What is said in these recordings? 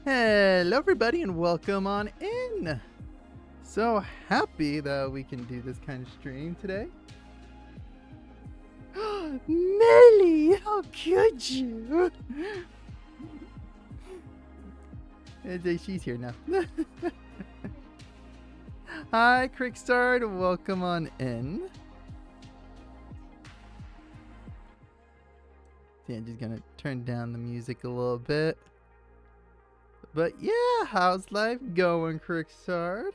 Hello everybody and welcome on in. So happy that we can do this kind of stream today. Melly, how could you? She's here now. Hi Crickstart, welcome on in. Yeah, I'm just gonna turn down the music a little bit. But yeah, how's life going, Crickstart?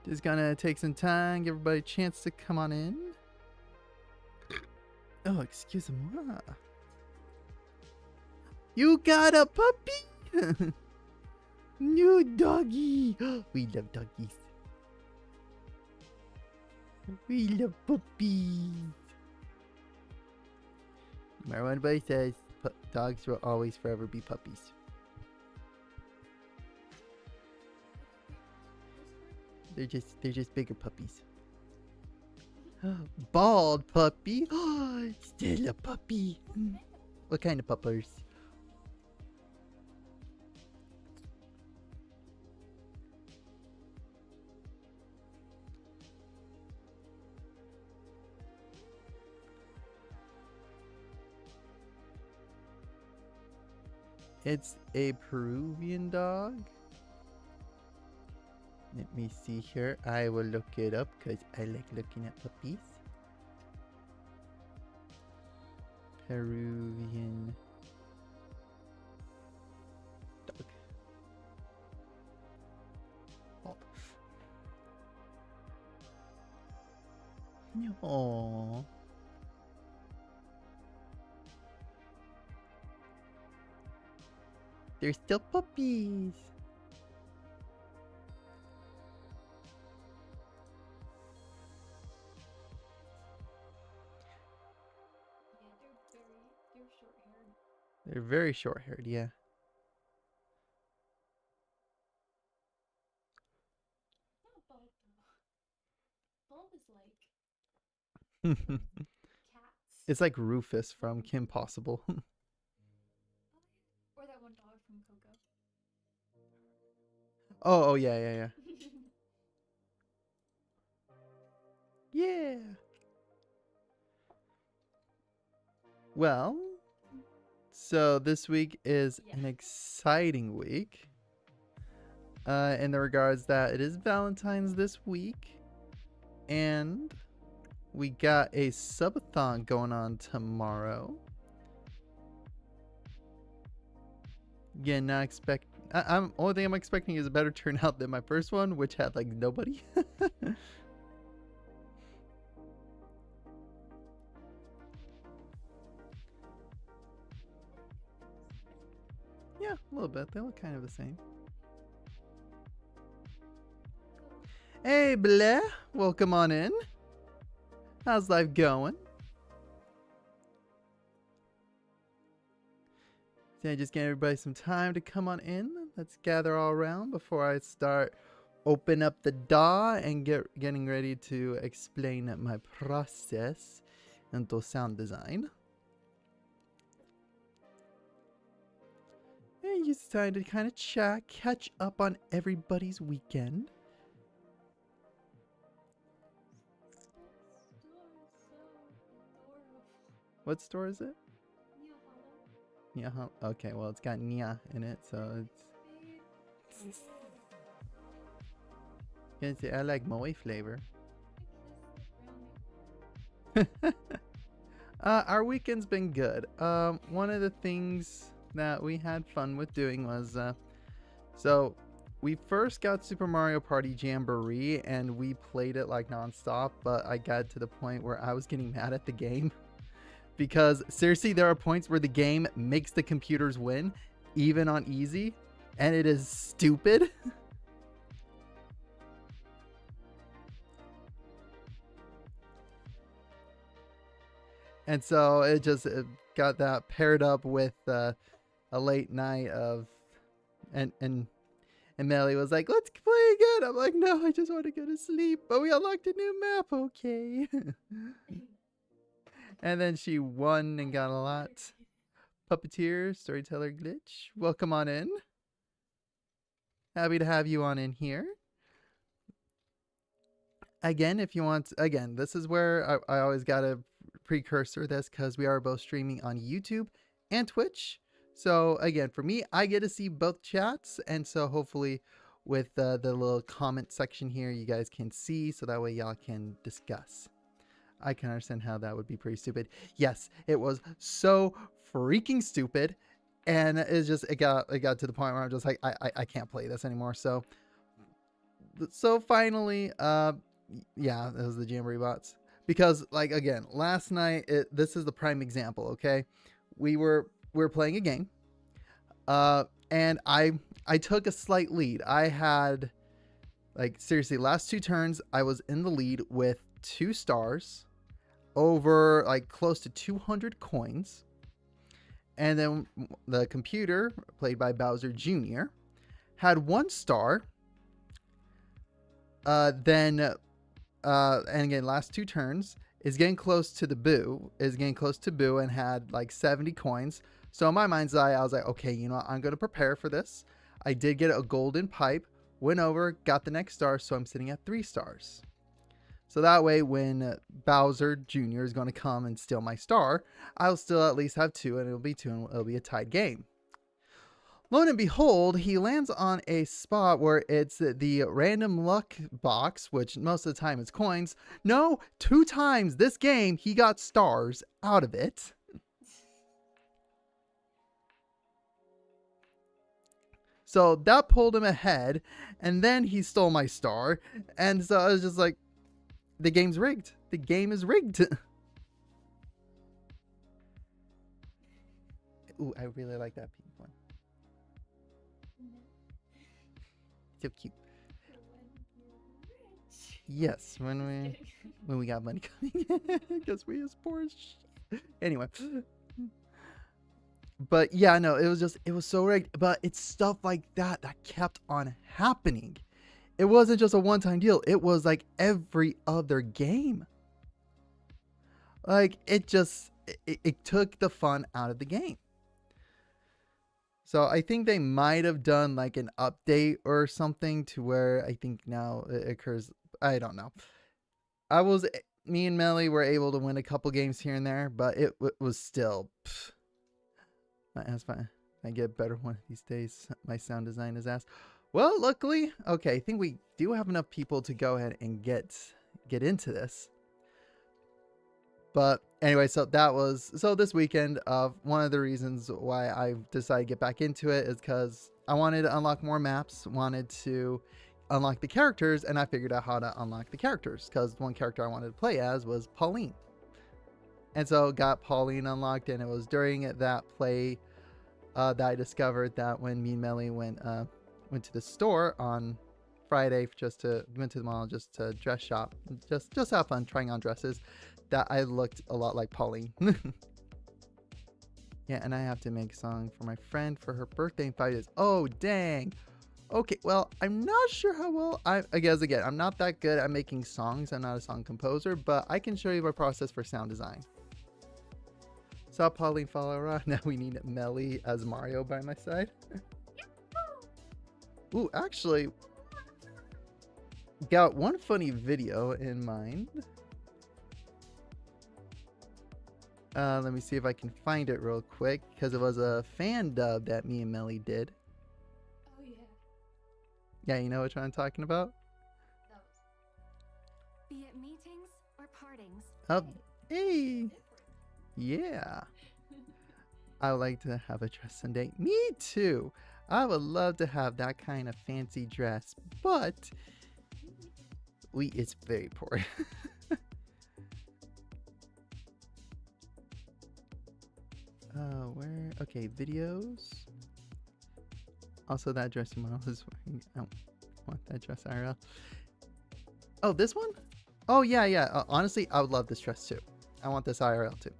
Just gonna take some time, give everybody a chance to come on in. Oh, excuse me. You got a puppy? New doggy. We love doggies. We love puppies. No matter what anybody says, dogs will always forever be puppies. They're just bigger puppies. Bald puppy. Still a puppy. What kind of puppers? It's a Peruvian dog. Let me see here. I will look it up because I like looking at puppies. Peruvian dog. Oh. Aww. They're still puppies. They're very short-haired, yeah. Bulb is like cats. It's like Rufus from Kim Possible. Or that one dog from Coco. Oh yeah. Yeah. Well, so this week is an exciting week. In the regards that it is Valentine's this week, and we got a subathon going on tomorrow. Again, not expect. I'm only thing I'm expecting is a better turnout than my first one, which had like nobody. Yeah, a little bit. They look kind of the same. Hey, Blair. Welcome on in. How's life going? So I just give everybody some time to come on in. Let's gather all around before I start open up the DAW and getting ready to explain my process into sound design. And use the time to kind of chat, catch up on everybody's weekend. What store is it? Yeah. Okay, well, it's got Nia in it, so it's. You can say I like Moe flavor. Our weekend's been good. One of the things that we had fun with doing was so we first got Super Mario Party Jamboree and we played it like nonstop, but I got to the point where I was getting mad at the game because seriously there are points where the game makes the computers win even on easy, and it is stupid. And so it got that paired up with a late night of, and Melly was like, let's play again. I'm like, no, I just want to go to sleep. But we unlocked a new map, okay. And then she won and got a lot. Puppeteer, Storyteller Glitch, welcome on in. Happy to have you on in here. Again, if you want, again, this is where I always got to precursor this because we are both streaming on YouTube and Twitch. So again, for me, I get to see both chats, and so hopefully with the little comment section here, you guys can see, so that way y'all can discuss. I can understand how that would be pretty stupid. Yes, it was so freaking stupid, and it got to the point where I'm just like, I can't play this anymore. So finally, yeah, it was the Jamboree bots. Because, like, again, last night, this is the prime example, okay? We were playing a game, and I took a slight lead. I had, like, seriously, last two turns, I was in the lead with 2 stars, over, like, close to 200 coins. And then the computer, played by Bowser Jr., had 1 star. And again, last 2 turns is getting close to Boo and had like 70 coins. So in my mind's eye, I was like, okay, you know what? I'm going to prepare for this. I did get a golden pipe, went over, got the next star. So I'm sitting at 3 stars. So that way, when Bowser Jr. is going to come and steal my star, I'll still at least have 2, and it'll be 2, and it'll be a tied game. Lo and behold, he lands on a spot where it's the random luck box, which most of the time is coins. No, 2 times this game, he got stars out of it. So that pulled him ahead, and then he stole my star. And so I was just like, the game's rigged. The game is rigged. Ooh, I really like that pink one. So cute. Yes, when we got money coming in, because we as poor as shit. Anyway. But yeah, no, it was so rigged. But it's stuff like that kept on happening. It wasn't just a one-time deal. It was like every other game. Like it took the fun out of the game. So I think they might have done like an update or something to where I think now it occurs. I don't know. Me and Melly were able to win a couple games here and there, but it was still. That's fine. I get a better one of these days. My sound design is ass. Well, luckily, okay, I think we do have enough people to go ahead and get into this. But anyway, so this weekend. One of the reasons why I decided to get back into it is because I wanted to unlock more maps, wanted to unlock the characters, and I figured out how to unlock the characters because one character I wanted to play as was Pauline. And so got Pauline unlocked, and it was during that play that I discovered that when me and Melly went to the store on Friday went to the mall just to dress shop, just have fun trying on dresses, that I looked a lot like Pauline. Yeah, and I have to make a song for my friend for her birthday in 5 days. Oh, dang. Okay, well, I'm not sure how well again, I'm not that good at making songs. I'm not a song composer, but I can show you my process for sound design. Saw Pauline follow around. Now we need Melly as Mario by my side. Ooh, actually, got one funny video in mind. Let me see if I can find it real quick, because it was a fan dub that me and Melly did. Oh yeah. Yeah, you know which one I'm talking about? That was. Be it meetings or partings. Oh, hey. Yeah. I would like to have a dress someday. Me too. I would love to have that kind of fancy dress, but it's very poor. Where? Okay, videos. Also, that dress model is wearing. I don't want that dress IRL. Oh, this one? Oh, yeah. Honestly, I would love this dress too. I want this IRL too.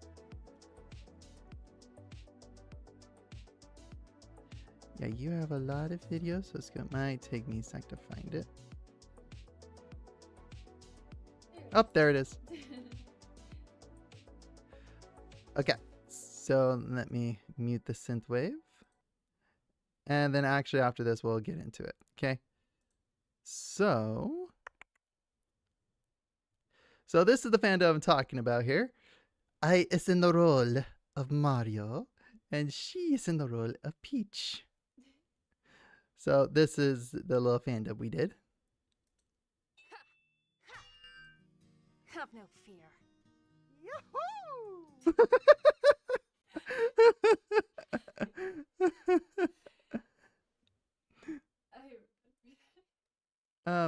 Yeah, you have a lot of videos, so it's gonna might take me a sec to find it. Oh, there it is. Okay, so let me mute the synthwave. And then actually after this, we'll get into it, okay? So this is the fandom I'm talking about here. I is in the role of Mario, and she is in the role of Peach. So this is the little fandom we did. Have no fear.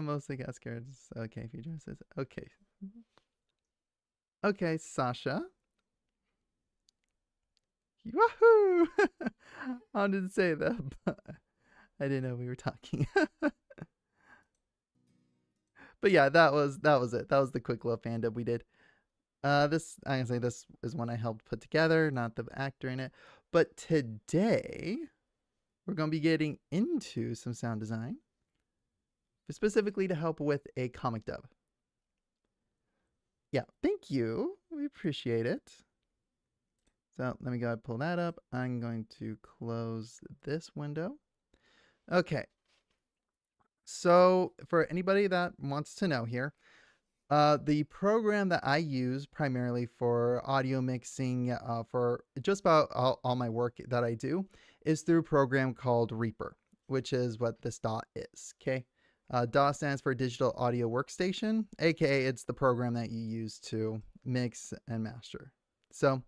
Mostly got scared. Okay, few dresses. Okay. Okay, Sasha. Woohoo! I didn't say that, but I didn't know we were talking. But yeah, that was it. That was the quick little fandom we did. This I can say this is one I helped put together, not the actor in it. But today we're gonna be getting into some sound design, specifically to help with a comic dub. Yeah, thank you. We appreciate it. So let me go ahead and pull that up. I'm going to close this window. Okay. So for anybody that wants to know here, the program that I use primarily for audio mixing, for just about all my work that I do, is through a program called Reaper, which is what this DAW is, okay? DAW stands for Digital Audio Workstation, aka it's the program that you use to mix and master. So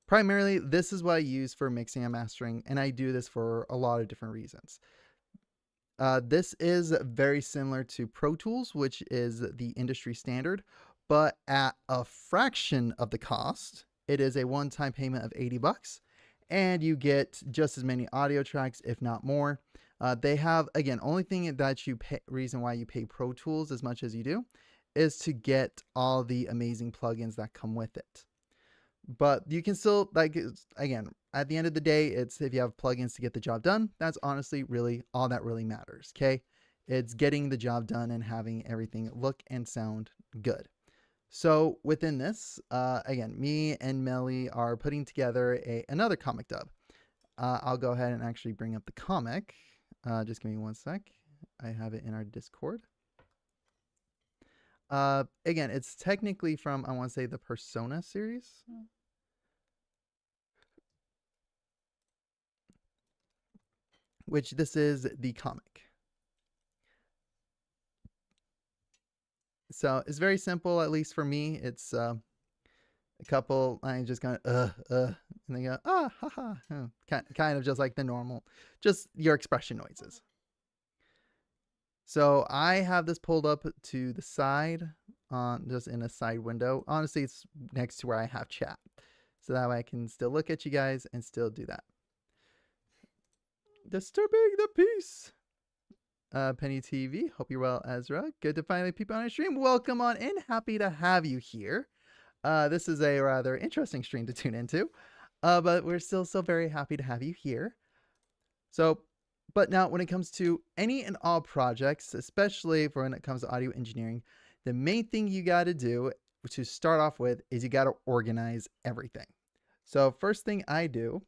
primarily, this is what I use for mixing and mastering, and I do this for a lot of different reasons. This is very similar to Pro Tools, which is the industry standard, but at a fraction of the cost. It is a one-time payment of $80, and you get just as many audio tracks, if not more. They have, again, only thing that you pay, reason why you pay Pro Tools as much as you do, is to get all the amazing plugins that come with it. But you can still, like, again, at the end of the day, it's if you have plugins to get the job done, that's honestly really all that really matters, okay? It's getting the job done and having everything look and sound good. So within this, again, me and Melly are putting together another comic dub. I'll go ahead and actually bring up the comic. Just give me one sec. I have it in our Discord. Again, it's technically from, I want to say, the Persona series. Which this is the comic. So it's very simple, at least for me. It's A couple lines just going, and they go, ah, ha, ha. Kind of just like the normal, just your expression noises. So I have this pulled up to the side, just in a side window. Honestly, it's next to where I have chat. So that way I can still look at you guys and still do that. Disturbing the peace. Penny TV, hope you're well, Ezra. Good to finally peep on our stream. Welcome on in. Happy to have you here. This is a rather interesting stream to tune into, but we're still so very happy to have you here. So, but now when it comes to any and all projects, especially for when it comes to audio engineering, the main thing you got to do to start off with is you got to organize everything. So first thing I do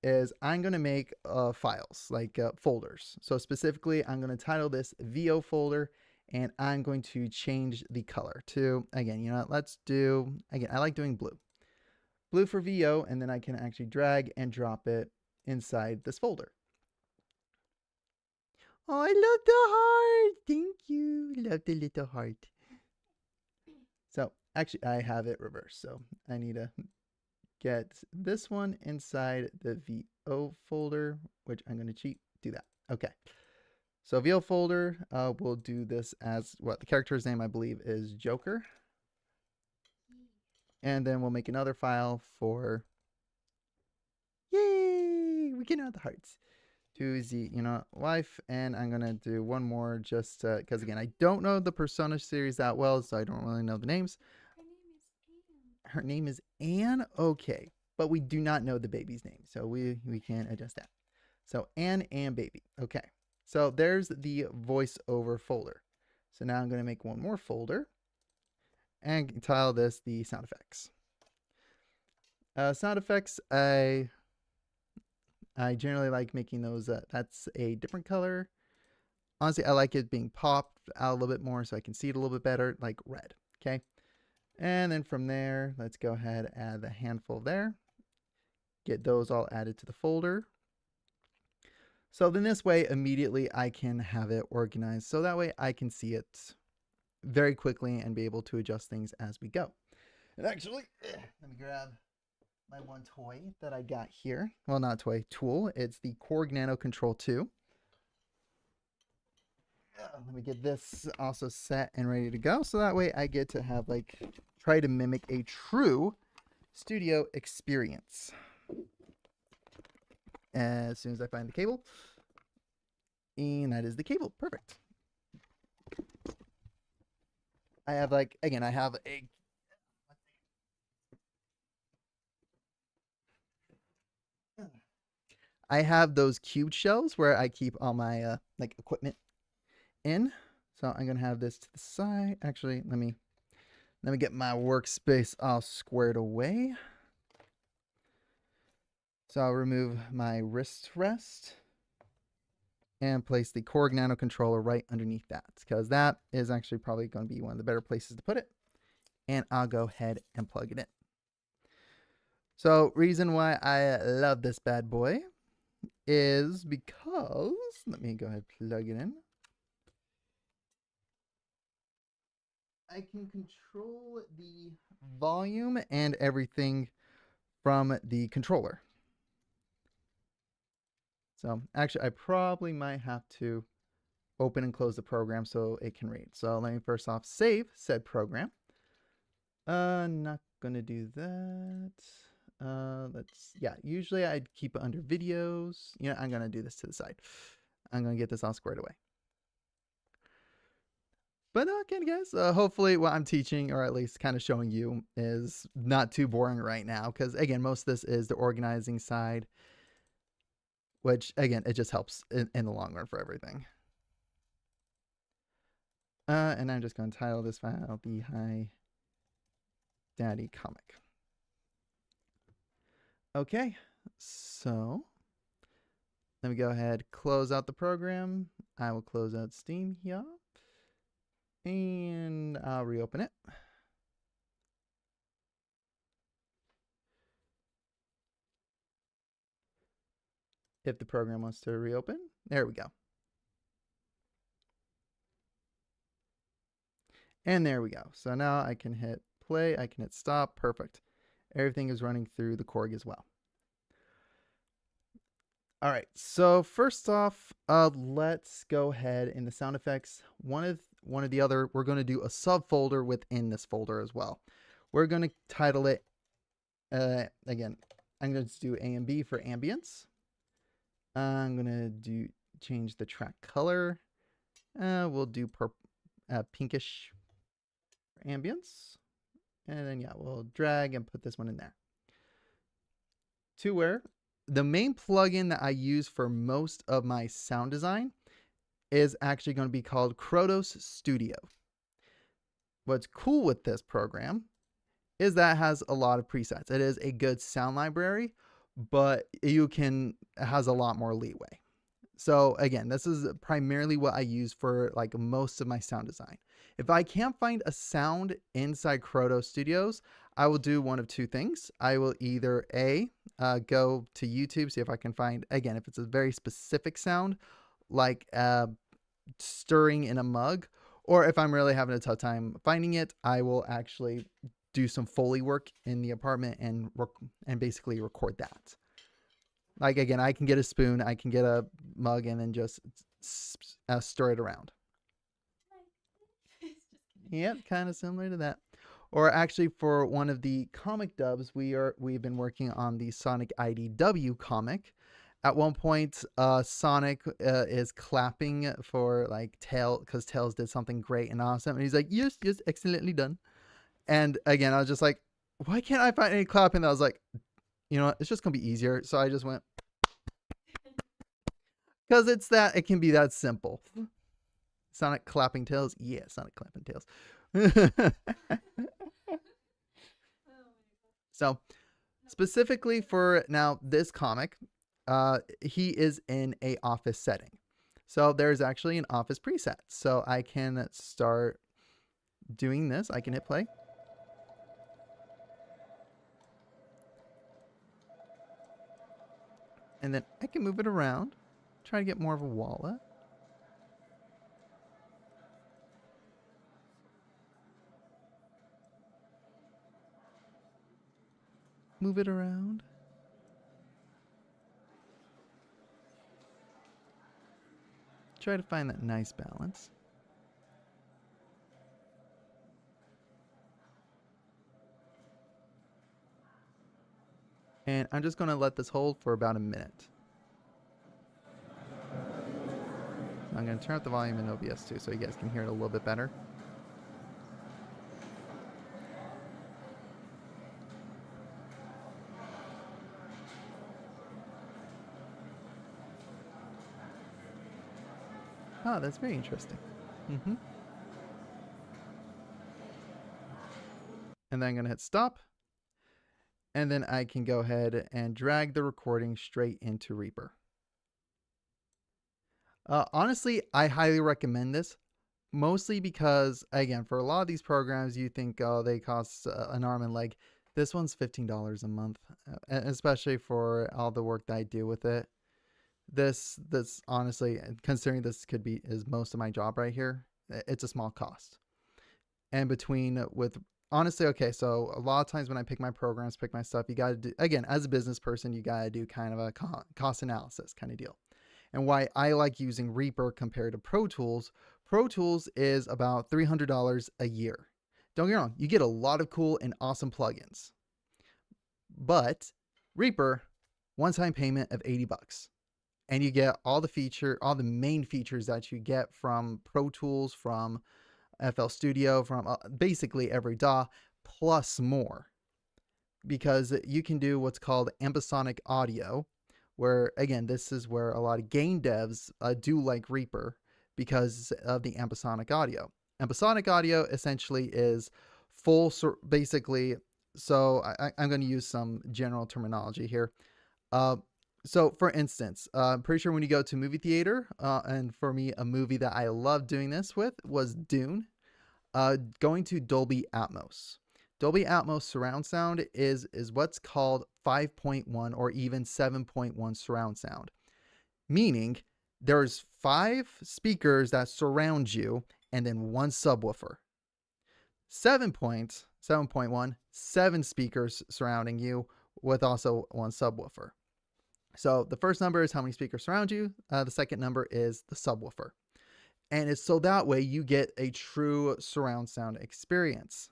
is I'm going to make files, like folders. So specifically, I'm going to title this VO folder, and I'm going to change the color to, again, you know what, let's do, again, I like doing blue. Blue for VO, and then I can actually drag and drop it inside this folder. Oh, I love the heart. Thank you. Love the little heart. So actually, I have it reversed. So I need to get this one inside the VO folder, which I'm going to cheat. Do that. Okay. So VO folder, we'll do this as what the character's name, I believe, is Joker. And then we'll make another file for, yay, we can add the hearts to the, you know, wife. And I'm going to do one more just because, again, I don't know the Persona series that well, so I don't really know the names. Her name is Anne. Okay. But we do not know the baby's name, so we can adjust that. So Anne and baby. Okay. So there's the voiceover folder. So now I'm going to make one more folder and title this the sound effects. Sound effects, I generally like making those, that's a different color. Honestly, I like it being popped out a little bit more so I can see it a little bit better, like red. Okay. And then from there, let's go ahead and add the handful there. Get those all added to the folder. So then this way, immediately I can have it organized. So that way I can see it very quickly and be able to adjust things as we go. And actually, let me grab my one toy that I got here. Well, not toy, tool. It's the Korg Nano Control 2. Let me get this also set and ready to go. So that way I get to have, like, try to mimic a true studio experience. As soon as I find the cable. And that is the cable. Perfect. I have, like, again, I have a, I have those cube shelves where I keep all my like equipment in. So I'm gonna have this to the side. Actually, let me get my workspace all squared away. So I'll remove my wrist rest and place the Korg Nano controller right underneath that, because that is actually probably going to be one of the better places to put it. And I'll go ahead and plug it in. So reason why I love this bad boy is because, let me go ahead and plug it in. I can control the volume and everything from the controller. So actually, I probably might have to open and close the program so it can read. So let me first off save said program. Not gonna do that. Usually I'd keep it under videos. You know, I'm gonna do this to the side. I'm gonna get this all squared away. But again, guys, hopefully what I'm teaching, or at least kind of showing you, is not too boring right now. Because again, most of this is the organizing side, which again, it just helps in the long run for everything. And I'm just going to title this file the Hi Daddy Comic. Okay, so let me go ahead, close out the program. I will close out Steam here. And I'll reopen it. If the program wants to reopen. There we go. And there we go. So now I can hit play. I can hit stop. Perfect. Everything is running through the Korg as well. All right, so first off, let's go ahead in the sound effects. One of the other, we're going to do a subfolder within this folder as well. We're going to title it, again, I'm going to do A and B for ambience. I'm going to change the track color. We'll do pinkish for ambience. And then, yeah, we'll drag and put this one in there. To where the main plugin that I use for most of my sound design is actually going to be called Krotos Studio. What's cool with this program is that it has a lot of presets. It is a good sound library, but it has a lot more leeway. So again, this is primarily what I use for like most of my sound design. If I can't find a sound inside Krotos Studios, I will do one of two things. I will either go to YouTube, see if I can find, again, if it's a very specific sound, like stirring in a mug, or if I'm really having a tough time finding it, I will actually do some Foley work in the apartment and basically record that. Like, again, I can get a spoon, I can get a mug, and then just stir it around. Yep, kind of similar to that. Or actually, for one of the comic dubs, we've been working on the Sonic IDW comic. At one point, Sonic is clapping for like Tails, because Tails did something great and awesome, and he's like, "Yes, yes, excellently done." And again, I was just like, "Why can't I find any clapping?" And I was like, you know what? It's just gonna be easier. So I just went, because it can be that simple. Sonic clapping tails. Yeah, Sonic clapping tails. So specifically for now this comic, he is in a office setting. So there's actually an office preset. So I can start doing this. I can hit play. And then I can move it around. Try to get more of a wallet. Move it around. Try to find that nice balance. And I'm just going to let this hold for about a minute. I'm going to turn up the volume in OBS too, so you guys can hear it a little bit better. Oh, that's very interesting. And then I'm going to hit stop. And then I can go ahead and drag the recording straight into Reaper. Honestly, I highly recommend this, mostly because, again, for a lot of these programs, you think, oh, they cost an arm and leg. This one's $15 a month, especially for all the work that I do with it. This honestly, considering this is most of my job right here, it's a small cost. And honestly, okay, so a lot of times when I pick my programs, pick my stuff, you got to do, again, as a business person, you got to do kind of a cost analysis kind of deal. And why I like using Reaper compared to Pro Tools is about $300 a year. Don't get me wrong, you get a lot of cool and awesome plugins. But Reaper, one-time payment of $80. And you get all the main features that you get from Pro Tools, from FL Studio, from basically every DAW, plus more. Because you can do what's called ambisonic audio, where, again, this is where a lot of game devs do like Reaper because of the ambisonic audio. Ambisonic audio essentially is basically, so I'm going to use some general terminology here. So for instance, I'm pretty sure when you go to movie theater, and for me, a movie that I loved doing this with was Dune, going to Dolby Atmos. Dolby Atmos surround sound is what's called 5.1 or even 7.1 surround sound. Meaning there's 5 speakers that surround you and then 1 subwoofer. 7.0 7.1, 7 speakers surrounding you with also 1 subwoofer. So the first number is how many speakers surround you. The second number is the subwoofer. And it's so that way you get a true surround sound experience.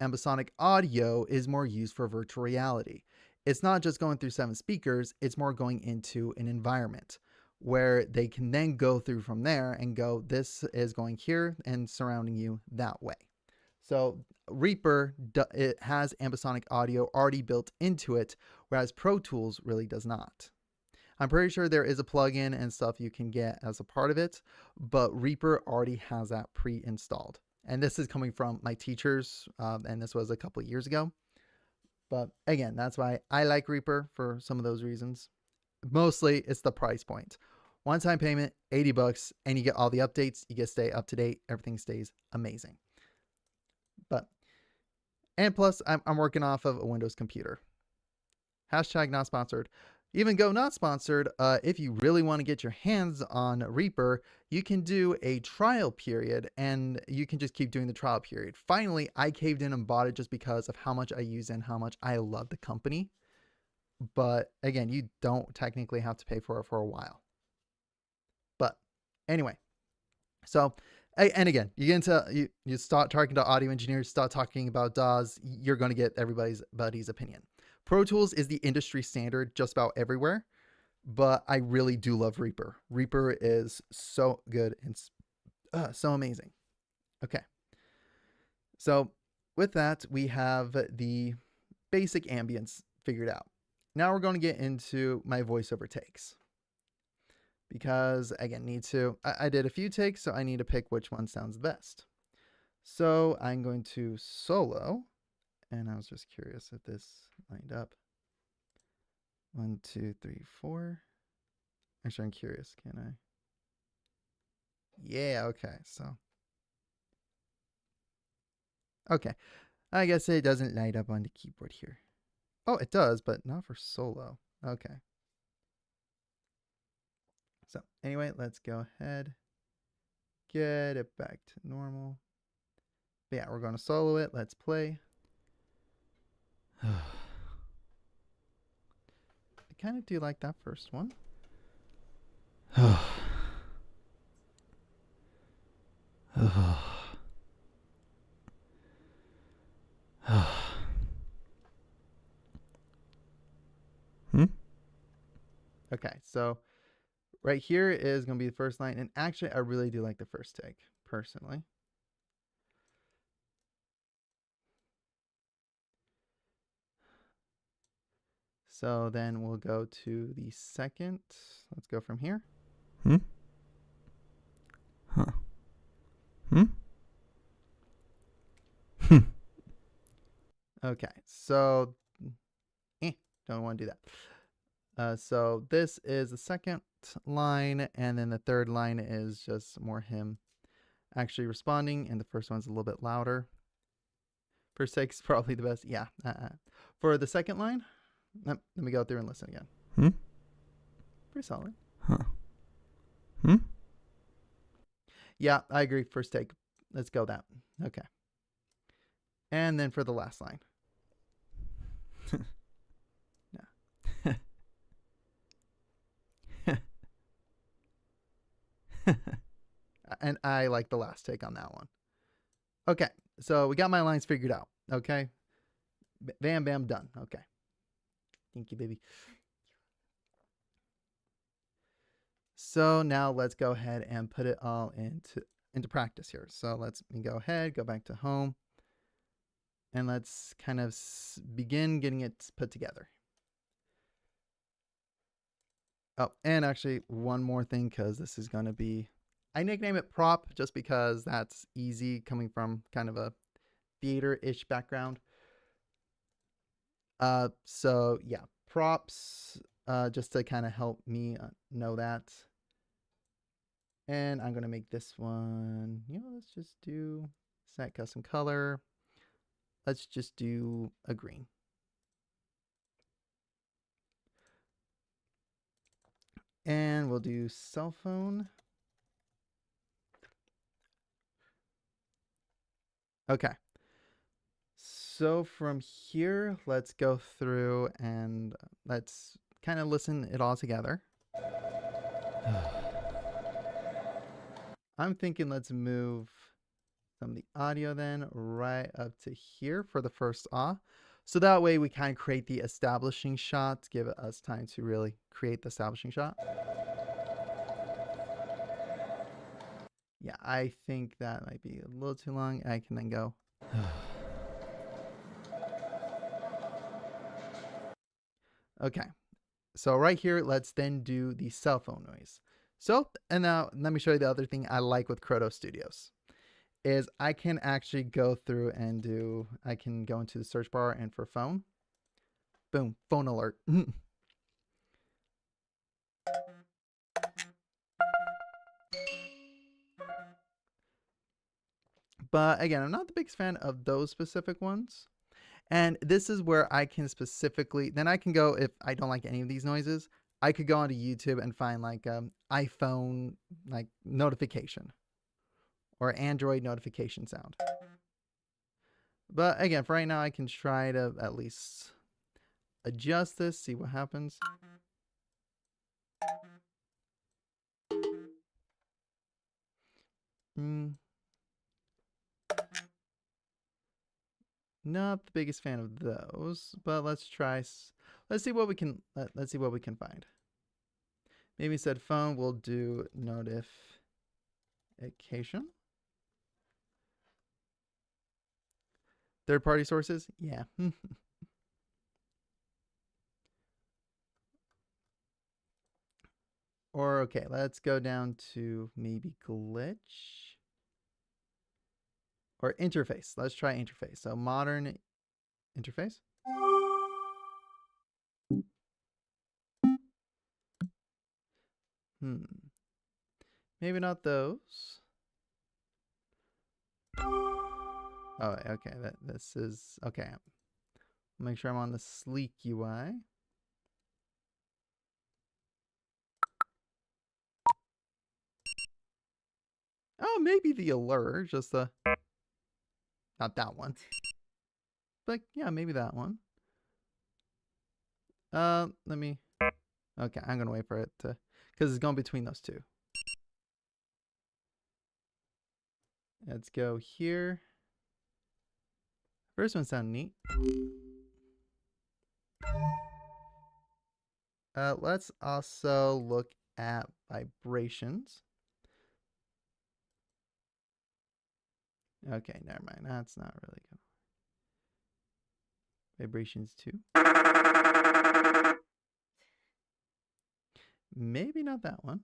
Ambisonic audio is more used for virtual reality. It's not just going through 7 speakers, it's more going into an environment where they can then go through from there and go, this is going here and surrounding you that way. So Reaper, it has ambisonic audio already built into it, whereas Pro Tools really does not. I'm pretty sure there is a plugin and stuff you can get as a part of it, but Reaper already has that pre-installed. And this is coming from my teachers, and this was a couple of years ago. But again, that's why I like Reaper for some of those reasons. Mostly, it's the price point. One-time payment, $80, and you get all the updates. You get to stay up to date. Everything stays amazing. And plus, I'm working off of a Windows computer. Hashtag not sponsored. Even go not sponsored, if you really want to get your hands on Reaper, you can do a trial period and you can just keep doing the trial period. Finally, I caved in and bought it just because of how much I use and how much I love the company. But again, you don't technically have to pay for it for a while. But anyway, so, and again, you get into, you start talking to audio engineers, start talking about DAWs, you're going to get everybody's opinion. Pro Tools is the industry standard just about everywhere, but I really do love Reaper. Reaper is so good and so amazing. Okay. So with that, we have the basic ambience figured out. Now we're going to get into my voiceover takes. Because again, I did a few takes, so I need to pick which one sounds best. So I'm going to solo, and I was just curious if this lined up. 1, 2, 3, 4. Actually, I'm curious. Can I? Yeah, okay. So, okay. I guess it doesn't light up on the keyboard here. Oh, it does, but not for solo. Okay. So anyway, let's go ahead, get it back to normal. But yeah, we're going to solo it. Let's play. I kind of do like that first one. Okay, so right here is going to be the first line. And actually, I really do like the first take, personally. So then we'll go to the second. Let's go from here. Okay, so don't want to do that. So this is the second line, and then the third line is just more him actually responding, and the first one's a little bit louder. First take's probably the best. Yeah. For the second line, let me go through and listen again. Pretty solid. Yeah, I agree. First take. Let's go that. Okay. And then for the last line. And I like the last take on that one. Okay, so we got my lines figured out. Okay. Bam, bam, done. Okay. Thank you, baby. So now let's go ahead and put it all into practice here. So let's go ahead, go back to home, and let's kind of begin getting it put together. Oh, and actually one more thing, because this is going to be, I nickname it prop just because that's easy, coming from kind of a theater-ish background. So yeah, props, just to kind of help me know that. And I'm going to make this one, let's just do set custom color. Let's just do a green. And we'll do cell phone. Okay. So from here, let's go through and let's kind of listen it all together. I'm thinking let's move some of the audio then right up to here for the first ah. So that way we kind of create the establishing shot, give us time to really create the establishing shot. Yeah, I think that might be a little too long. I can then go. Okay, so right here, let's then do the cell phone noise. So, and now let me show you the other thing I like with Croto Studios is I can actually go through and do, I can go into the search bar and for phone, boom, phone alert. But again, I'm not the biggest fan of those specific ones. And this is where I can specifically, then I can go, if I don't like any of these noises, I could go onto YouTube and find like iPhone like notification or Android notification sound. But again, for right now, I can try to at least adjust this, see what happens. Not the biggest fan of those, but let's try. Let's see what we can. Let's see what we can find. Maybe instead phone, we'll do notification. Third-party sources, yeah. Or okay, let's go down to maybe glitch or interface. Let's try interface. So modern interface. Maybe not those. Oh, okay. This is okay. Make sure I'm on the sleek UI. Oh, maybe the alert, just the not that one. But yeah, maybe that one. Let me. Okay, I'm gonna wait for it to, because it's going between those two. Let's go here. First one sound neat. Let's also look at vibrations. Okay, never mind. That's not really good. Vibrations too. Maybe not that one.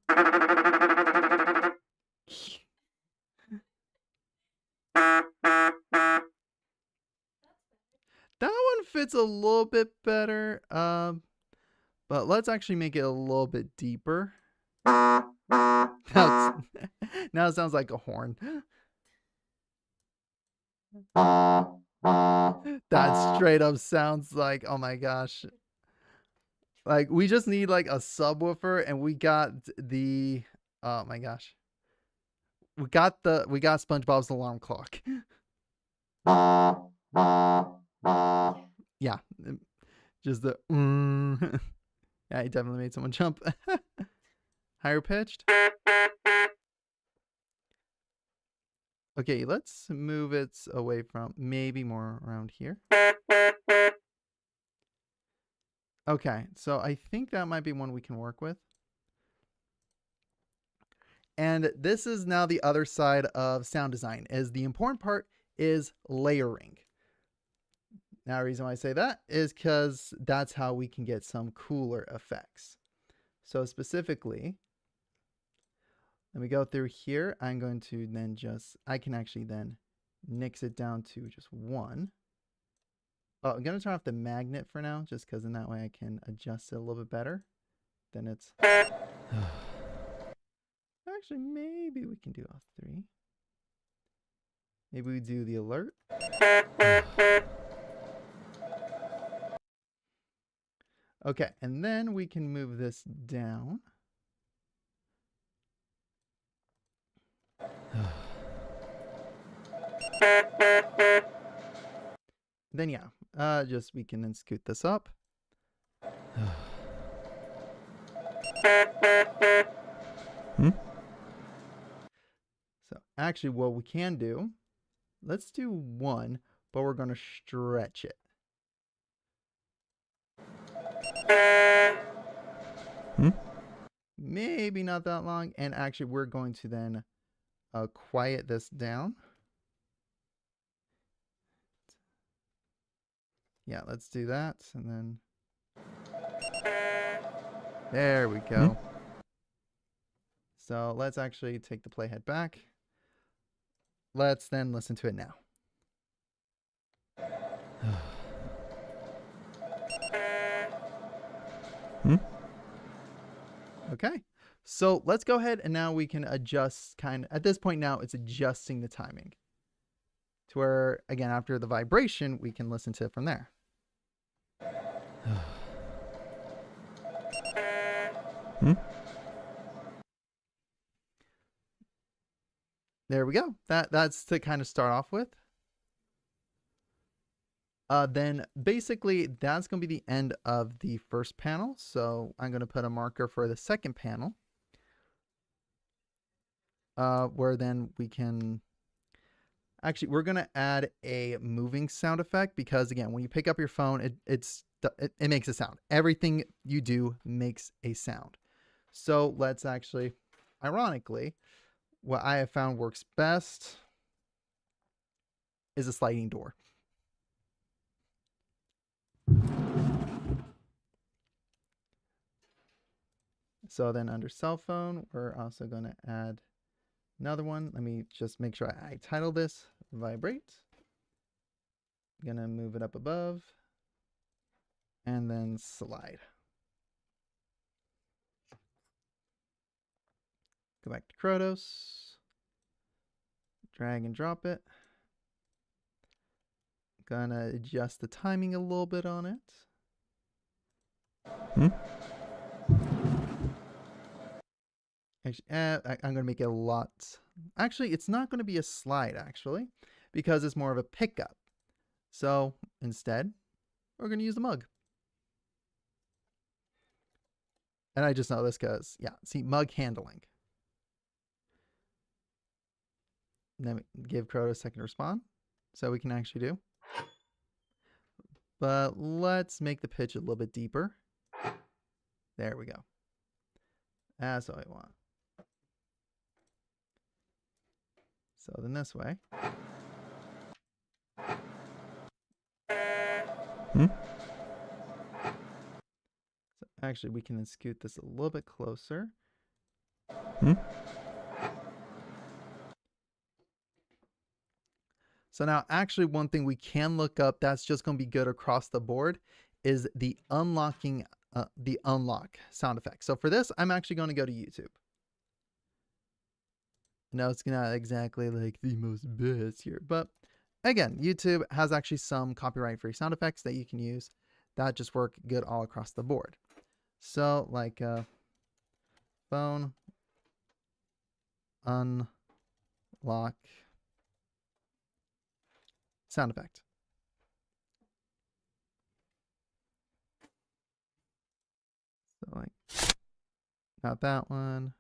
That one fits a little bit better. But let's actually make it a little bit deeper. Now it sounds like a horn. That straight up sounds like, oh my gosh. Like we just need like a subwoofer and we got the, oh my gosh. We got SpongeBob's alarm clock. Yeah. Just the yeah, he definitely made someone jump. Higher pitched. Okay, let's move it away from maybe more around here. Okay, so I think that might be one we can work with. And this is now the other side of sound design, is the important part is layering. Now, the reason why I say that is because that's how we can get some cooler effects. So specifically, let me go through here. I'm going to then I can actually then nix it down to just one. Oh, I'm going to turn off the magnet for now, just because in that way I can adjust it a little bit better. Then it's... Actually, maybe we can do all three. Maybe we do the alert. Okay, and then we can move this down. then yeah, just we can then scoot this up. So actually what we can do, let's do 1, but we're going to stretch it. Maybe not that long. And actually we're going to then quiet this down. Yeah, let's do that. And then there we go. So let's actually take the playhead back. Let's then listen to it now. Okay, so let's go ahead and now we can adjust at this point now it's adjusting the timing to where, again, after the vibration, we can listen to it from there. There we go. That's to kind of start off with. Then basically that's going to be the end of the first panel. So I'm going to put a marker for the second panel. Where then we can... Actually, we're going to add a moving sound effect because, again, when you pick up your phone, it makes a sound. Everything you do makes a sound. So let's actually, ironically, what I have found works best is a sliding door. So then under cell phone, we're also going to add another one. Let me just make sure I title this vibrate. I'm going to move it up above and then slide. Go back to Krotos. Drag and drop it. Gonna adjust the timing a little bit on it. Actually, I'm gonna make it a lot. Actually, it's not gonna be a slide actually, because it's more of a pickup. So instead, we're gonna use the mug. And I just know this because, yeah, see, mug handling. And then give Krotos a second to respond, so we can actually do. But let's make the pitch a little bit deeper. There we go. That's what I want. So then this way. So actually, we can then scoot this a little bit closer. So now actually one thing we can look up that's just going to be good across the board is the unlock sound effect. So for this, I'm actually going to go to YouTube. Now it's not exactly like the most best here, but again, YouTube has actually some copyright-free sound effects that you can use that just work good all across the board. So like phone unlock sound effect. So like, not that one,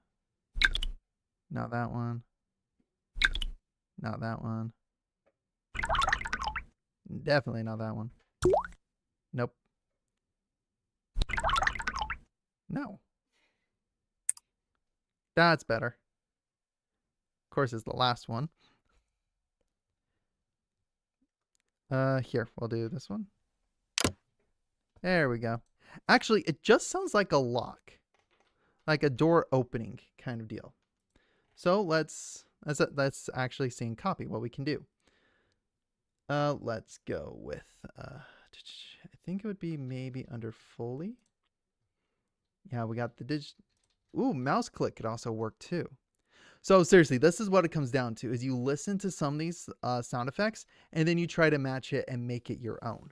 not that one, not that one, definitely not that one. Nope. No. That's better. Of course, it's the last one. Here, we'll do this one. There we go. Actually, it just sounds like a lock, like a door opening kind of deal. So let's actually see and copy what we can do. Let's go with, I think it would be maybe under Foley. Yeah, we got the ooh, mouse click could also work too. So seriously, this is what it comes down to, is you listen to some of these sound effects and then you try to match it and make it your own.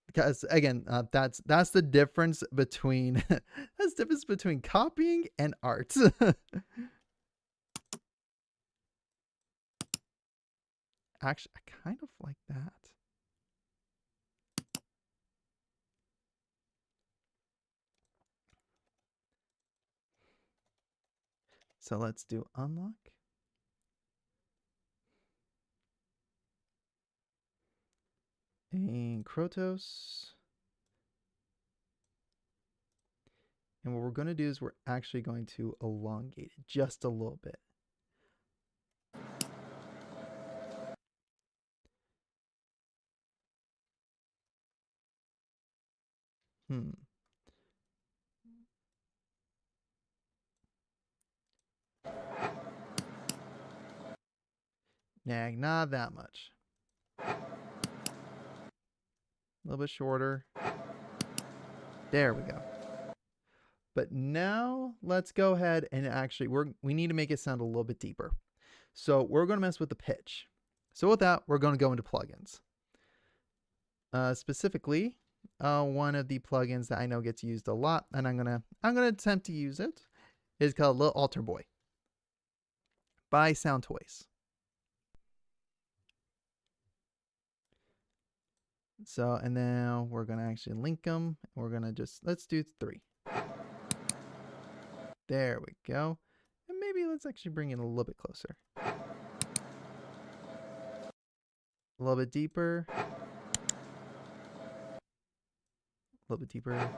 Because again, that's the difference between copying and art. Actually, I kind of like that. So let's do unlock. And Krotos. And what we're going to do is we're actually going to elongate it just a little bit. Nah, not that much. A little bit shorter. There we go. But now let's go ahead and actually, we need to make it sound a little bit deeper. So we're going to mess with the pitch. So with that, we're going to go into plugins. Specifically, one of the plugins that I know gets used a lot, and I'm gonna attempt to use it, is called Little Alter Boy by Sound Toys. So, and now we're gonna actually link them. We're gonna let's do 3. There we go. And maybe let's actually bring it a little bit closer. A little bit deeper. A little bit deeper.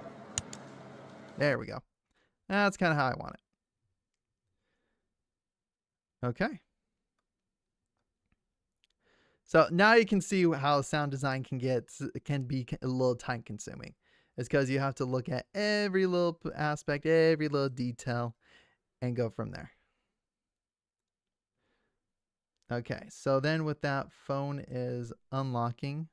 There we go. That's kind of how I want it. Okay. So now you can see how sound design can be a little time consuming. It's because you have to look at every little aspect, every little detail, and go from there. Okay, so then with that, phone is unlocking.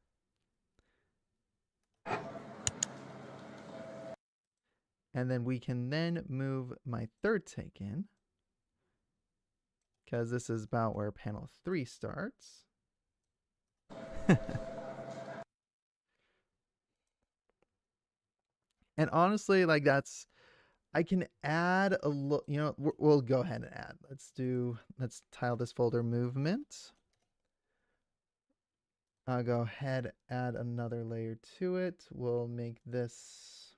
And then we can then move my third take in, because this is about where panel 3 starts. And honestly, like I can add a little, you know, we'll go ahead and add. Let's tile this folder movement. I'll go ahead, add another layer to it. We'll make this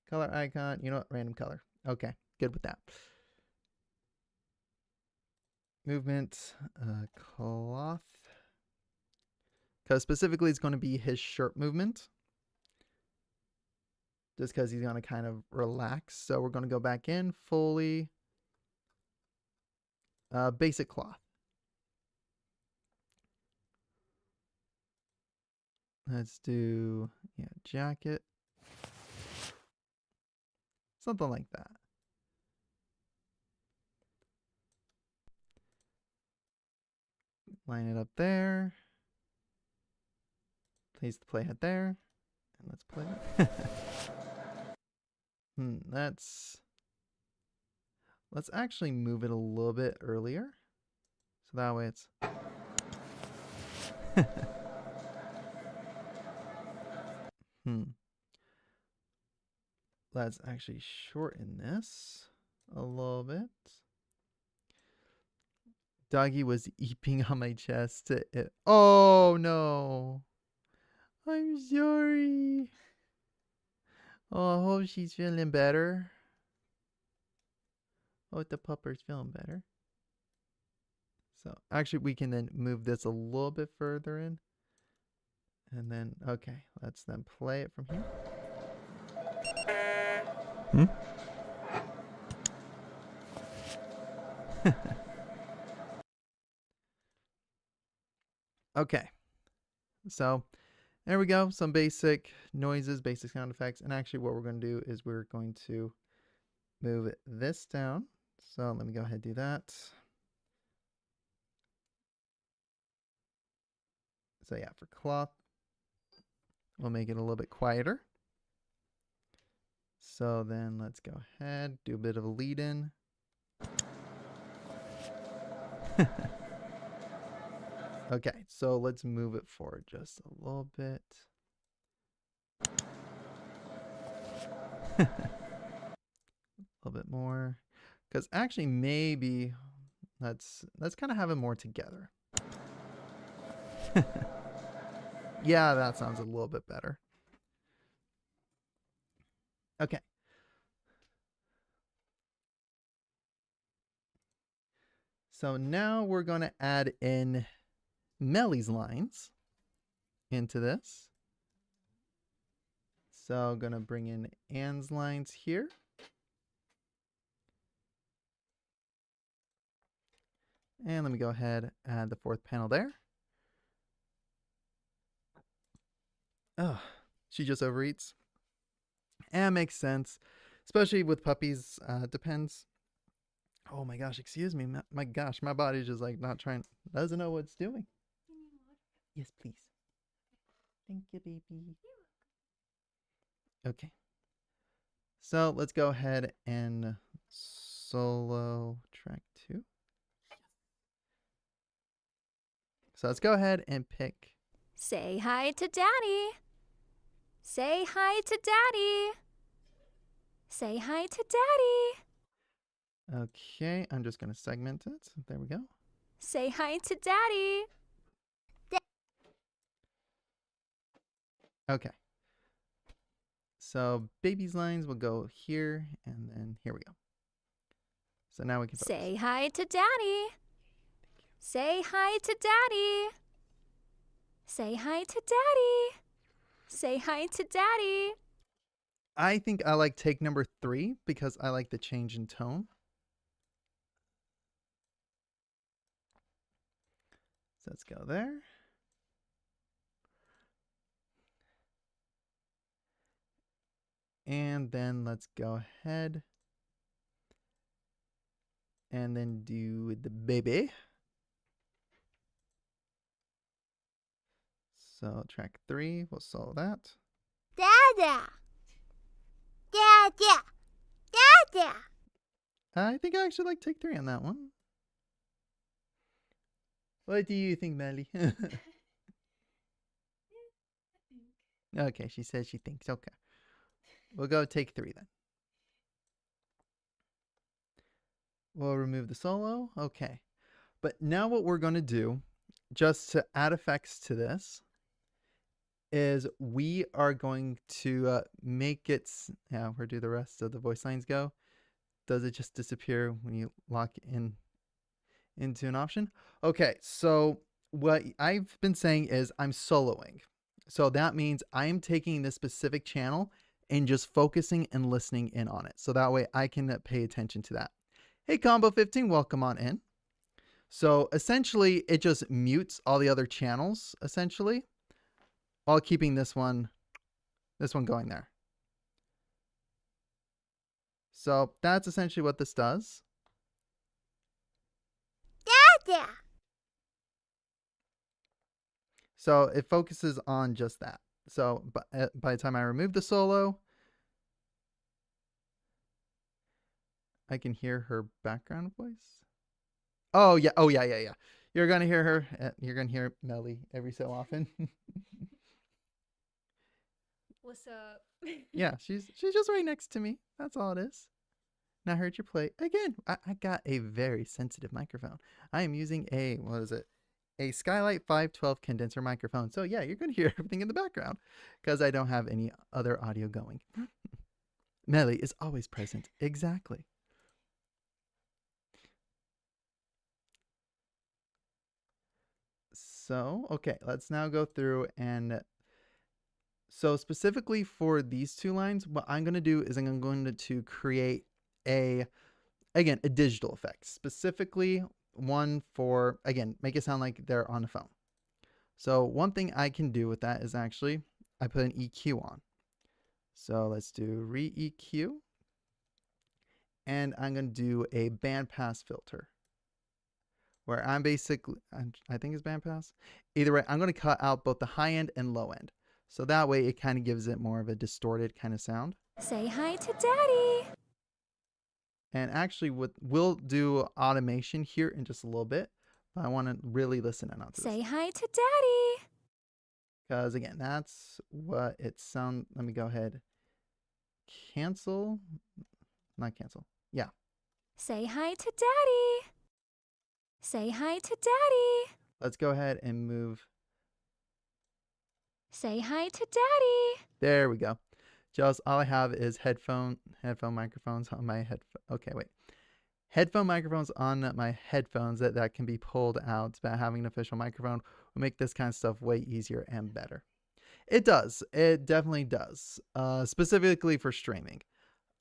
color icon, you know what, random color. Okay, good with that. Movement, cloth. Because specifically it's going to be his shirt movement. Just because he's going to kind of relax. So we're going to go back in fully. Basic cloth. Let's do, yeah, jacket. Something like that. Line it up there. Place the playhead there. And let's play it. Let's actually move it a little bit earlier. So that way it's Let's actually shorten this a little bit. Doggy was eeping on my chest. Oh no. I'm sorry. Oh, I hope she's feeling better. I hope the pupper's feeling better. So actually we can then move this a little bit further in. And then, okay, let's then play it from here. Okay. So there we go. Some basic noises, basic sound effects. And actually what we're going to do is we're going to move this down. So let me go ahead and do that. So yeah, for cloth, we'll make it a little bit quieter. So then let's go ahead, do a bit of a lead in. Okay, so let's move it forward just a little bit. A little bit more. Because actually maybe let's kind of have it more together. Yeah, that sounds a little bit better. Okay. So now we're going to add in Melly's lines into this. So I'm going to bring in Anne's lines here. And let me go ahead and add the fourth panel there. Oh, she just overeats. And makes sense, especially with puppies. Depends. Oh my gosh, excuse me. My gosh, my body's just like not trying, doesn't know what it's doing. Yes, please. Thank you, baby. Okay. So let's go ahead and solo track 2. So let's go ahead and pick. Say hi to Daddy. Say hi to Daddy. Say hi to Daddy. Okay, I'm just going to segment it. There we go. Say hi to Daddy. Okay. So baby's lines will go here, and then here we go. So now we can focus. Say hi to Daddy. Say hi to Daddy. Say hi to Daddy. Say hi to Daddy. I think I like take number 3 because I like the change in tone. So let's go there. And then let's go ahead and then do the baby. So track 3, we'll solo that. Dada. Dada. Dada. I think I actually like take 3 on that one. What do you think, Melly? Okay, she says she thinks. Okay. We'll go take 3 then. We'll remove the solo. Okay. But now what we're going to do, just to add effects to this, is we are going to make it... Yeah, where do the rest of the voice lines go? Does it just disappear when you lock into an option? Okay, so what I've been saying is I'm soloing. So that means I'm taking this specific channel and just focusing and listening in on it. So that way I can pay attention to that. Hey, Combo 15, welcome on in. So essentially it just mutes all the other channels essentially while keeping this one going there. So that's essentially what this does. Dada. So it focuses on just that. So by the time I remove the solo, I can hear her background voice. Oh yeah. You're gonna hear her. You're gonna hear Melly every so often. What's up? Yeah, she's just right next to me. That's all it is. Now I heard you play again. I got a very sensitive microphone. I am using a a Skylight 512 condenser microphone. So yeah, you're gonna hear everything in the background because I don't have any other audio going. Melly is always present. Exactly. So, okay, let's now go through and so specifically for these 2 lines, what I'm going to do is I'm going to create a digital effect, specifically one for, again, make it sound like they're on the phone. So one thing I can do with that is actually I put an EQ on. So let's do re-EQ. And I'm going to do a bandpass filter. Where I'm basically, I think it's bandpass. Either way, I'm going to cut out both the high end and low end. So that way it kind of gives it more of a distorted kind of sound. Say hi to Daddy. And actually we'll do automation here in just a little bit. But I want to really listen in on this. Say hi to Daddy. Because again, that's what it sounds. Let me go ahead. Cancel. Not cancel. Yeah. Say hi to Daddy. Say hi to Daddy. Let's go ahead and move. Say hi to Daddy. There we go. Just all I have is headphone microphones on my headphone. Okay, wait. headphone microphones on my headphones that can be pulled out, but having an official microphone will make this kind of stuff way easier and better. It does. It definitely does. Specifically for streaming.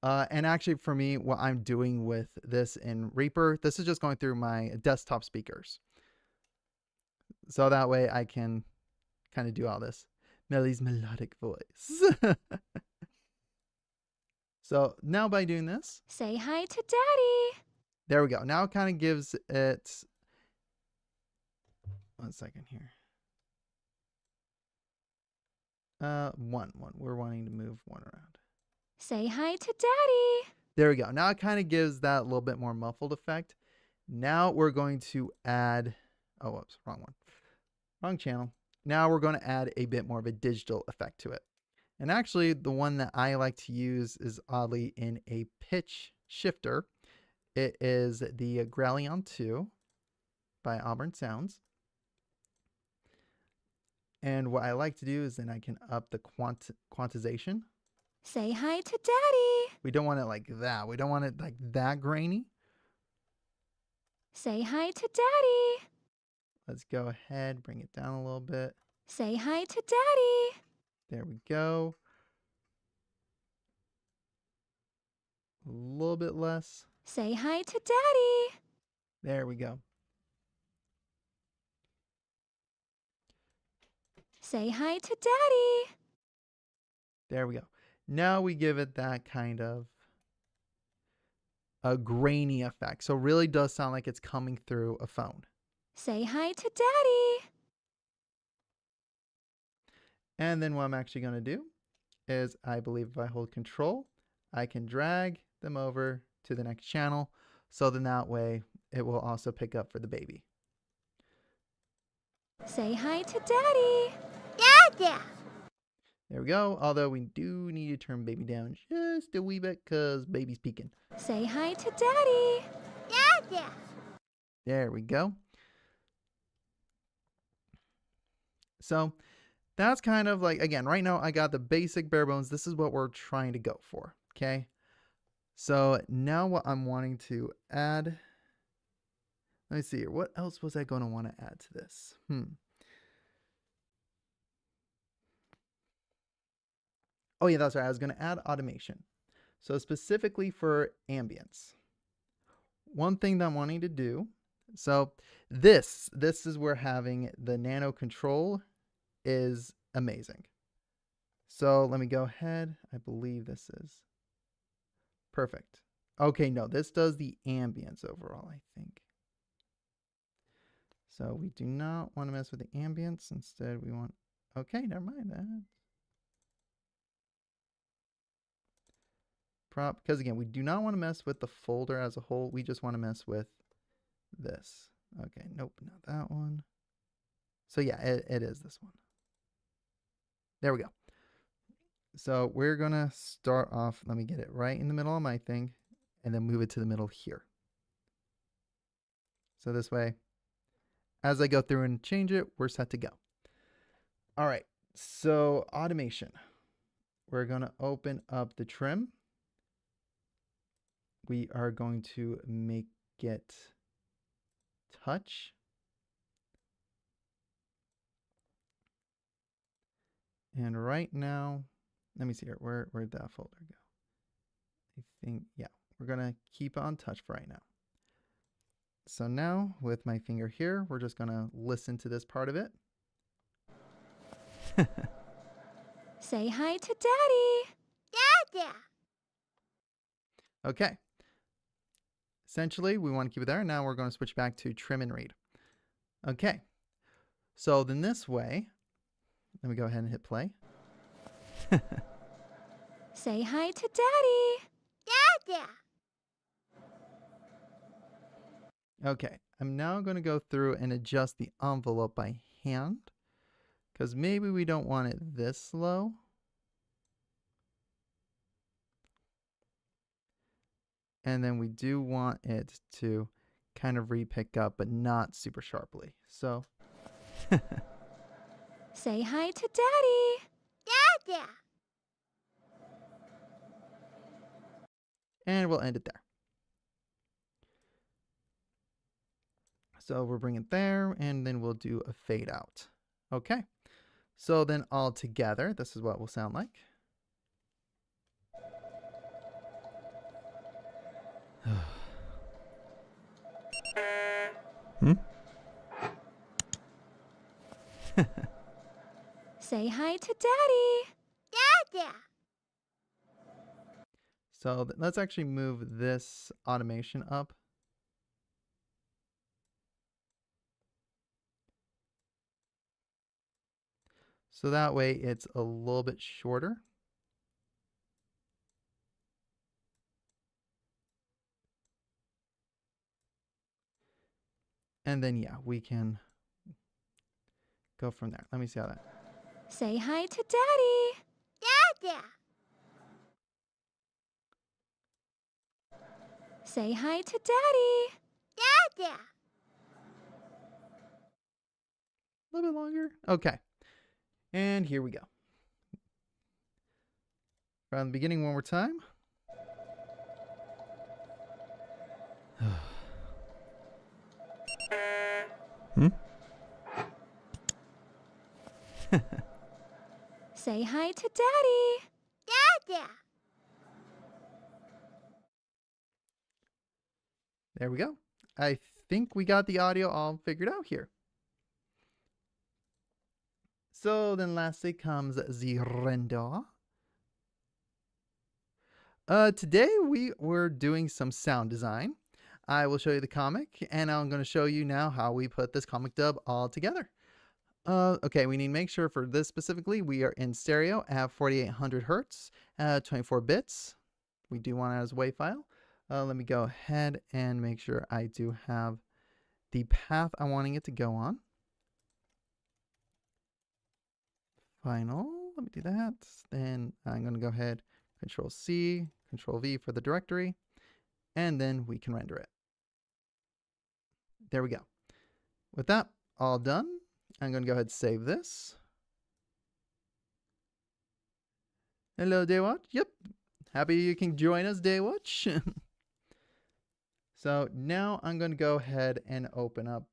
And actually for me, what I'm doing with this in Reaper, this is just going through my desktop speakers. So that way I can kind of do all this. Melly's melodic voice. So now by doing this, Say hi to Daddy. there we go. Now it kind of gives it, 1 second here. One. We're wanting to move one around. Say hi to Daddy. There we go. Now it kind of gives that little bit more muffled effect. Now we're going to add, oh, whoops, wrong one. Wrong channel. Now we're going to add a bit more of a digital effect to it. And actually, the one that I like to use is oddly in a pitch shifter. It is the Grelion 2 by Auburn Sounds. And what I like to do is then I can up the quantization. Say hi to Daddy. We don't want it like that. We don't want it like that grainy. Say hi to Daddy. Let's go ahead, bring it down a little bit. Say hi to Daddy. There we go. A little bit less. Say hi to Daddy. There we go. Say hi to Daddy. There we go. Now we give it that kind of a grainy effect. So it really does sound like it's coming through a phone. Say hi to Daddy. And then what I'm actually going to do is I believe if I hold control, I can drag them over to the next channel. So then that way it will also pick up for the baby. Say hi to Daddy. Dada. There we go. Although we do need to turn baby down just a wee bit because baby's peeking. Say hi to Daddy. Dada. There we go. So that's kind of like, again, right now I got the basic bare bones. This is what we're trying to go for. Okay. So now what I'm wanting to add, let me see here. What else was I going to want to add to this? Oh yeah, that's right. I was going to add automation. So specifically for ambience. One thing that I'm wanting to do, so this is where having the nano control is amazing. So let me go ahead. I believe this is perfect. Okay, no, this does the ambience overall, I think. So we do not want to mess with the ambience. Instead, we want, okay, never mind that. Because again, we do not want to mess with the folder as a whole. We just want to mess with this. Okay, nope, not that one. So yeah, it is this one. There we go. So we're going to start off, let me get it right in the middle of my thing, and then move it to the middle here. So this way, as I go through and change it, we're set to go. All right, so automation. We're going to open up the trim. We are going to make it touch. And right now, let me see here. Where'd that folder go? I think, yeah, we're going to keep it on touch for right now. So now with my finger here, we're just going to listen to this part of it. Say hi to Daddy. Dada. Okay. Essentially, we want to keep it there. Now we're going to switch back to trim and read. Okay. So then this way, let me go ahead and hit play. Say hi to Daddy. Dada. Okay, I'm now going to go through and adjust the envelope by hand because maybe we don't want it this low. And then we do want it to kind of re-pick up, but not super sharply. So say hi to Daddy. Dada. And we'll end it there. So we'll bring it there, and then we'll do a fade out. Okay. So then all together, this is what will sound like. Say hi to Daddy. Dada. So let's actually move this automation up. So that way it's a little bit shorter. And then, yeah, we can go from there. Let me see how that. Say hi to Daddy. Dada. Say hi to Daddy. Dada. A little bit longer. Okay. And here we go. From the beginning one more time. Say hi to Daddy. Dada. There we go. I think we got the audio all figured out here. So then lastly comes the render. Today we were doing some sound design. I will show you the comic, and I'm going to show you now how we put this comic dub all together. Okay, we need to make sure for this specifically, we are in stereo at 4800 hertz, 24 bits. We do want it as a WAV file. Let me go ahead and make sure I do have the path I'm wanting it to go on. Final, let me do that. Then I'm going to go ahead, Control C, Control V for the directory, and then we can render it. There we go. With that all done, I'm going to go ahead and save this. Hello, Daywatch. Yep. Happy you can join us, Daywatch. So now I'm going to go ahead and open up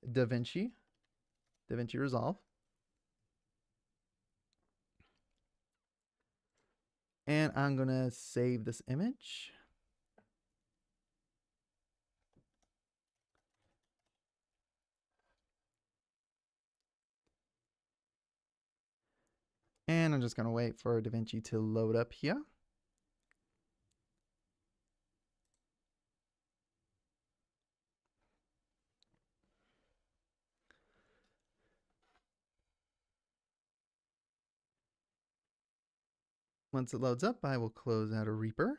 DaVinci Resolve. And I'm going to save this image. And I'm just going to wait for DaVinci to load up here. Once it loads up, I will close out a Reaper.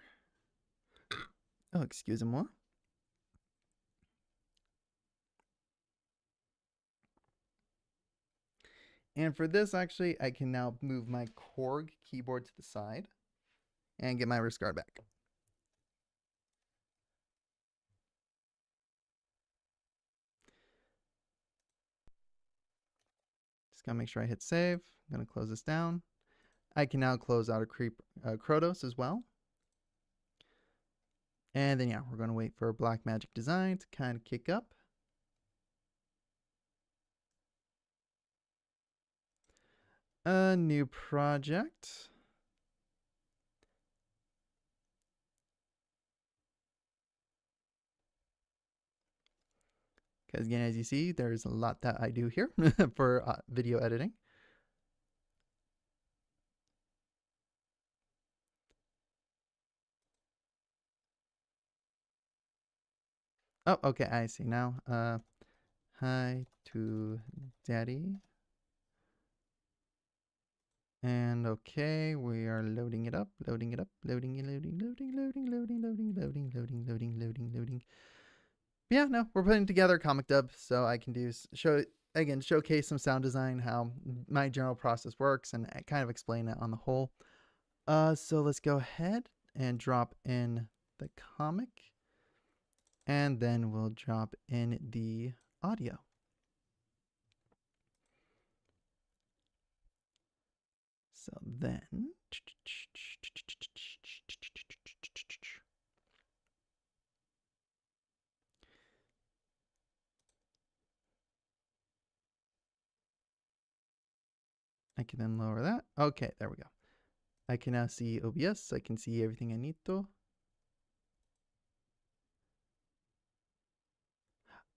Oh, excusez-moi. And for this, actually, I can now move my Korg keyboard to the side and get my wrist guard back. Just gotta make sure I hit save. I'm gonna close this down. I can now close out a Krotos as well. And then, yeah, we're gonna wait for Blackmagic Design to kind of kick up. A new project. Because again, as you see, there's a lot that I do here for video editing. Oh, okay, I see now. Hi to Daddy. And okay, we are loading it up, loading it up, loading. Yeah, no, we're putting together a comic dub so I can do showcase some sound design, how my general process works, and kind of explain it on the whole. So let's go ahead and drop in the comic, and then we'll drop in the audio. So then, I can then lower that. Okay, there we go. I can now see OBS. I can see everything I need to.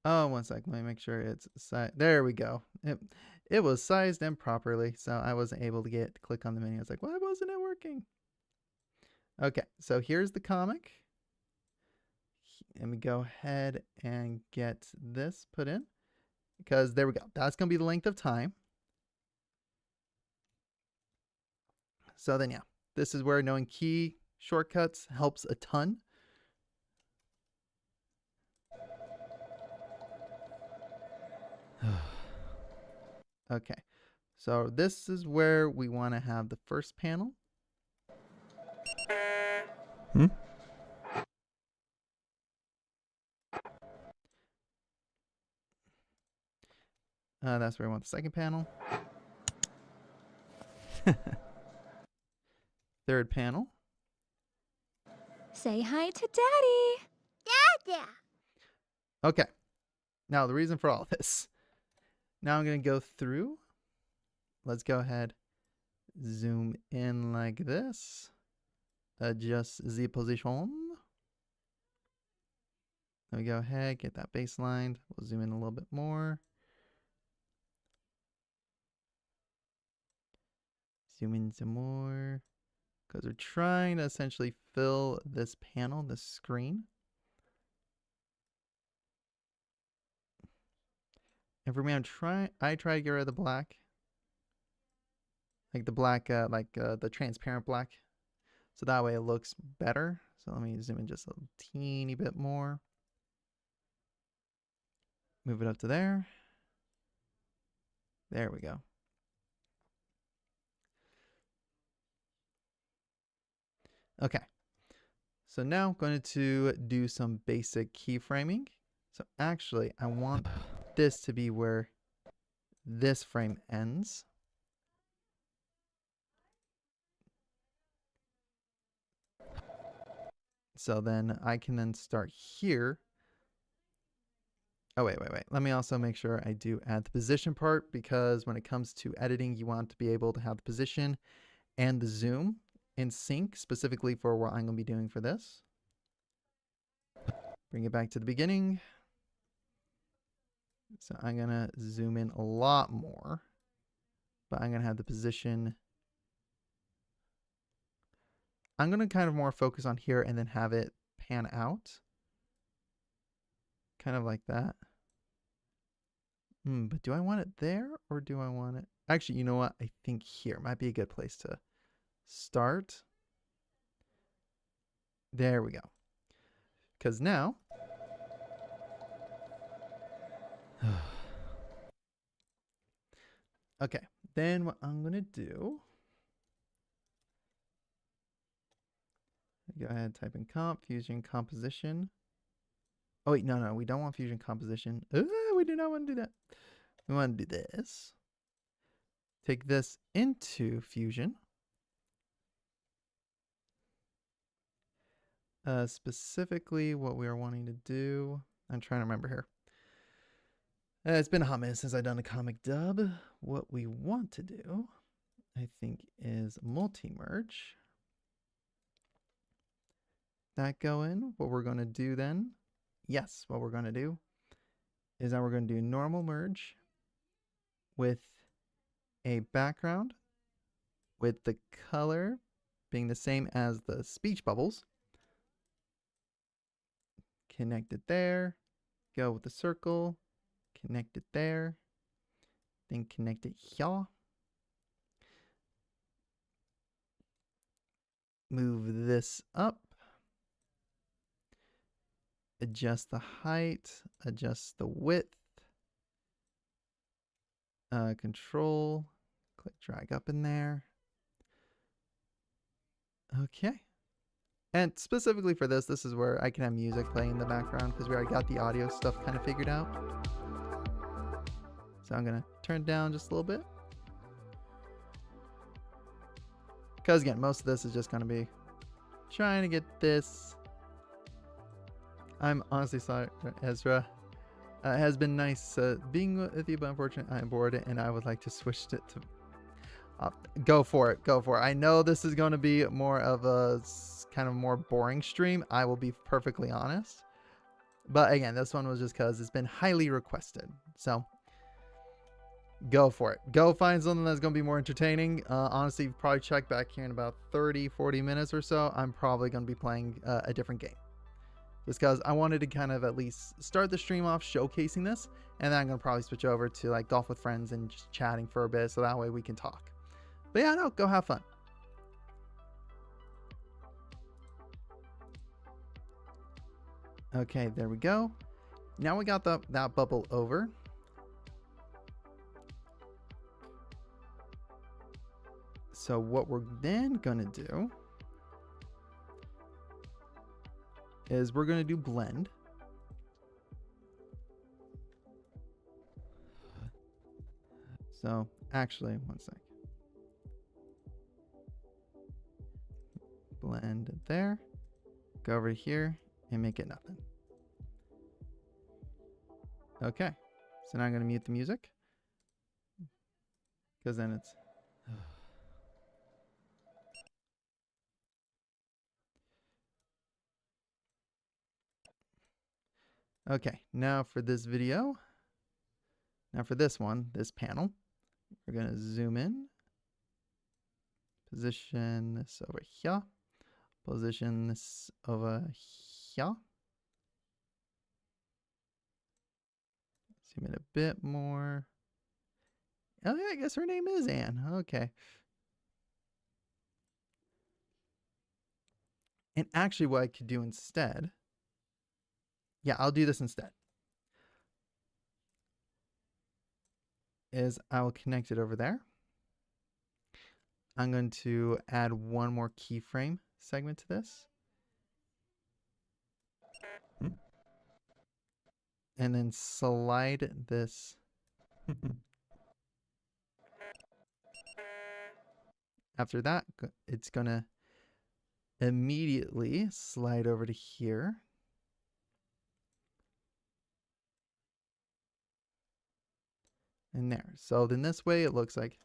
Oh, 1 sec. Let me make sure it's there we go. It was sized in properly, so I wasn't able to click on the menu. I was like, why wasn't it working? Okay, so here's the comic. Let me go ahead and get this put in, because there we go. That's going to be the length of time. So then, yeah, this is where knowing key shortcuts helps a ton. Okay, so this is where we want to have the first panel. That's where I want the second panel. Third panel. Say hi to Daddy. Dada. Okay, now the reason for all this. Now I'm going to go through. Let's go ahead, zoom in like this. Adjust the position. Let me go ahead, get that baseline. We'll zoom in a little bit more. Zoom in some more. Because we're trying to essentially fill this panel, this screen. And for me, I try to get rid of the black. Like the black, the transparent black. So that way it looks better. So let me zoom in just a teeny bit more. Move it up to there. There we go. Okay. So now I'm going to do some basic keyframing. So actually, I want this to be where this frame ends. So then I can then start here. Oh, wait. Let me also make sure I do add the position part, because when it comes to editing, you want to be able to have the position and the zoom in sync, specifically for what I'm going to be doing for this. Bring it back to the beginning. So I'm going to zoom in a lot more, but I'm going to have the position. I'm going to kind of more focus on here and then have it pan out. Kind of like that. But do I want it there, or do I want it? Actually, you know what? I think here might be a good place to start. There we go. Because now, okay, then what I'm going to do, go ahead, type in comp, fusion composition. Oh, wait, no, we don't want fusion composition. We do not want to do that. We want to do this. Take this into fusion. Specifically, what we are wanting to do, I'm trying to remember here. It's been a hot minute since I've done a comic dub. What we want to do, I think, is multi-merge. That go in. What we're going to do then, yes, what we're going to do is that we're going to do normal merge with a background with the color being the same as the speech bubbles. Connect it there, go with the circle, connect it there, then connect it here. Move this up. Adjust the height, adjust the width. Control, click drag up in there. Okay. And specifically for this is where I can have music playing in the background, because we already got the audio stuff kind of figured out. So I'm going to turn it down just a little bit. Because again, most of this is just going to be trying to get this. I'm honestly sorry, Ezra. It has been nice being with you, but unfortunately I am bored and I would like to switch it to... Go for it. Go for it. I know this is going to be more of a kind of more boring stream. I will be perfectly honest. But again, this one was just because it's been highly requested. So go for it. Go find something that's going to be more entertaining. Honestly, probably check back here in about 30, 40 minutes or so. I'm probably going to be playing a different game. Just because I wanted to kind of at least start the stream off showcasing this. And then I'm going to probably switch over to like golf with friends and just chatting for a bit. So that way we can talk. But yeah, no, go have fun. Okay, there we go. Now we got that bubble over. So what we're then gonna do is we're gonna do blend. So actually, one sec. Blend it there. Go over here and make it nothing. Okay, so now I'm gonna mute the music because then it's okay. Now for this video, now for this one, this panel, we're gonna zoom in, position this over here, position this over here. Zoom in a bit more. Oh yeah, I guess her name is Anne. Okay. And actually what I could do instead, yeah, I'll do this instead, is I will connect it over there. I'm going to add one more keyframe segment to this. And then slide this after that, it's going to immediately slide over to here. And there. So then this way it looks like,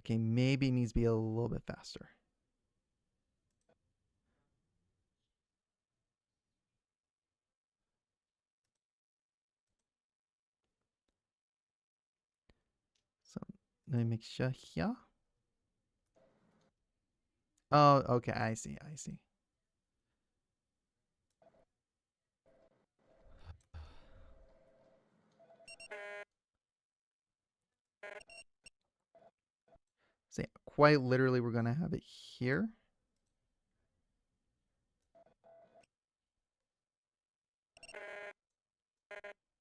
okay, maybe it needs to be a little bit faster. So let me make sure here. Oh, okay, I see, I see. So yeah, quite literally we're gonna have it here.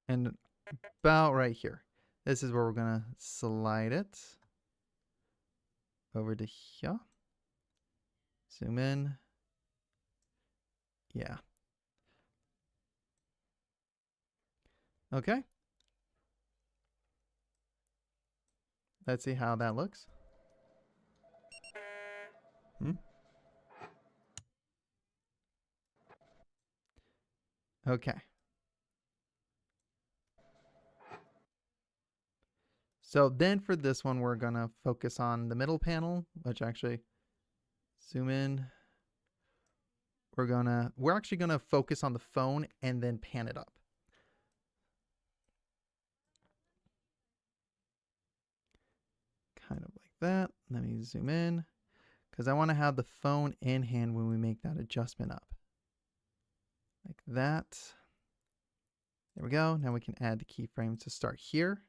And about right here. This is where we're gonna slide it over to here. Zoom in. Yeah. Okay. Let's see how that looks. Okay. So then for this one, we're gonna focus on the middle panel, which actually zoom in. We're actually gonna focus on the phone and then pan it up. Kind of like that. Let me zoom in because I want to have the phone in hand when we make that adjustment up. Like that. There we go. Now we can add the keyframe to start here.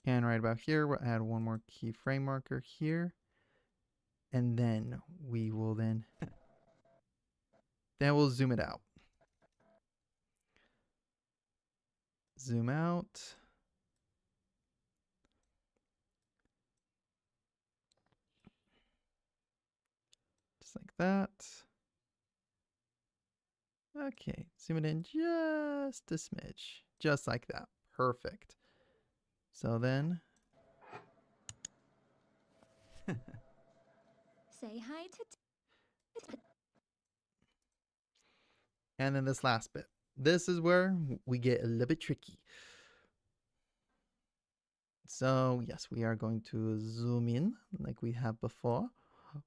And right about here, we'll add one more keyframe marker here. And then we will then we'll zoom it out. Zoom out. Just like that. Okay, zoom it in just a smidge. Just like that. Perfect. So then Say hi to and then this last bit. this is where we get a little bit tricky. So yes, we are going to zoom in like we have before.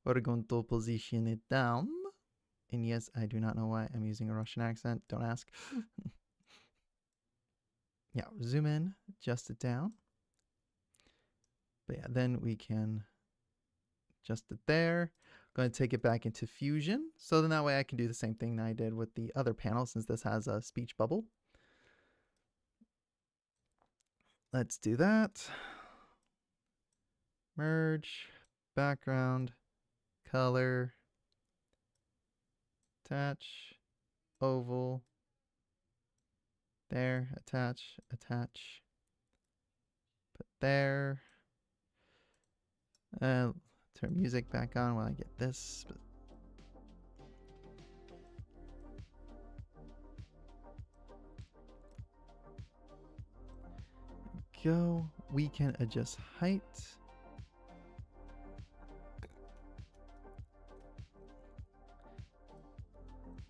We're going to position it down. And yes, I do not know why I'm using a Russian accent. Don't ask. Yeah, zoom in, adjust it down. But yeah, then we can adjust it there. Going to take it back into Fusion. So then that way I can do the same thing that I did with the other panel since this has a speech bubble. Let's do that. Merge, background, color, attach, oval, there, attach, put there. Turn music back on while I get this. Go. We can adjust height.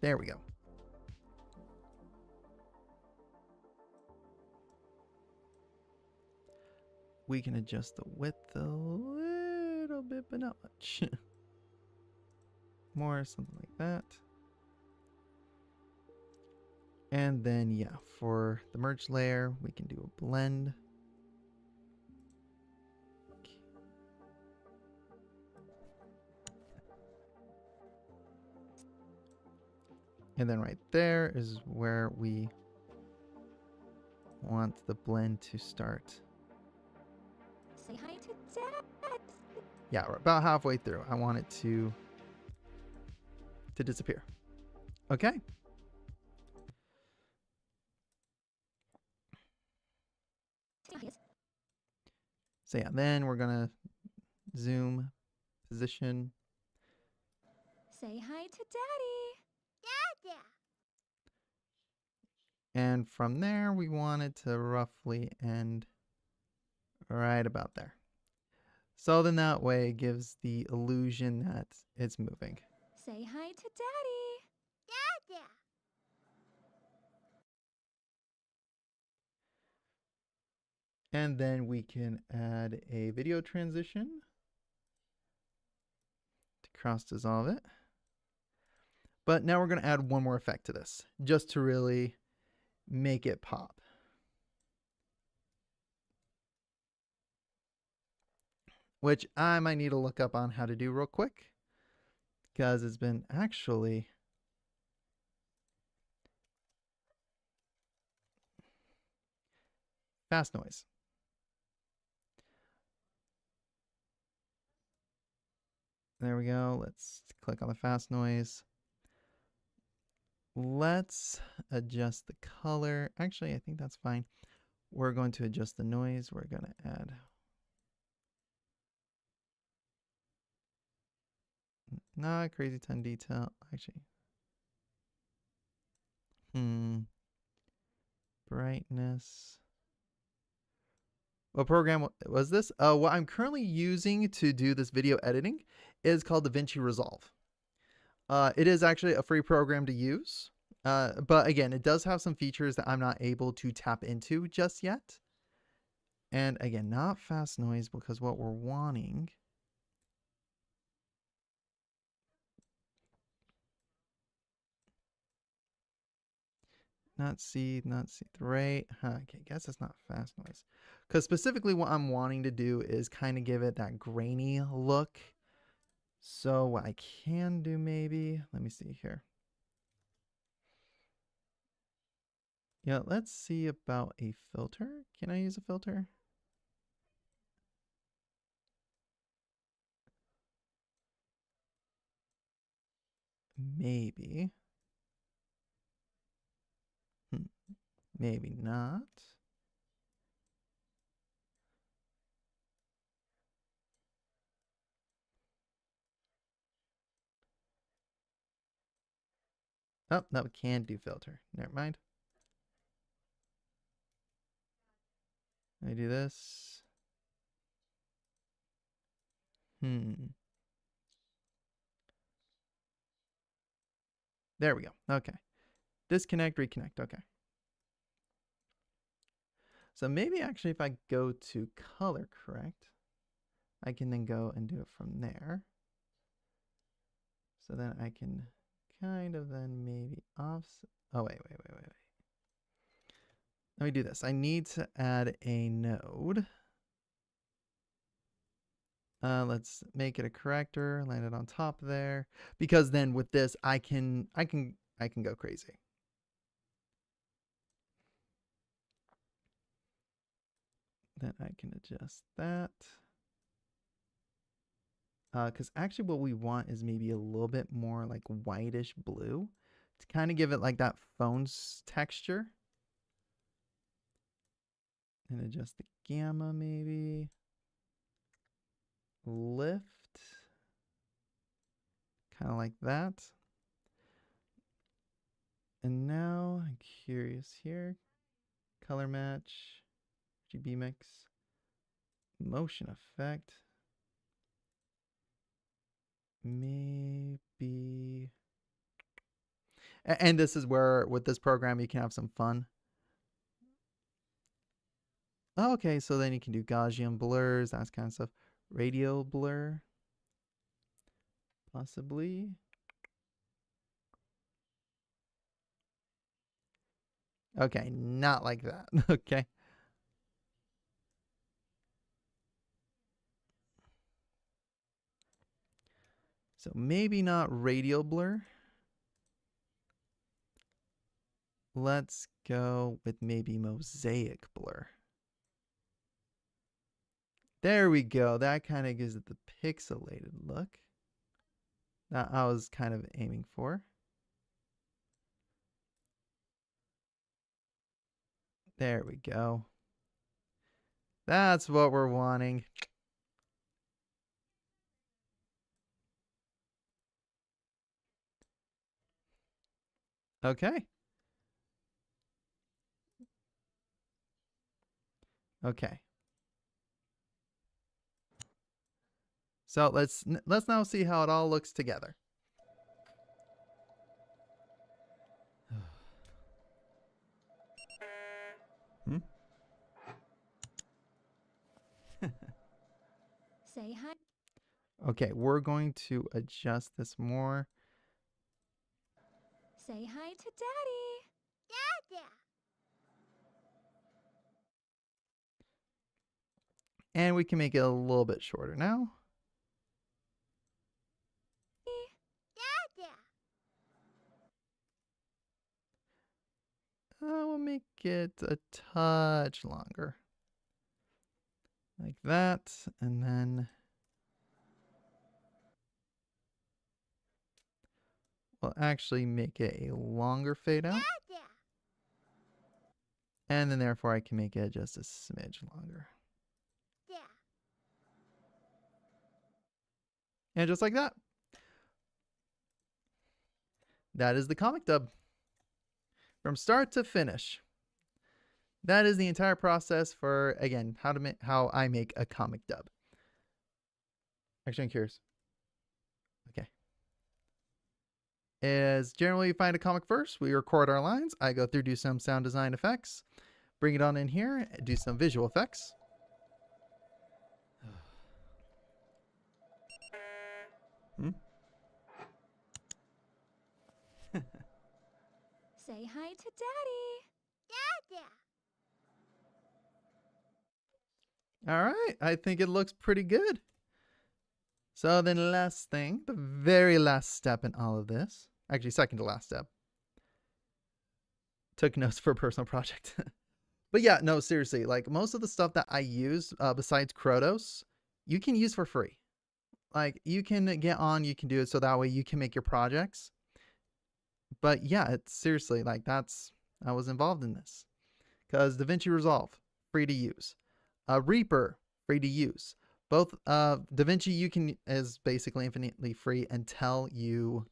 There we go. We can adjust the width a little bit, but not much. More, something like that. And then, yeah, for the merge layer, we can do a blend. And then right there is where we want the blend to start. Say hi to Dad. Yeah, we're about halfway through. I want it to disappear. Okay. So yeah, then we're gonna zoom, position. Say hi to Daddy. Dada. And from there, we want it to roughly end right about there. So then that way it gives the illusion that it's moving. Say hi to Daddy. Dada. And then we can add a video transition to cross dissolve it. But now we're going to add one more effect to this, just to really make it pop. Which I might need to look up on how to do real quick, because it's been actually fast noise. There we go. Let's click on the fast noise. Let's adjust the color. Actually, I think that's fine. We're going to adjust the noise. We're going to add not crazy ton detail. Actually, brightness. What program was this? What I'm currently using to do this video editing is called DaVinci Resolve. It is actually a free program to use. But again, it does have some features that I'm not able to tap into just yet. And again, not fast noise, because what we're wanting not see right. Okay, guess it's not fast noise. Because specifically what I'm wanting to do is kind of give it that grainy look. So what I can do maybe, let me see here. Yeah, let's see about a filter. Can I use a filter? Maybe. Maybe not. Oh, no, we can do filter. Never mind. I do this. There we go. Okay. Disconnect, reconnect. Okay. So maybe actually if I go to color correct, I can then go and do it from there. So then I can kind of then maybe offset. Oh, wait. Let me do this. I need to add a node. Let's make it a corrector, land it on top there, because then with this I can go crazy. Then I can adjust that. Because actually what we want is maybe a little bit more like whitish blue to kind of give it like that phone's texture. And adjust the gamma maybe. Lift. Kind of like that. And now I'm curious here. Color match. RGB mix. Motion effect. Maybe. And this is where with this program you can have some fun. Oh, okay, so then you can do Gaussian blurs, that kind of stuff. Radial blur. Possibly. Okay, not like that. Okay. So maybe not radial blur. Let's go with maybe mosaic blur. There we go. That kind of gives it the pixelated look that I was kind of aiming for. There we go. That's what we're wanting. Okay. Okay. So let's now see how it all looks together. Say hi. Okay, we're going to adjust this more. Say hi to Daddy. Dada. And we can make it a little bit shorter now. Dada. We'll make it a touch longer. Like that, and then we'll actually make it a longer fade out. Dada. And then therefore I can make it just a smidge longer. Da. And just like that. That is the comic dub. From start to finish. That is the entire process for, again, how I make a comic dub. Actually, I'm curious. Okay. Is generally you find a comic first, we record our lines, I go through, do some sound design effects, bring it on in here, do some visual effects. Say hi to Daddy. Dada. All right, I think it looks pretty good. So then last thing, the very last step in all of this, actually second to last step. Took notes for a personal project. But yeah, no, seriously, like most of the stuff that I use besides Krotos, you can use for free. Like you can get on, you can do it so that way you can make your projects. But yeah, it's seriously like I was involved in this. Because DaVinci Resolve, free to use. Reaper, free to use. Both DaVinci is basically infinitely free until you,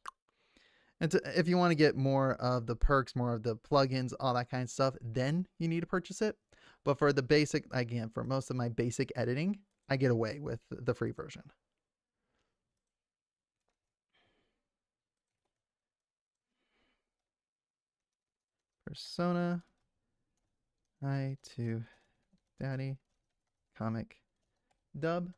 if you want to get more of the perks, more of the plugins, all that kind of stuff, then you need to purchase it. But for the basic, again, for most of my basic editing, I get away with the free version. persona. Hi to daddy. Comic dub.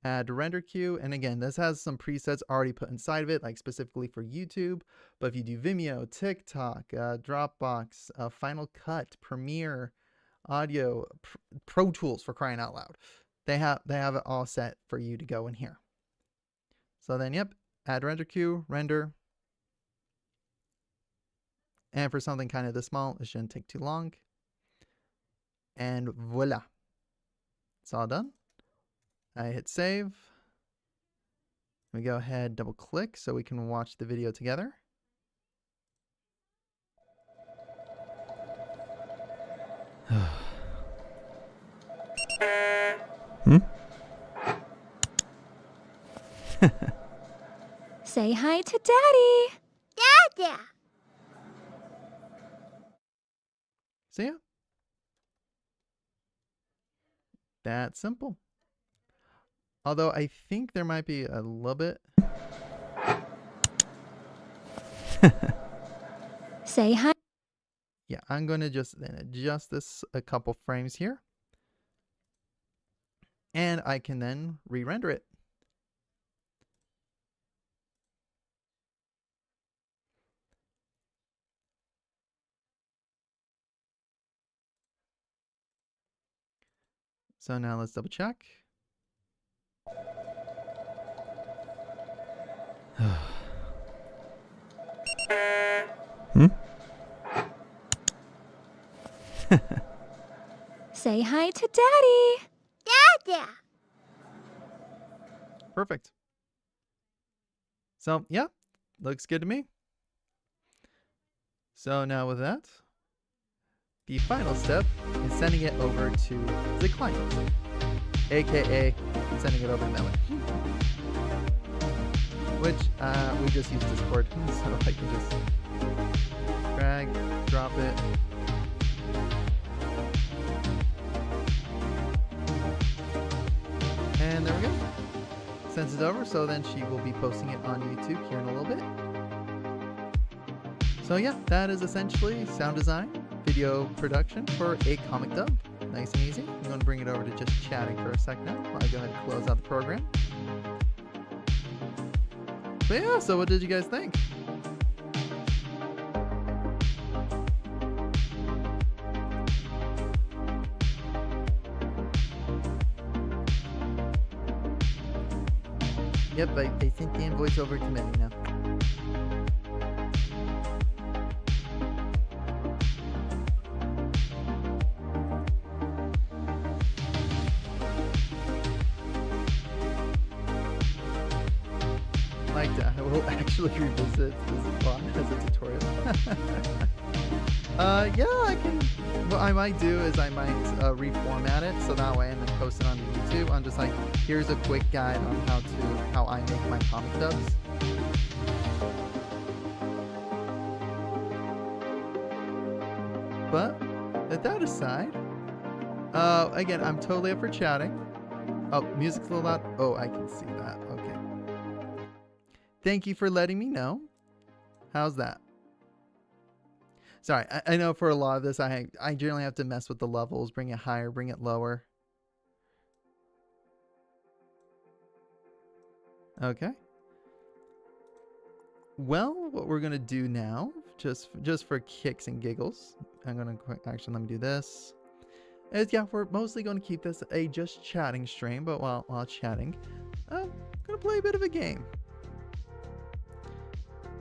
Add render queue, and again, this has some presets already put inside of it, like specifically for YouTube. But if you do Vimeo, TikTok, Dropbox, Final Cut, Premiere, Audio, Pro Tools, for crying out loud, they have it all set for you to go in here. So then, yep, add render queue, render, and for something kind of this small, it shouldn't take too long. And voila, it's all done. I hit save. We go ahead, double click so we can watch the video together. Say hi to Daddy. Dada. So yeah, that simple. Although I think there might be a little bit. Say hi. Yeah, I'm going to just then adjust this a couple frames here. And I can then re-render it. So now let's double check. Say hi to Daddy. Dada. Perfect. So yeah, looks good to me. So now with that, the final step is sending it over to the client, aka sending it over to Melon, which we just use Discord, so I can just drag, drop it. And there we go. Sends it over, so then she will be posting it on YouTube here in a little bit. So yeah, that is essentially sound design, video production for a comic dub. Nice and easy. I'm going to bring it over to just chatting for a sec now while I go ahead and close out the program. But yeah, so what did you guys think? Yep, I sent the invoice over to Melly now. I will actually revisit this bot as a tutorial. Yeah, I can. What I might do is I might reformat it so that way and then post it on YouTube. I'm just like, here's a quick guide on how I make my comic dubs. But with that aside, again, I'm totally up for chatting. Oh, music's a little loud. Oh, I can see that. Okay. Thank you for letting me know. How's that? Sorry, I know for a lot of this, I generally have to mess with the levels, bring it higher, bring it lower. Okay. Well, what we're gonna do now, just for kicks and giggles, I'm gonna actually let me do this. Is yeah, we're mostly gonna keep this a just chatting stream, but while chatting, I'm gonna play a bit of a game.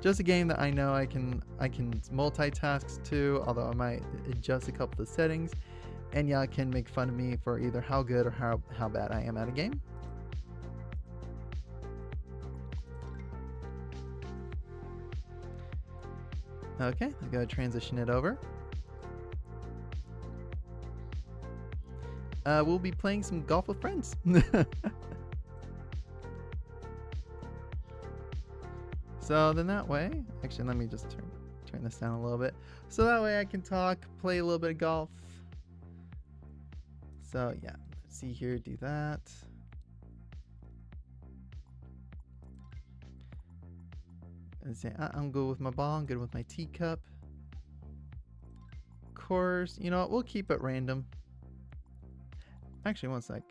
Just a game that I know I can multitask to, although I might adjust a couple of the settings, and y'all can make fun of me for either how good or how bad I am at a game. Okay, I'm gonna transition it over. We'll be playing some golf with friends. So then that way, actually let me just turn this down a little bit. So that way I can talk, play a little bit of golf. So yeah, let's see here, do that. And say, I'm good with my ball, I'm good with my teacup. course, you know what? We'll keep it random. Actually, one sec.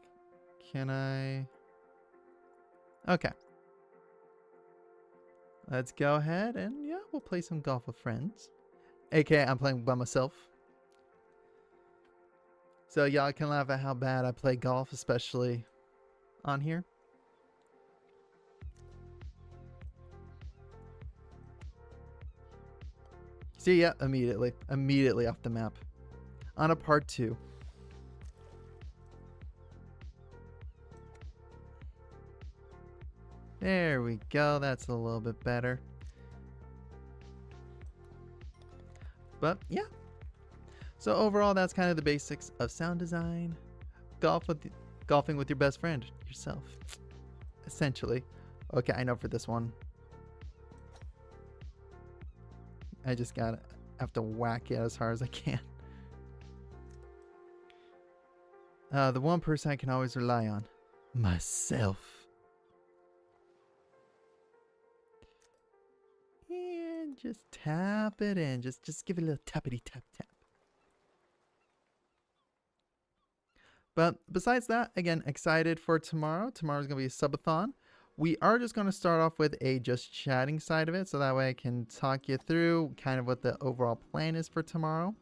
Can I? Okay. Let's go ahead and yeah, we'll play some golf with friends. AKA, I'm playing by myself. So y'all can laugh at how bad I play golf, especially on here. See, yeah, immediately off the map. On a part 2. There we go, that's a little bit better. But yeah. So overall, that's kind of the basics of sound design. Golfing with your best friend, yourself. Essentially. Okay, I know for this one. I just have to whack it as hard as I can. The one person I can always rely on. Myself. And just tap it in. Just give it a little tappity tap tap. But besides that, again, excited for tomorrow. Tomorrow's going to be a subathon. We are just going to start off with a just chatting side of it, so that way I can talk you through kind of what the overall plan is for tomorrow.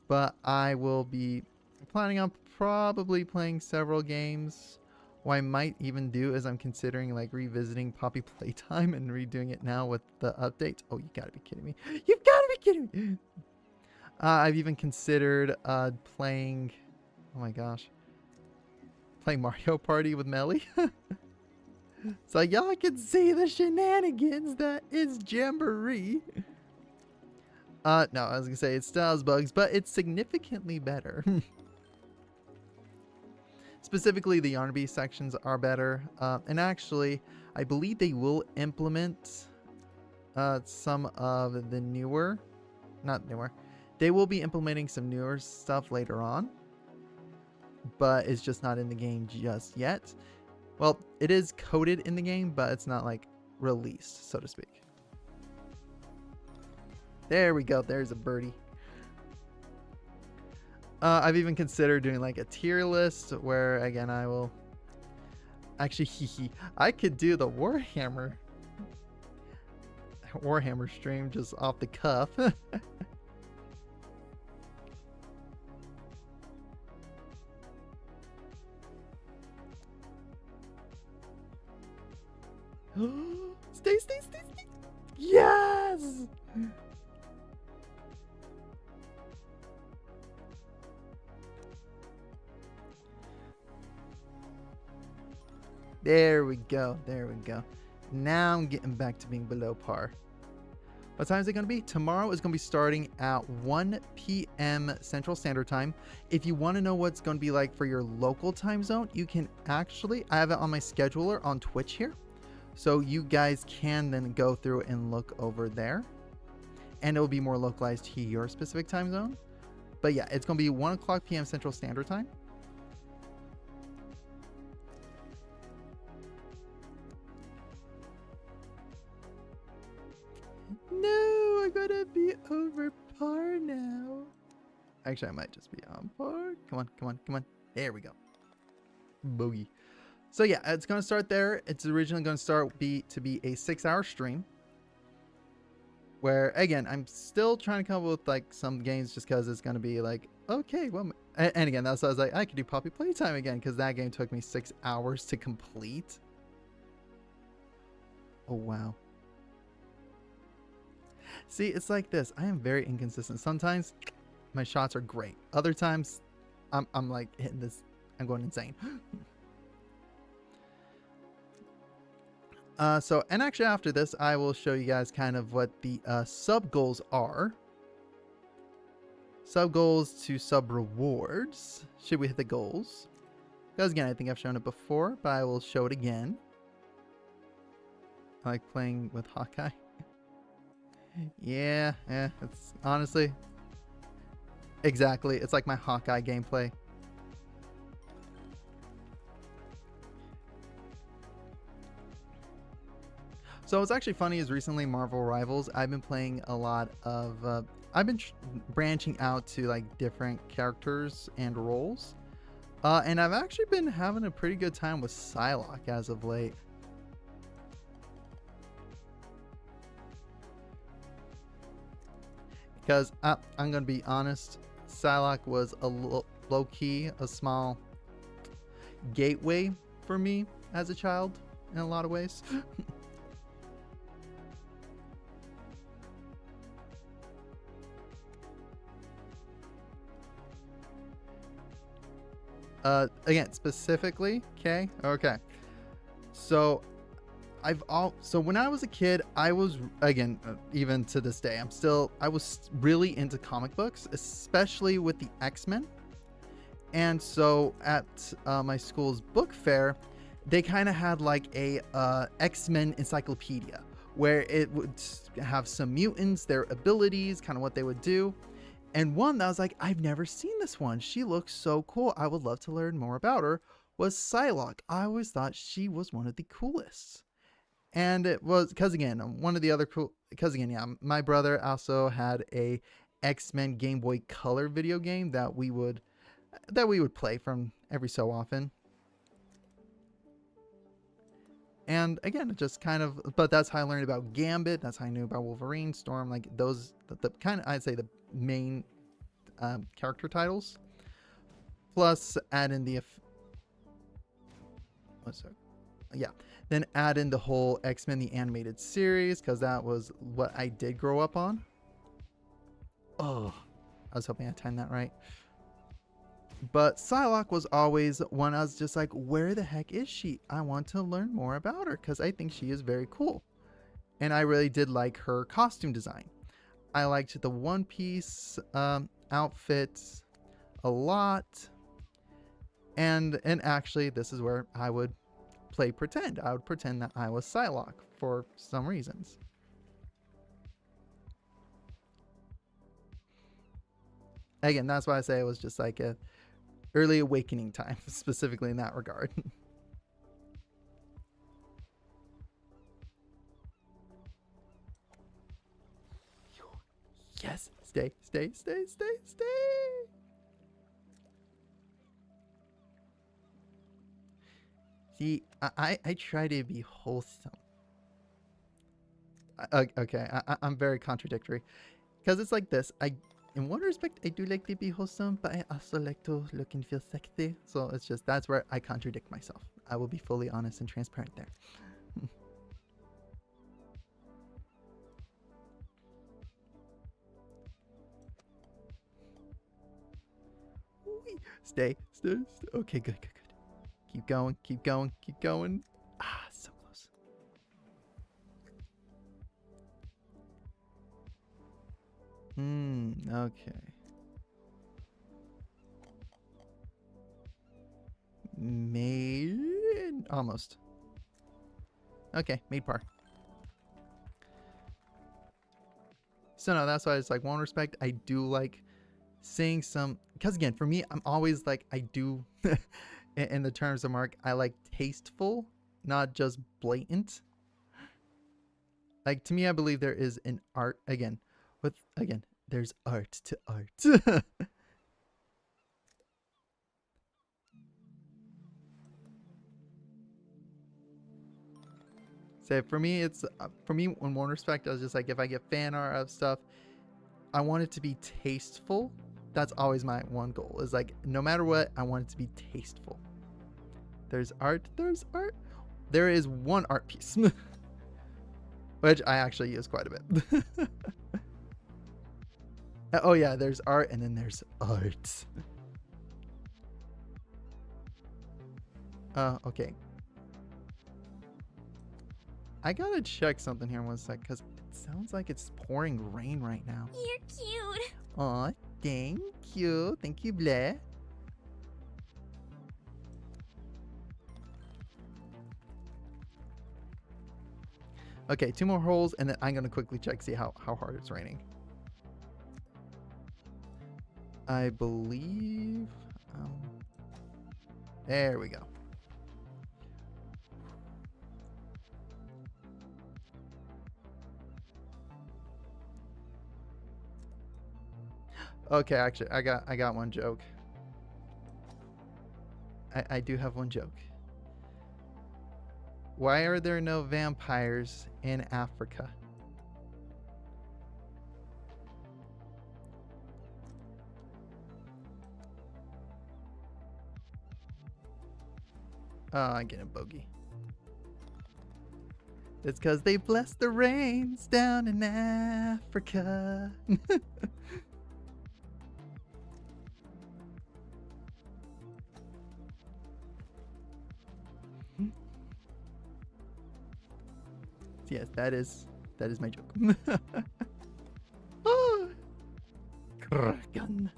But I will be planning on probably playing several games. What I might even do is I'm considering like revisiting Poppy Playtime and redoing it now with the updates. Oh, you gotta be kidding me. You've gotta be kidding me. I've even considered playing, oh my gosh, playing Mario Party with Melly. So y'all can see the shenanigans that is Jamboree. No, I was gonna say it still has bugs, but it's significantly better. Specifically, the Yarnby sections are better. And actually, I believe they will implement some of the newer, not newer, they will be implementing some newer stuff later on. But it's just not in the game just yet. Well, it is coded in the game, but it's not like released, so to speak. There we go. There's a birdie. I've even considered doing like a tier list where, again, I will actually, I could do the Warhammer stream just off the cuff. Stay. Yes! There we go. Now I'm getting back to being below par. What time is it going to be? Tomorrow is going to be starting at 1 p.m. Central Standard Time. If you want to know what's going to be like for your local time zone, you can actually, I have it on my scheduler on Twitch here. So you guys can then go through and look over there. And it will be more localized to your specific time zone. But yeah, it's going to be 1 o'clock p.m. Central Standard Time. No, I gotta be over par now. Actually, I might just be on par. Come on. There we go. Bogey. So yeah, it's going to start there. It's originally going to start to be a 6-hour stream. Where, again, I'm still trying to come up with like some games just because it's going to be like, okay, well, and again, that's why I was like, I could do Poppy Playtime again because that game took me 6 hours to complete. Oh, wow. See, it's like this. I am very inconsistent. Sometimes my shots are great. Other times I'm like hitting this. I'm going insane. And actually after this, I will show you guys kind of what the sub goals are. Sub goals to sub rewards. Should we hit the goals? Because again, I think I've shown it before, but I will show it again. I like playing with Hawkeye. Yeah, it's honestly, exactly. It's like my Hawkeye gameplay. So what's actually funny is recently Marvel Rivals, I've been playing a lot of, I've been branching out to like different characters and roles. And I've actually been having a pretty good time with Psylocke as of late. Because I'm going to be honest, Psylocke was a low-key, a small gateway for me as a child in a lot of ways. Again, specifically, okay. So so when I was a kid, I was, again, even to this day, I was really into comic books, especially with the X-Men. And so at my school's book fair, they kind of had like a X-Men encyclopedia where it would have some mutants, their abilities, kind of what they would do. And one that I was like, I've never seen this one. She looks so cool. I would love to learn more about her. Was Psylocke. I always thought she was one of the coolest. And it was because again, one of the other cool, because again, yeah, my brother also had a X-Men Game Boy Color video game that we would play from every so often. And again, it just kind of, but that's how I learned about Gambit. That's how I knew about Wolverine, Storm, like those, the kind of, I'd say the main character titles. Plus add in the, then add in the whole X-Men, the animated series, because that was what I did grow up on. Oh, I was hoping I timed that right. But Psylocke was always one I was just like, where the heck is she? I want to learn more about her because I think she is very cool. And I really did like her costume design. I liked the One Piece outfits a lot. And actually, this is where I would play pretend. I would pretend that I was Psylocke for some reasons. Again, that's why I say it was just like a early awakening time, specifically in that regard. Yes, stay. See, I try to be wholesome. Okay, I'm very contradictory. Because it's like this, in one respect, I do like to be wholesome, but I also like to look and feel sexy. So it's just, that's where I contradict myself. I will be fully honest and transparent there. Stay. Okay, good. Keep going. Ah, so close. Okay. Made almost. Okay, made par. So no, that's why it's like one respect. I do like seeing some, because again, for me, I'm always like, I do in the terms of Mark, I like tasteful, not just blatant. Like to me, I believe there is an art there's art to art. So for me, it's in one respect, I was just like, if I get fan art of stuff, I want it to be tasteful. That's always my one goal, is like, no matter what, I want it to be tasteful. There's art. There is one art piece, which I actually use quite a bit. Oh yeah, there's art and then there's art. Okay. I gotta check something here one sec, because it sounds like it's pouring rain right now. You're cute. Aw, thank you. Thank you, Blair. Okay, 2 more holes, and then I'm gonna quickly check, see how hard it's raining. I believe... there we go. Okay, actually, I got one joke. I do have one joke. Why are there no vampires in Africa? Oh, I get a bogey. It's because they bless the rains down in Africa. Yes, that is my joke. Oh, Kraken.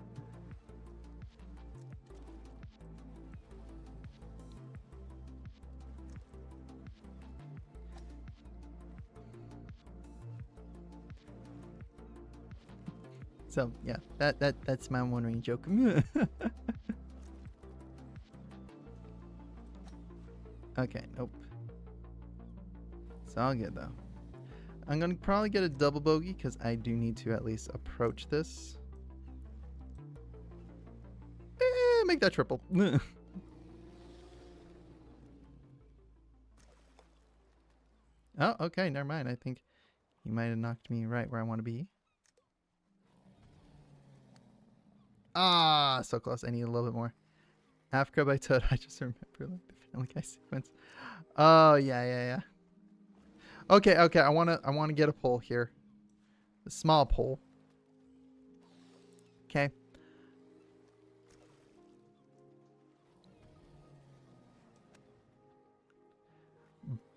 So yeah, that's my one ring joke. Okay, nope. It's all good though. I'm gonna probably get a double bogey because I do need to at least approach this. Make that triple. Oh, okay, never mind. I think you might have knocked me right where I want to be. Ah, so close. I need a little bit more. Africa by Toad. I just remember like the Family Guy sequence. Oh yeah. Okay. I wanna get a poll here. A small poll. Okay.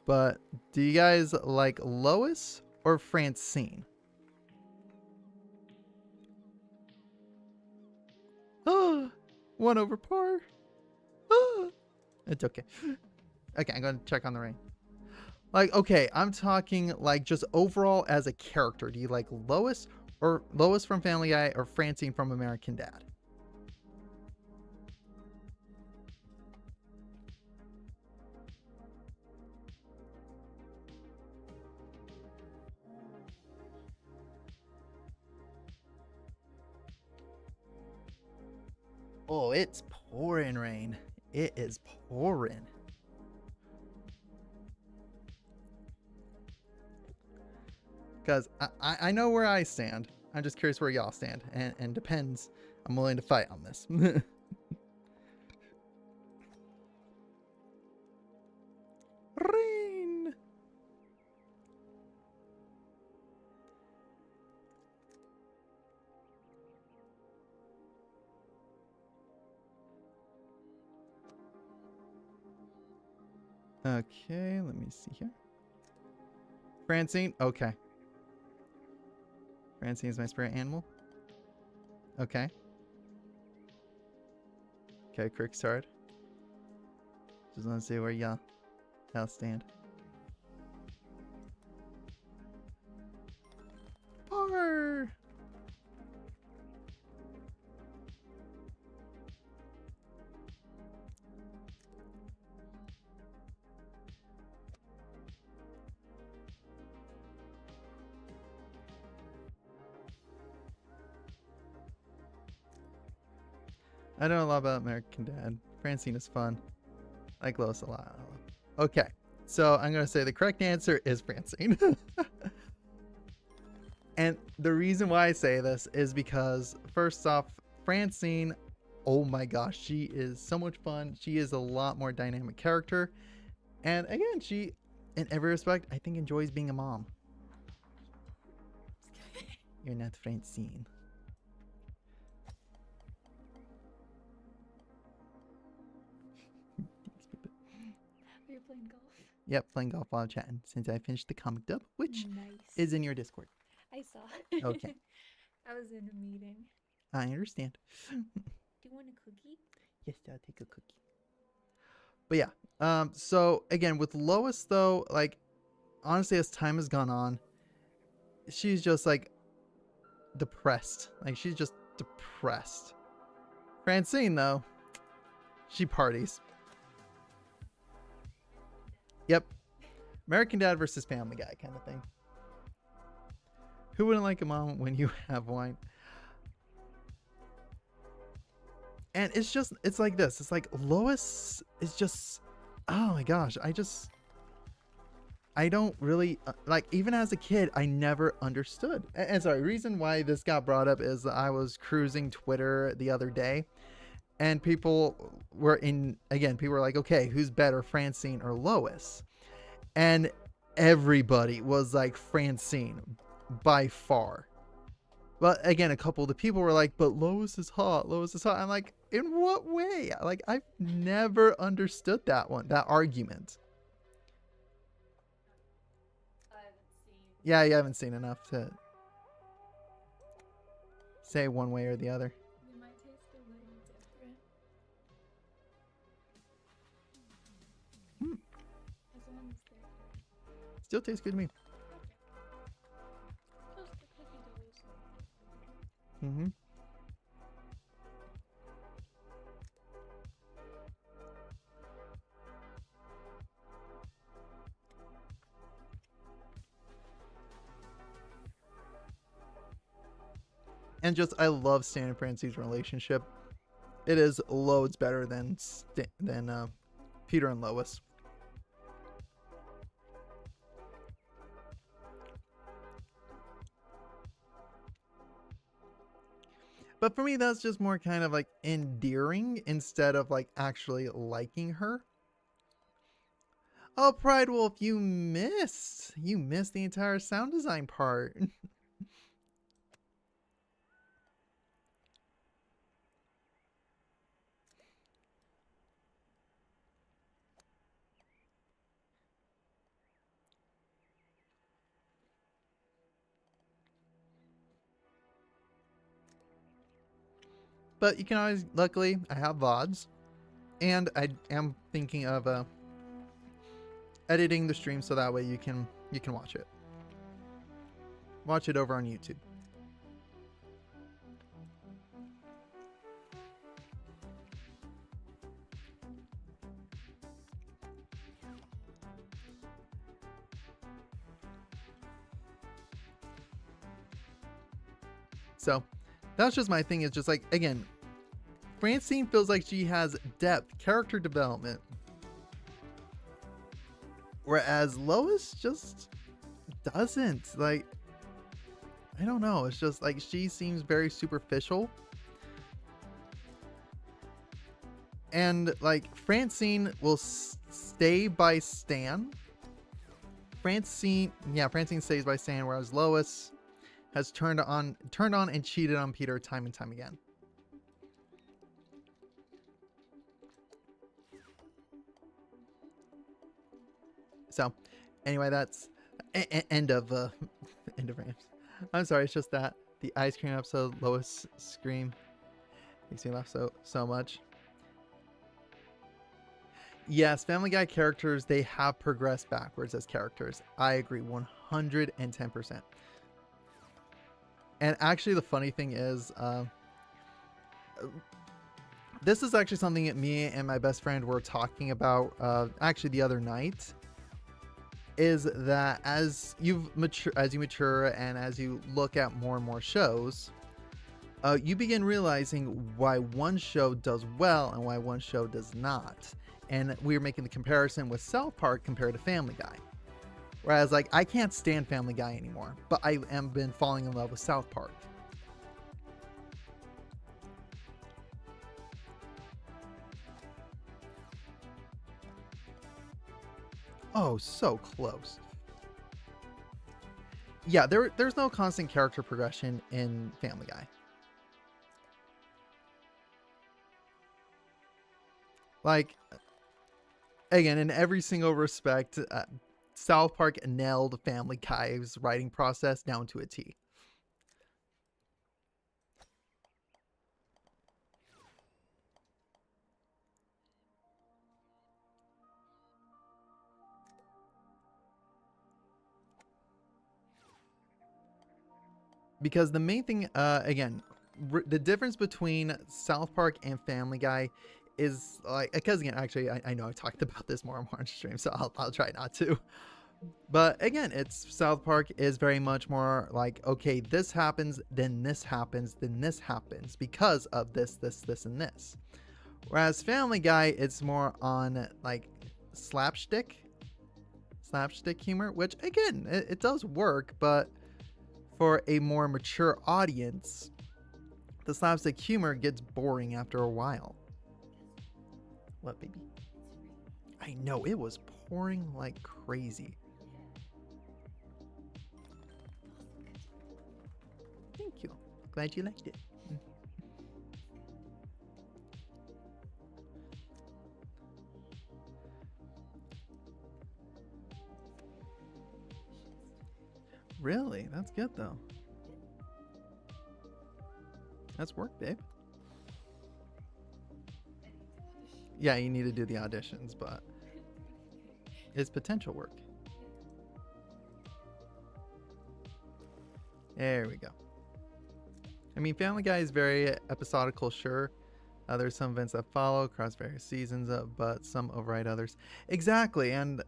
But do you guys like Lois or Francine? Oh, 1 over par. Oh, it's okay. Okay, I'm gonna check on the rain. Like, okay, I'm talking like just overall as a character. Do you like Lois from Family Guy or Francine from American Dad? Oh, it's pouring rain. It is pouring. Because I know where I stand. I'm just curious where y'all stand. And depends. I'm willing to fight on this. Rain. Okay, let me see here. Francine? Okay. Francine is my spirit animal. Okay. Okay, Crick's hard. Just want to see where y'all stand. Par! I know a lot about American Dad. Francine is fun. I like Lois a lot. Okay, so I'm going to say the correct answer is Francine. And the reason why I say this is because, first off, Francine, oh my gosh, she is so much fun. She is a lot more dynamic character. And again, she, in every respect, I think enjoys being a mom. You're not Francine. Are you playing golf? Yep, playing golf while chatting since I finished the comic dub, which is in your Discord. I saw. Okay. I was in a meeting. I understand. Do you want a cookie? Yes, I'll take a cookie. But yeah, so again, with Lois though, like, honestly, as time has gone on, she's just like depressed. Like, she's just depressed. Francine though, she parties. Yep. American Dad versus Family Guy kind of thing. Who wouldn't like a mom when you have wine? And it's like this. It's like Lois is just, oh my gosh. I don't really, like, even as a kid, I never understood. And sorry, reason why this got brought up is I was cruising Twitter the other day, and people were like, okay, who's better, Francine or Lois? And everybody was like Francine by far. But again, a couple of the people were like, but Lois is hot. Lois is hot. I'm like, in what way? Like, I've never understood that argument. Yeah, you haven't seen enough to say one way or the other. It might taste a little different. As long as they're good. Still tastes good to me. Plus the cookie doughs. Mm-hmm. And just, I love Stan and Francine's relationship. It is loads better than Peter and Lois. But for me, that's just more kind of like endearing instead of like actually liking her. Oh, Pride Wolf, you missed the entire sound design part. But you can always, luckily, I have VODs, and I am thinking of editing the stream so that way you can watch it. Watch it over on YouTube. So that's just my thing. Is just like, again, Francine feels like she has depth, character development, whereas Lois just doesn't. Like, I don't know. It's just like she seems very superficial. And like Francine will stay by Stan. Francine stays by Stan, whereas Lois has turned on and cheated on Peter time and time again. So, anyway, that's end of Rams. I'm sorry, it's just that the ice cream episode, Lois scream, makes me laugh so much. Yes, Family Guy characters, they have progressed backwards as characters. I agree 110%. And actually, the funny thing is, this is actually something that me and my best friend were talking about actually the other night. Is that as you mature and as you look at more and more shows, you begin realizing why one show does well and why one show does not. And we were making the comparison with South Park compared to Family Guy. Whereas, like, I can't stand Family Guy anymore, but I am been falling in love with South Park. Oh, so close. Yeah, there's no constant character progression in Family Guy. Like, again, in every single respect, South Park nailed Family Guy's writing process down to a T. Because the main thing, again, the difference between South Park and Family Guy is like, because again, actually, I know I talked about this more and more on stream, so I'll try not to. But again, it's South Park is very much more like, okay, this happens, then this happens, then this happens because of this, and this. Whereas Family Guy, it's more on like slapstick humor, which again, it does work, but for a more mature audience, the slapstick humor gets boring after a while. What, baby? I know, it was pouring like crazy. Thank you. Glad you liked it. Really? That's good though. That's work, babe. Yeah, you need to do the auditions, but it's potential work. There we go. I mean, Family Guy is very episodical, sure. There's some events that follow across various seasons, but some override others. Exactly, and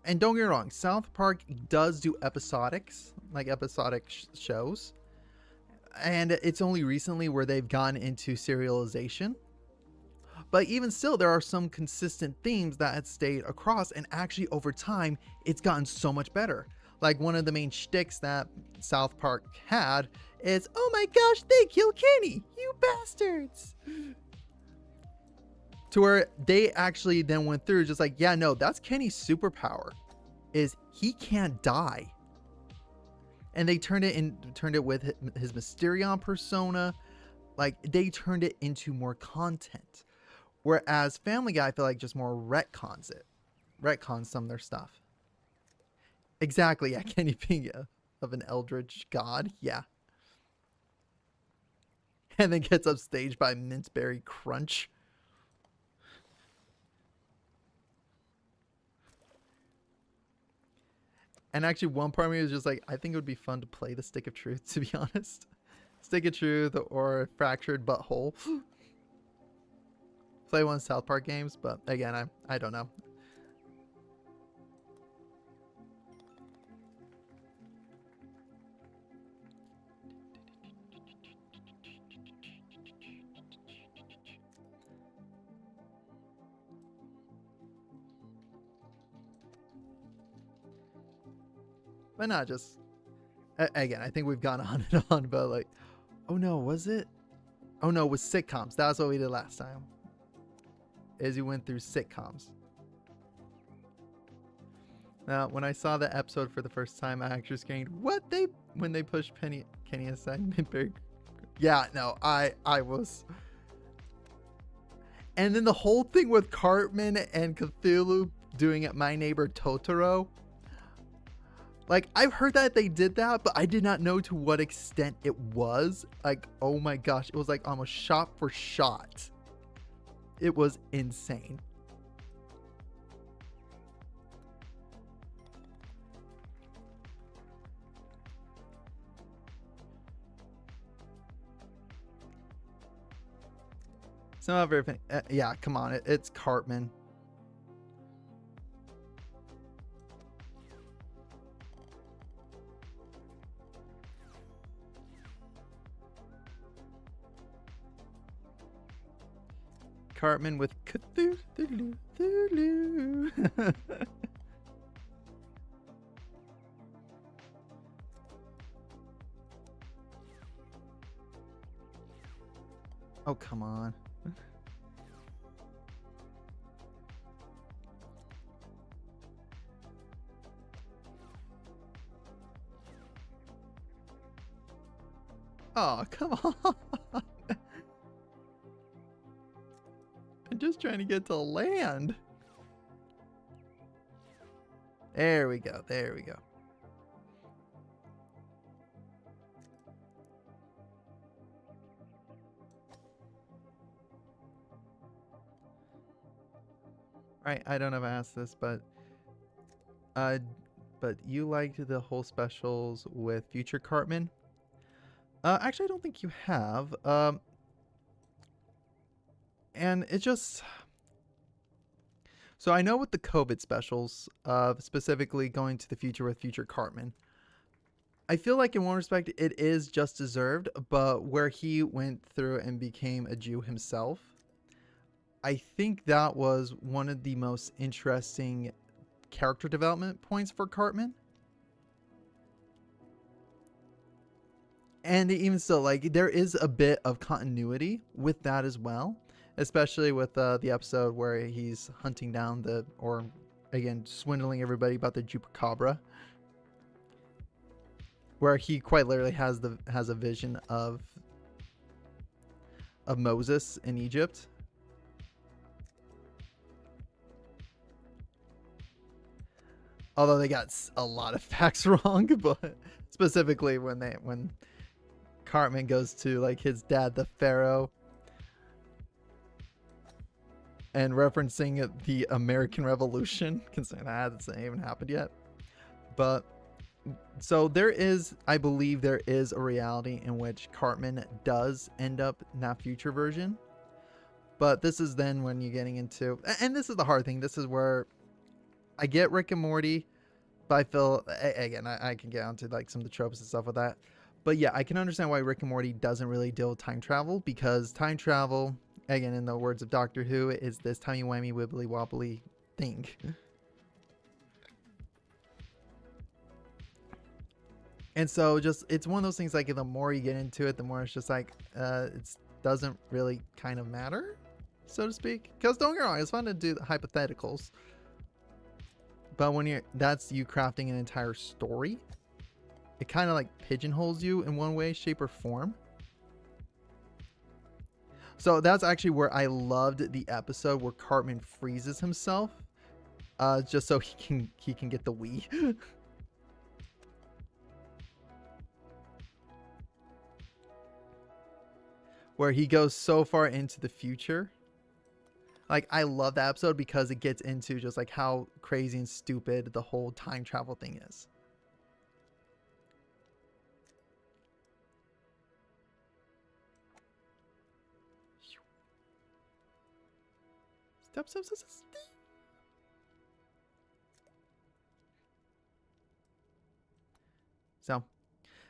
don't get me wrong, South Park does do episodics, like episodic shows. And it's only recently where they've gone into serialization. But even still, there are some consistent themes that had stayed across, and actually over time, it's gotten so much better. Like one of the main shticks that South Park had is, oh my gosh, they killed Kenny, you bastards. To where they actually then went through just like, yeah, no, that's Kenny's superpower, is he can't die. And they turned it with his Mysterion persona. Like they turned it into more content. Whereas Family Guy, I feel like just more retcons some of their stuff. Exactly, yeah, Kenny being of an eldritch god, yeah. And then gets upstaged by Minceberry Crunch. And actually, one part of me was just like, I think it would be fun to play the Stick of Truth, to be honest. Stick of Truth or Fractured Butthole. Play one of South Park games, but again, I don't know. But not just, again, I think we've gone on and on about like, oh no, was it? Oh no, it was sitcoms. That's what we did last time. Is we went through sitcoms. Now, when I saw the episode for the first time, I actually screamed, when they pushed Kenny aside. Yeah, no, I was. And then the whole thing with Cartman and Cthulhu doing it, My Neighbor Totoro. Like, I've heard that they did that, but I did not know to what extent it was. Like, oh my gosh, it was like almost shot for shot. It was insane. It's not very funny. Yeah, come on, it's Cartman. Cartman with Cthulhu. Oh, come on. Oh, come on. I'm just trying to get to land. There we go. There we go. Right, I don't know if I asked this, but you liked the whole specials with Future Cartman? Actually, I don't think you have. And it just, So I know with the COVID specials, specifically going to the future with future Cartman, I feel like in one respect it is just deserved, but where he went through and became a Jew himself, I think that was one of the most interesting character development points for Cartman. And even still, like, there is a bit of continuity with that as well, especially with the episode where he's hunting down or again, swindling everybody about the Chupacabra, where he quite literally has a vision of Moses in Egypt. Although they got a lot of facts wrong, but specifically when Cartman goes to like his dad, the Pharaoh, and referencing the American Revolution, considering that hasn't even happened yet. But so I believe there is a reality in which Cartman does end up in that future version. But this is then when you're getting into, and this is the hard thing, this is where I get Rick and Morty, but I feel, again, I can get onto like some of the tropes and stuff with that. But yeah, I can understand why Rick and Morty doesn't really deal with time travel, because time travel, again, in the words of Doctor Who, is this timey-wimey, wibbly-wobbly thing. And so just, it's one of those things, like, the more you get into it, the more it's just like, it doesn't really kind of matter, so to speak. Because don't get me wrong, it's fun to do the hypotheticals. But when that's you crafting an entire story, it kind of like pigeonholes you in one way, shape, or form. So that's actually where I loved the episode where Cartman freezes himself, just so he can get the Wii. Where he goes so far into the future. Like, I love that episode because it gets into just like how crazy and stupid the whole time travel thing is. Step. So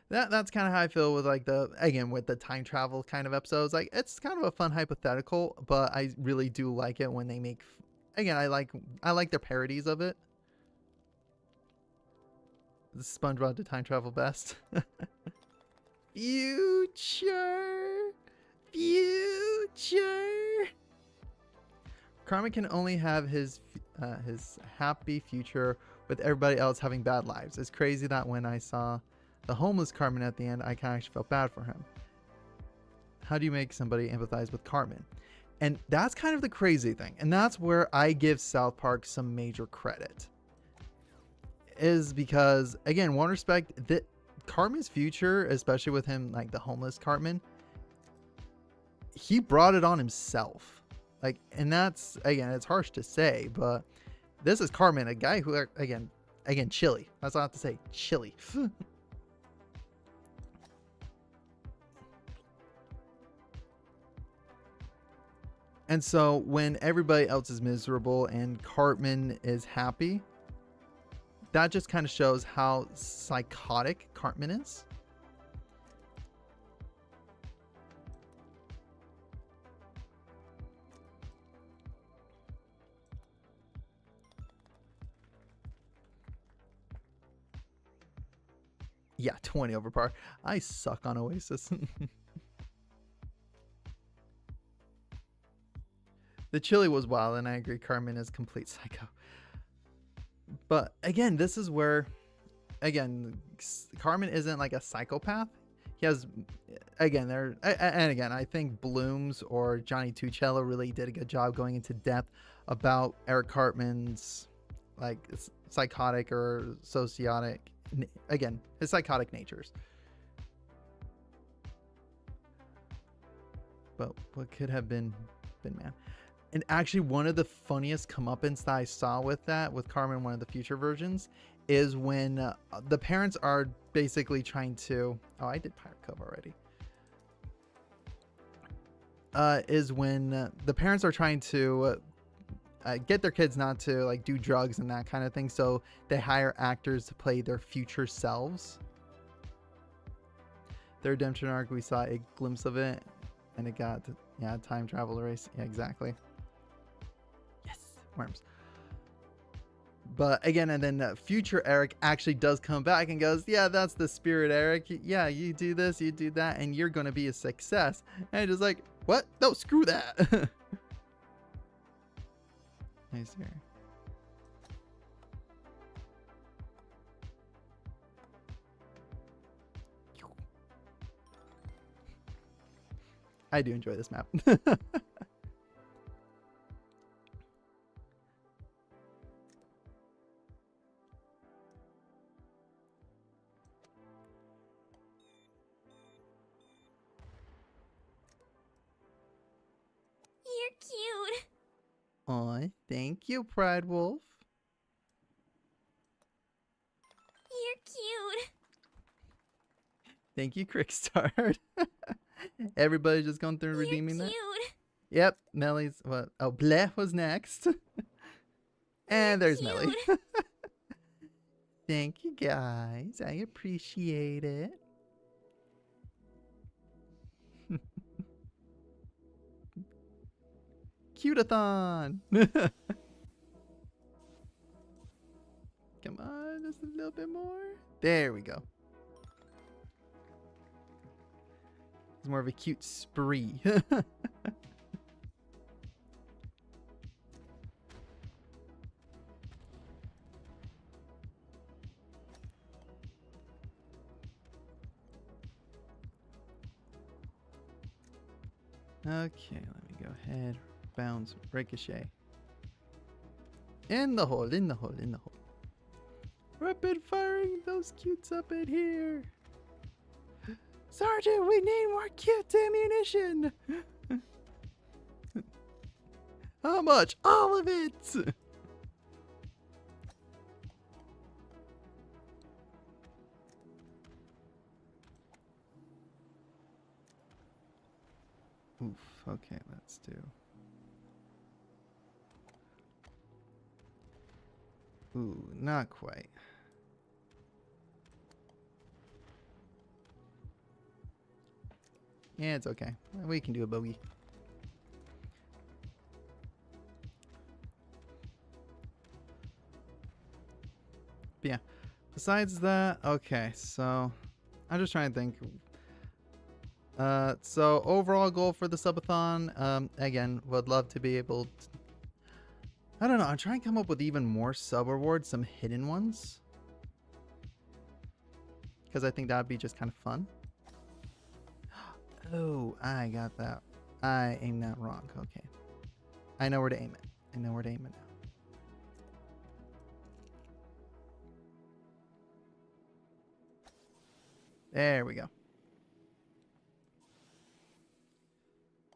that's kind of how I feel with like with the time travel kind of episodes. Like, it's kind of a fun hypothetical, but I really do like it when they make, again, I like their parodies of it. The SpongeBob to time travel best. Future. Cartman can only have his happy future with everybody else having bad lives. It's crazy that when I saw the homeless Cartman at the end, I kind of actually felt bad for him. How do you make somebody empathize with Cartman? And that's kind of the crazy thing. And that's where I give South Park some major credit. Is because, again, one respect, that Cartman's future, especially with him, like the homeless Cartman, he brought it on himself. Like, and that's, again, it's harsh to say, but this is Cartman, a guy who, again, chilly. That's all I have to say. Chilly. And so when everybody else is miserable and Cartman is happy, that just kind of shows how psychotic Cartman is. Yeah, 20 over par. I suck on Oasis. The chili was wild, and I agree Cartman is complete psycho. But again, this is where, again, Cartman isn't like a psychopath. He has, again, I think Blooms or Johnny Tuccello really did a good job going into depth about Eric Cartman's like psychotic or sociotic, again, his psychotic natures. But what could have been man. And actually, one of the funniest comeuppance that I saw with Cartman, one of the future versions, is when the parents are basically trying to... Oh, I did Pirate Cove already. Is when the parents are trying to get their kids not to like do drugs and that kind of thing. So they hire actors to play their future selves. The redemption arc, we saw a glimpse of it, and it got time travel race. Yeah, exactly. Yes, worms. But again, and then future Eric actually does come back and goes, yeah, that's the spirit, Eric. Yeah, you do this, you do that, and you're going to be a success. And just like, what? No, screw that. Nice here. I do enjoy this map. You're cute. Aw, thank you, Pride Wolf. You're cute. Thank you, Crickstart. Everybody's just going through redeeming that. Cute. Yep, Melly's what? Oh, Bleh was next. And there's Melly. Thank you, guys. I appreciate it. Cute-a-thon. Come on, just a little bit more. There we go. It's more of a cute spree. Okay, let me go ahead. Bounce, ricochet. In the hole, in the hole, in the hole. Rapid firing those cutes up in here. Sergeant, we need more cute ammunition. How much? All of it. Oof, okay, let's do. Ooh, not quite. Yeah, it's okay. We can do a bogey. But yeah, besides that, okay, so I'm just trying to think. So overall goal for the subathon, again, would love to be able to, I don't know, I'm trying to come up with even more sub rewards, some hidden ones. Because I think that would be just kind of fun. Oh, I got that. I aimed that wrong. Okay. I know where to aim it. I know where to aim it now. There we go.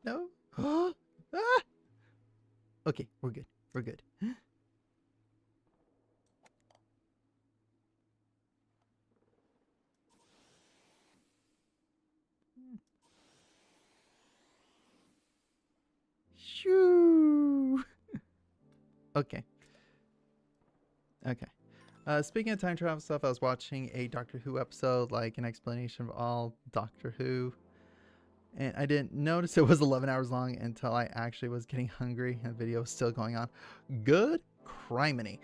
No? Ah! Okay, we're good. We're good. Shoo! Okay. Okay. Speaking of time travel stuff, I was watching a Doctor Who episode, like an explanation of all Doctor Who. And I didn't notice it was 11 hours long until I actually was getting hungry and the video was still going on. Good criminy.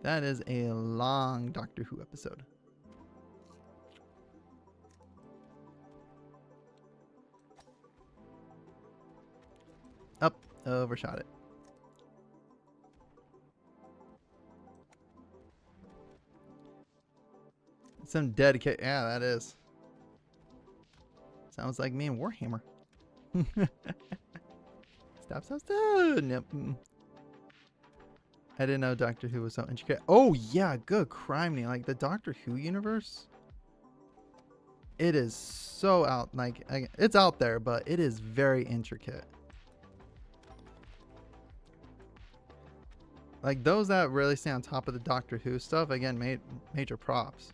That is a long Doctor Who episode. Up, overshot it. Some dedicated. Yeah, that is. Sounds like me and Warhammer. Stop, stop, stop. Nope. I didn't know Doctor Who was so intricate. Oh, yeah, good crime. Like the Doctor Who universe. It is so out. Like, it's out there, but it is very intricate. Like those that really stay on top of the Doctor Who stuff, again, major props.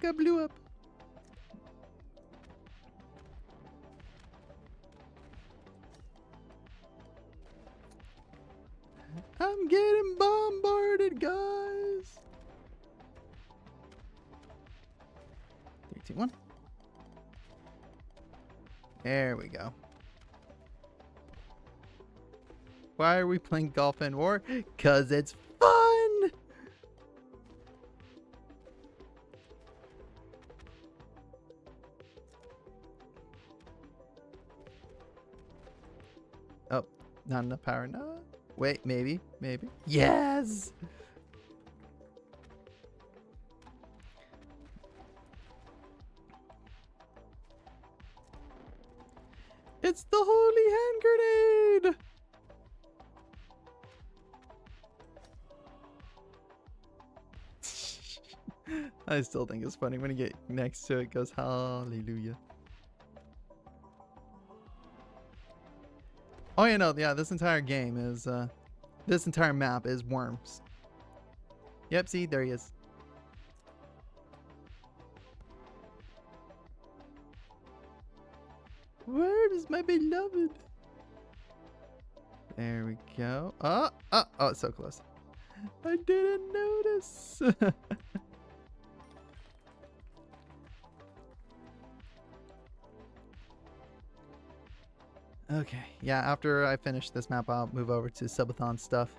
got blew up. I'm getting bombarded, guys. 3, 2, 1. There we go. Why are we playing golf and war? 'Cause it's fun. Oh, not enough power. No. Wait, maybe. Yes. It's the holy hand grenade. I still think it's funny when you get next to it, it goes hallelujah. Oh yeah, no, yeah, this entire game is this entire map is worms. Yep, see, there he is. Where is my beloved? There we go. Oh, it's so close. I didn't notice. Okay, yeah, after I finish this map, I'll move over to subathon stuff.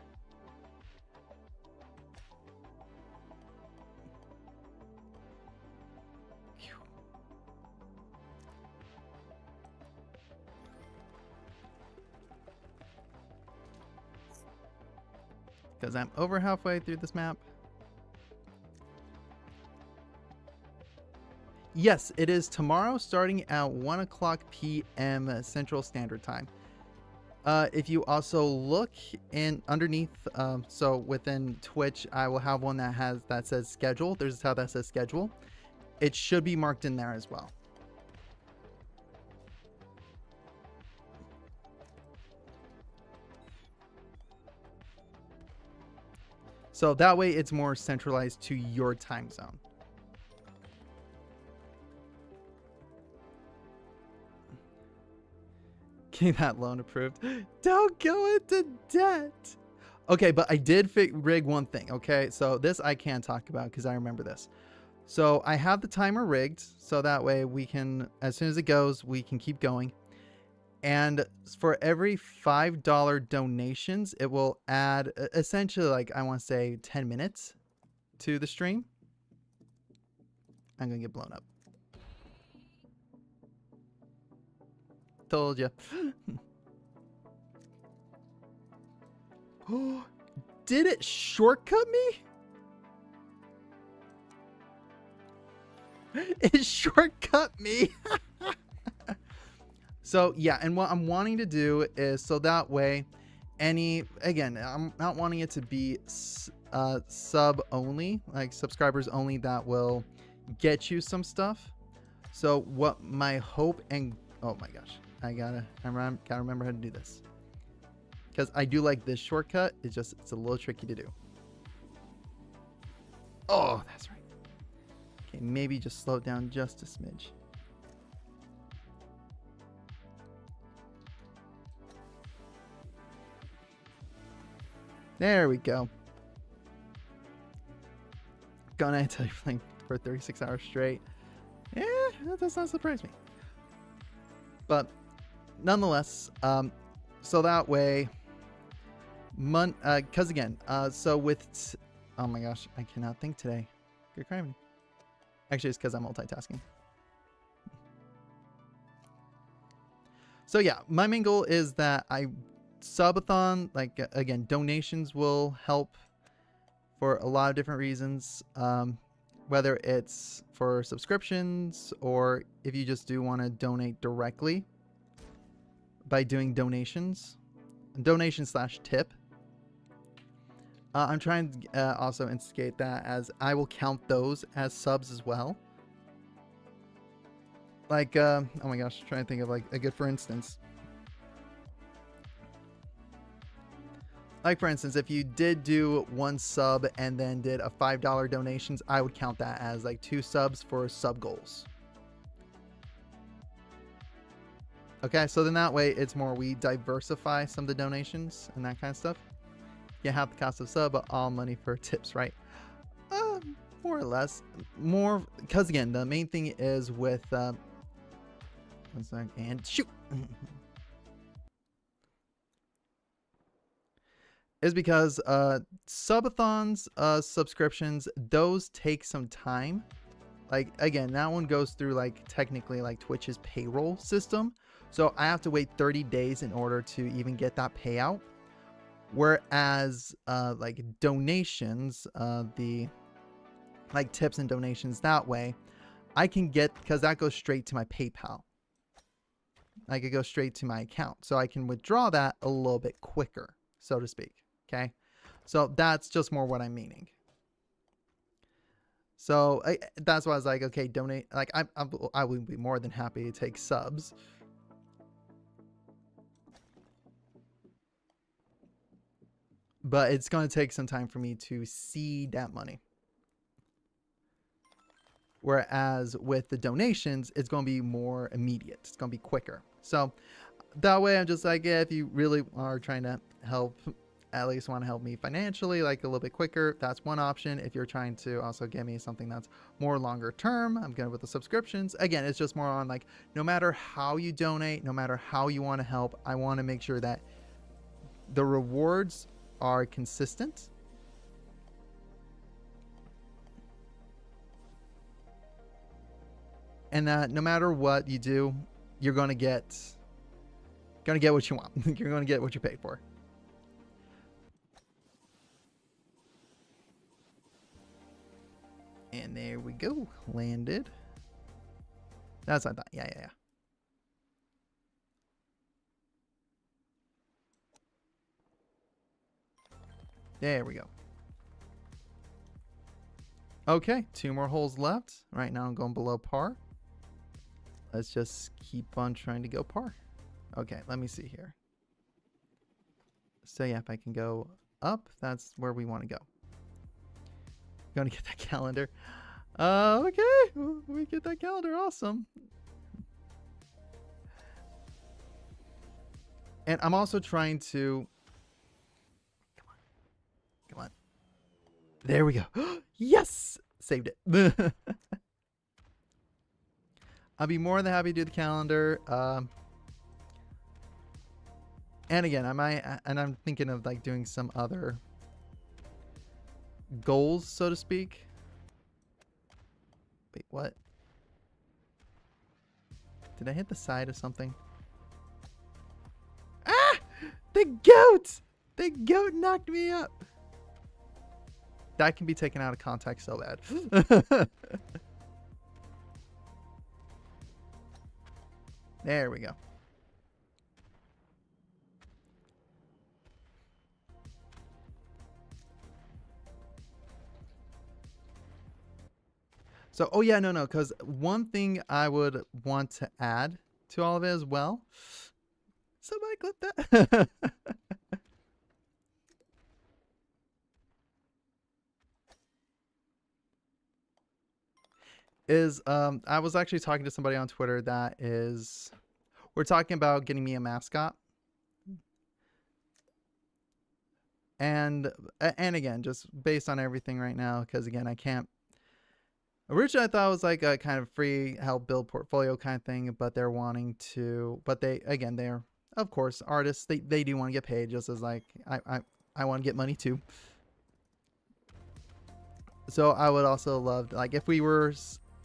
Because I'm over halfway through this map. Yes, it is tomorrow starting at 1 o'clock p.m. Central Standard Time. If you also look in underneath, so within Twitch, I will have one that says schedule. There's a tab that says schedule. It should be marked in there as well. So that way it's more centralized to your time zone. Getting that loan approved. Don't go into debt. Okay, but I did rig one thing, okay? So this I can talk about because I remember this. So I have the timer rigged so that way we can, as soon as it goes, we can keep going. And for every $5 donations, it will add essentially, like, I want to say 10 minutes to the stream. I'm going to get blown up. Told you. Oh, did it shortcut me? It shortcut me. So yeah, and what I'm wanting to do is so that way again, I'm not wanting it to be sub only, like subscribers only, that will get you some stuff. So what my hope and oh my gosh, I gotta remember how to do this, because I do like this shortcut. It's a little tricky to do. Oh, that's right. Okay, maybe just slow it down just a smidge. There we go. Gonna tell you playing for 36 hours straight. Yeah, that does not surprise me. But nonetheless, so that way, because again, so with, oh my gosh, I cannot think today. Good criminy. Actually, it's because I'm multitasking. So yeah, my main goal is that subathon, like again, donations will help for a lot of different reasons, whether it's for subscriptions or if you just do want to donate directly by doing donation/tip. I'm trying to also instigate that, as I will count those as subs as well. Like, oh my gosh, I'm trying to think of like a good for instance. Like for instance, if you did do 1 sub and then did a $5 donations, I would count that as like 2 subs for sub goals. Okay, so then that way it's more we diversify some of the donations and that kind of stuff. You have the cost of sub, but all money for tips, right? More or less. More, because again, the main thing is with, one sec, and shoot! Is because subathons, subscriptions, those take some time. Like, again, that one goes through, like, technically, like, Twitch's payroll system. So I have to wait 30 days in order to even get that payout. Whereas, like, donations, the, like, tips and donations that way, I can get, because that goes straight to my PayPal. Like, it goes straight to my account. So I can withdraw that a little bit quicker, so to speak. Okay? So that's just more what I'm meaning. So that's why I was like, okay, donate. Like, I would be more than happy to take subs. But it's going to take some time for me to see that money. Whereas with the donations, it's going to be more immediate. It's going to be quicker. So that way I'm just like, yeah, if you really are trying to help, at least want to help me financially, like a little bit quicker, that's one option. If you're trying to also get me something that's more longer term, I'm good with the subscriptions. Again, it's just more on like, no matter how you donate, no matter how you want to help, I want to make sure that the rewards are consistent. And that no matter what you do, you're going to get what you want. You're going to get what you paid for. And there we go. Landed. That's what I thought. Yeah. There we go. Okay, 2 more holes left. Right now I'm going below par. Let's just keep on trying to go par. Okay, let me see here. So yeah, if I can go up, that's where we want to go. Going to get that calendar. Okay, we get that calendar. Awesome. And I'm also trying to... Come on. There we go. Yes! Saved it. I'll be more than happy to do the calendar. And again, I'm thinking of like doing some other goals, so to speak. Wait, what? Did I hit the side of something? Ah! The goat! The goat knocked me up. That can be taken out of context so bad. There we go. So, oh yeah, no, because one thing I would want to add to all of it as well. Somebody clip that. Is I was actually talking to somebody on Twitter that is, we're talking about getting me a mascot. And again, just based on everything right now, because again, I can't. Originally, I thought it was like a kind of free help build portfolio kind of thing, but they're wanting to, but they're, of course, artists. They do want to get paid, just as like I want to get money too. So I would also love, like, if we were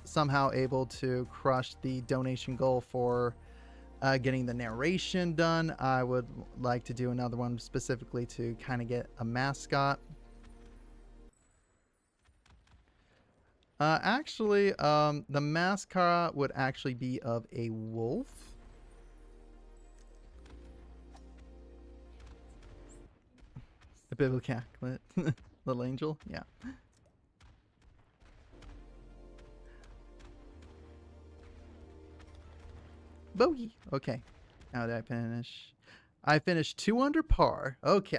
somehow able to crush the donation goal for getting the narration done, I would like to do another one specifically to kind of get a mascot. Actually, the mascot would actually be of a wolf. A biblical cat, little angel, yeah. Bogey. Okay. How did I finish? I finished 2 under par. Okay.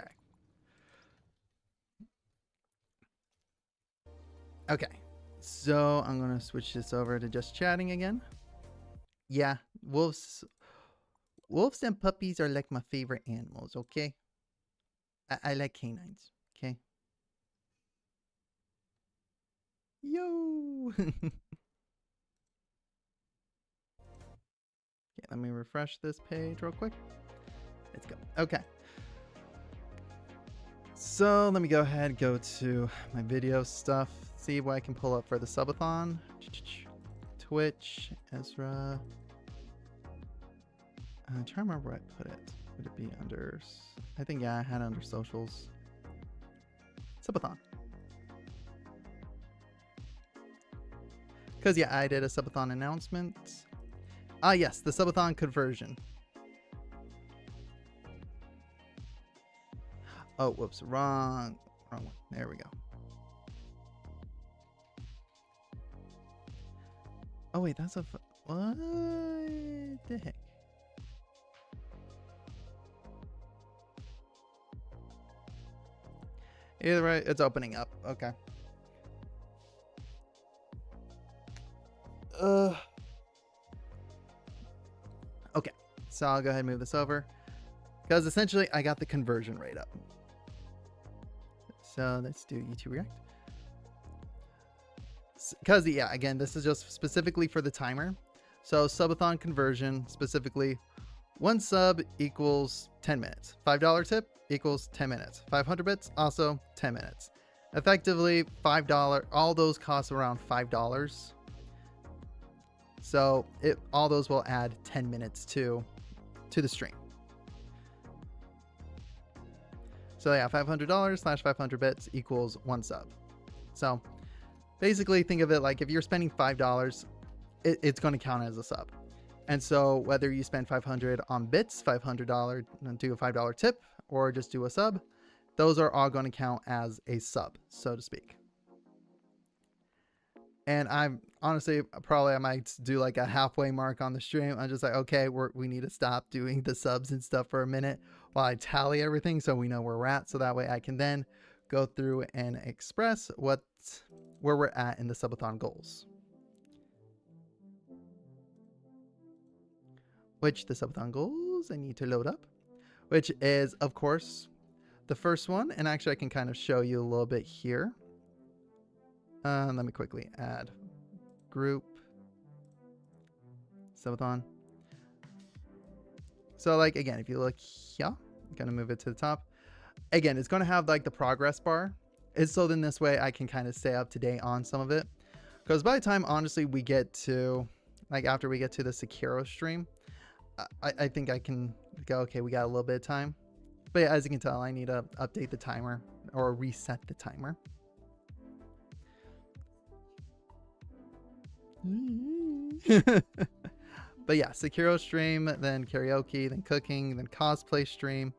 Okay, so I'm gonna switch this over to just chatting again. Yeah, wolves and puppies are like my favorite animals. Okay, I like canines. Okay. Yo. Okay, let me refresh this page real quick. Let's go. Okay. So let me go ahead, go to my video stuff, see what I can pull up for the subathon. Twitch, Ezra. I'm trying to remember where I put it. Would it be under? I think, yeah, I had it under socials. Subathon. Because, yeah, I did a subathon announcement. Ah, yes, the subathon conversion. Oh, whoops, wrong one. There we go. Oh, wait, that's a... What the heck? Either way, it's opening up. Okay. Okay, so I'll go ahead and move this over. Because essentially, I got the conversion rate up. So let's do YouTube React. Because, yeah, again, this is just specifically for the timer. So subathon conversion, specifically, 1 sub equals 10 minutes. $5 tip equals 10 minutes. 500 bits, also 10 minutes. Effectively, $5, all those cost around $5. So all those will add 10 minutes to the stream. So yeah, $500 / 500 bits equals 1 sub. So basically think of it like if you're spending $5, it's going to count as a sub. And so whether you spend 500 on bits, $500, and do a $5 tip, or just do a sub, those are all going to count as a sub, so to speak. And I'm honestly, probably I might do like a halfway mark on the stream. I'm just like, okay, we need to stop doing the subs and stuff for a minute while I tally everything so we know where we're at. So that way I can then go through and express where we're at in the subathon goals. Which the subathon goals I need to load up, which is, of course, the first one. And actually I can kind of show you a little bit here. Let me quickly add group subathon. So like, again, if you look here, I'm going to move it to the top. Again, it's going to have like the progress bar. It's so then this way I can kind of stay up to date on some of it. Because by the time, honestly, we get to, like after we get to the Sekiro stream, I think I can go, okay, we got a little bit of time. But yeah, as you can tell, I need to update the timer or reset the timer. But yeah, Sekiro stream, then karaoke, then cooking, then cosplay stream.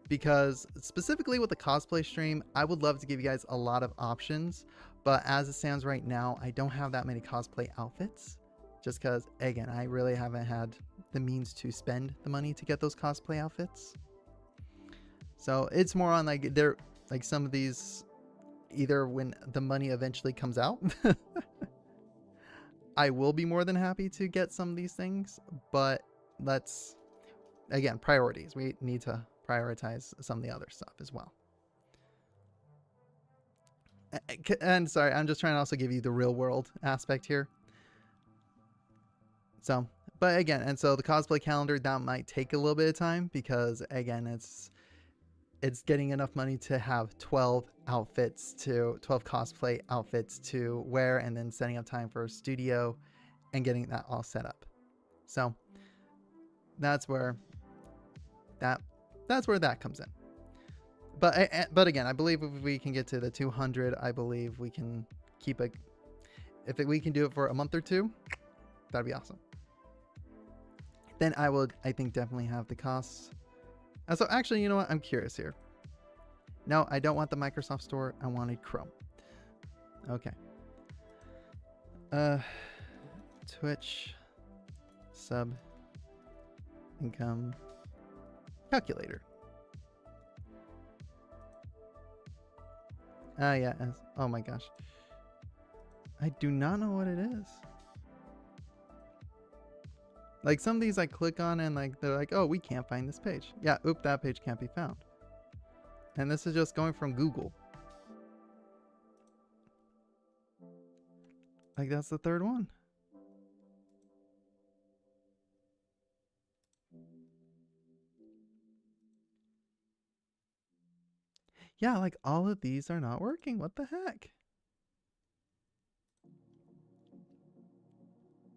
Because specifically with the cosplay stream, I would love to give you guys a lot of options. But as it stands right now, I don't have that many cosplay outfits. Just because, again, I really haven't had the means to spend the money to get those cosplay outfits. So it's more on like, they're like some of these, either when the money eventually comes out, I will be more than happy to get some of these things, but let's, again, priorities. We need to prioritize some of the other stuff as well. And sorry, I'm just trying to also give you the real world aspect here. So, but again, and so the cosplay calendar, that might take a little bit of time because again, it's getting enough money to have 12 cosplay outfits to wear, and then setting up time for a studio and getting that all set up. So that's where that comes in. But again, I believe if we can get to the 200, I believe we can keep it. If we can do it for a month or two, that'd be awesome. Then I think definitely have the costs. And so actually, you know what? I'm curious here. No, I don't want the Microsoft Store. I wanted Chrome. Okay. Twitch sub income calculator. Yeah. Oh my gosh. I do not know what it is. Like some of these I click on and like they're like, oh, we can't find this page. Yeah, oop, that page can't be found. And this is just going from Google. Like that's the third one. Yeah, like all of these are not working. What the heck?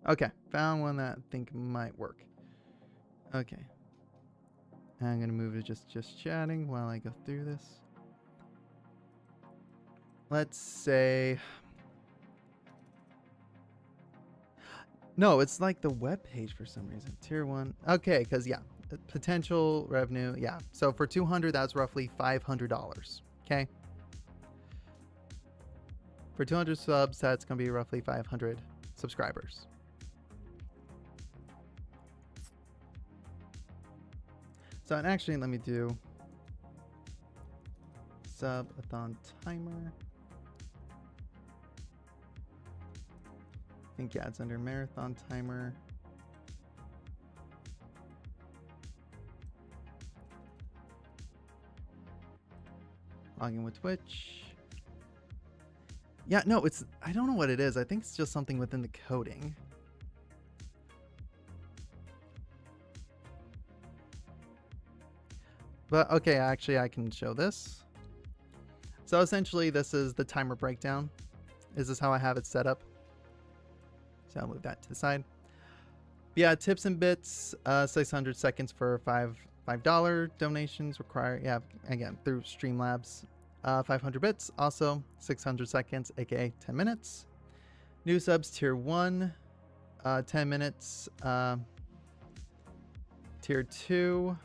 Okay, found one that I think might work. Okay. I'm gonna move to just chatting while I go through this. Let's say no, it's like the web page for some reason. Tier 1. Okay, because yeah, potential revenue. Yeah, so for 200, that's roughly $500. Okay. For 200 subs, that's gonna be roughly 500 subscribers. So, and actually, let me do subathon timer. I think, yeah, it's under marathon timer. Log in with Twitch. Yeah, no, it's, I don't know what it is. I think it's just something within the coding. But okay, actually I can show this. So essentially this is the timer breakdown. This is how I have it set up. So I'll move that to the side. Yeah, tips and bits, 600 seconds for $5 donations required. Yeah, again, through Streamlabs. 500 bits, also 600 seconds, aka 10 minutes. New subs tier 1, 10 minutes. Tier 2.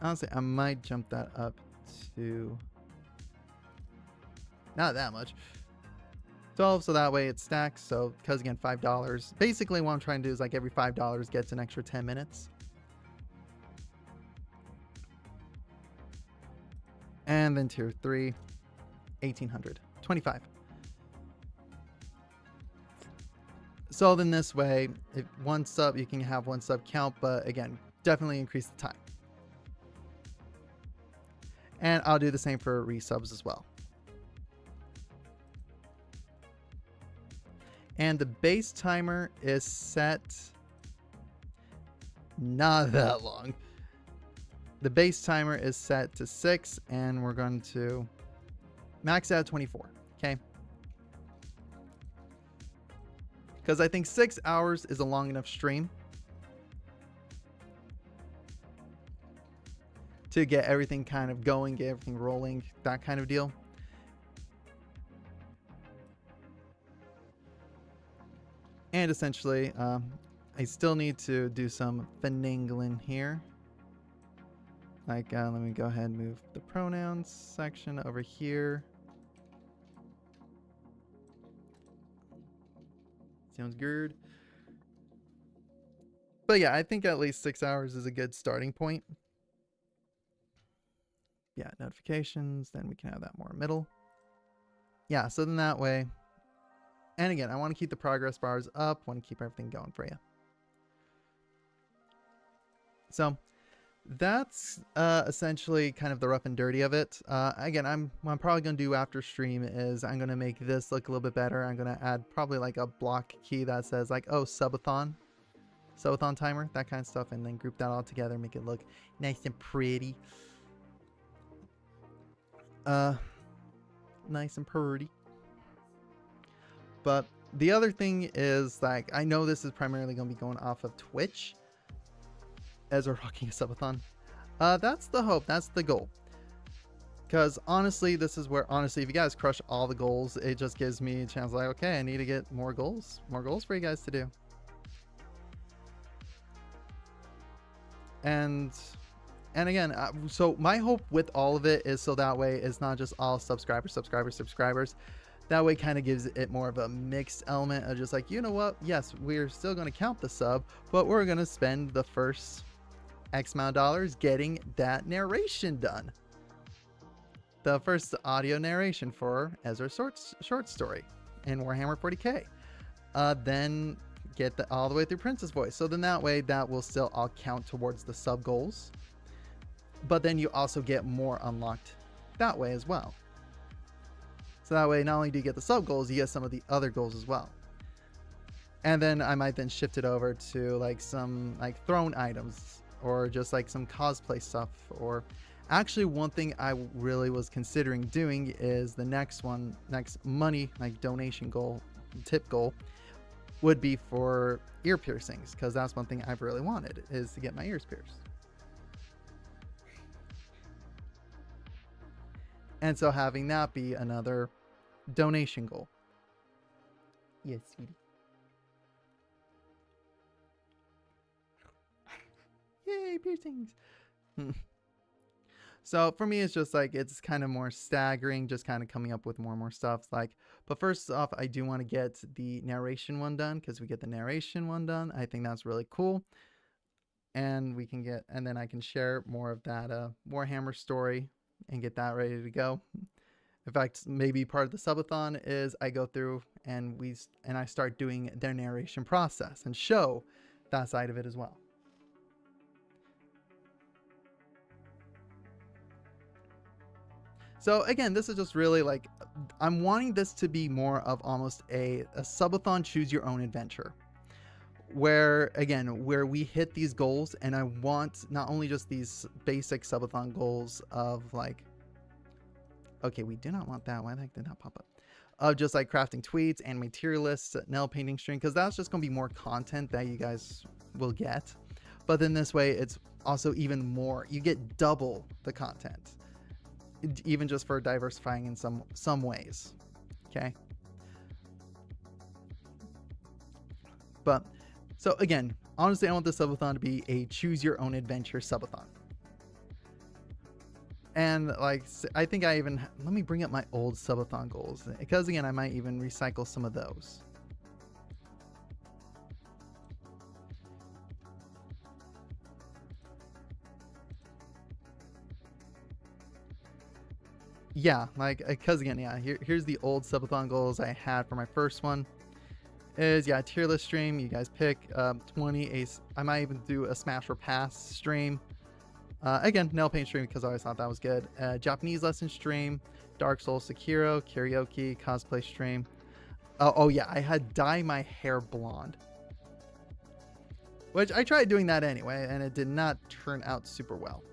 Honestly, I might jump that up to not that much. 12, so that way it stacks. So, because again, $5. Basically, what I'm trying to do is like every $5 gets an extra 10 minutes. And then tier 3, 1800, 25. So then this way, if one sub, you can have one sub count, but again, definitely increase the time. And I'll do the same for resubs as well. And the base timer is set not that long. The base timer is set to 6 and we're going to max out 24. Okay. Because I think 6 hours is a long enough stream to get everything kind of going, get everything rolling, that kind of deal. And essentially, I still need to do some finagling here. Like, let me go ahead and move the pronouns section over here. Sounds good. But yeah, I think at least 6 hours is a good starting point. Yeah, notifications, then we can have that more middle. Yeah, so then that way. And again, I want to keep the progress bars up, want to keep everything going for you. So that's essentially kind of the rough and dirty of it. Again, what I'm probably going to do after stream is I'm going to make this look a little bit better. I'm going to add probably like a block key that says like, oh, subathon timer, that kind of stuff, and then group that all together, make it look nice and pretty. Nice and pretty. But the other thing is, like, I know this is primarily going to be going off of Twitch as we're rocking a subathon. That's the hope. That's the goal. Because honestly, this is where, honestly, if you guys crush all the goals, it just gives me a chance like, okay, I need to get more goals for you guys to do. And again, so my hope with all of it is so that way it's not just all subscribers. That way kind of gives it more of a mixed element of just like, you know what? Yes, we're still going to count the sub, but we're going to spend the first X amount of dollars getting that narration done. the first audio narration for Ezra's short story in Warhammer 40k. Then get all the way through Princess Voice. So then that way, that will still all count towards the sub goals. But then you also get more unlocked that way as well. So that way, not only do you get the sub goals, you get some of the other goals as well. And then I might then shift it over to like some like throne items or just like some cosplay stuff. Or actually one thing I really was considering doing is the next money, like donation goal, tip goal, would be for ear piercings, because that's one thing I've really wanted, is to get my ears pierced. And so having that be another donation goal. Yes, sweetie. Yay, piercings. So for me, it's just like, it's kind of more staggering, just kind of coming up with more and more stuff. Like, but first off, I do want to get the narration one done, because we get the narration one done. I think that's really cool. And we can get, and then I can share more of that Warhammer story and get that ready to go. In fact, maybe part of the subathon is I go through and I start doing their narration process and show that side of it as well. So again, this is just really like, I'm wanting this to be more of almost a subathon choose your own adventure. Where we hit these goals, and I want not only just these basic subathon goals of like, okay, we do not want that. Why the heck did that pop up? Of just like crafting tweets and materialists, nail painting stream, because that's just going to be more content that you guys will get. But then this way, it's also even more. You get double the content, even just for diversifying in some ways. Okay. But so again, honestly, I want this subathon to be a choose your own adventure subathon. And like, I think let me bring up my old subathon goals, because again, I might even recycle some of those. Yeah, like, because again, yeah, here's the old subathon goals I had for my first one. Is, yeah, tier list stream, you guys pick 20, I might even do a smash or pass stream. Again, nail paint stream, because I always thought that was good. Japanese lesson stream, Dark Souls Sekiro, karaoke, cosplay stream. Oh yeah, I had dye my hair blonde, which I tried doing that anyway, and it did not turn out super well.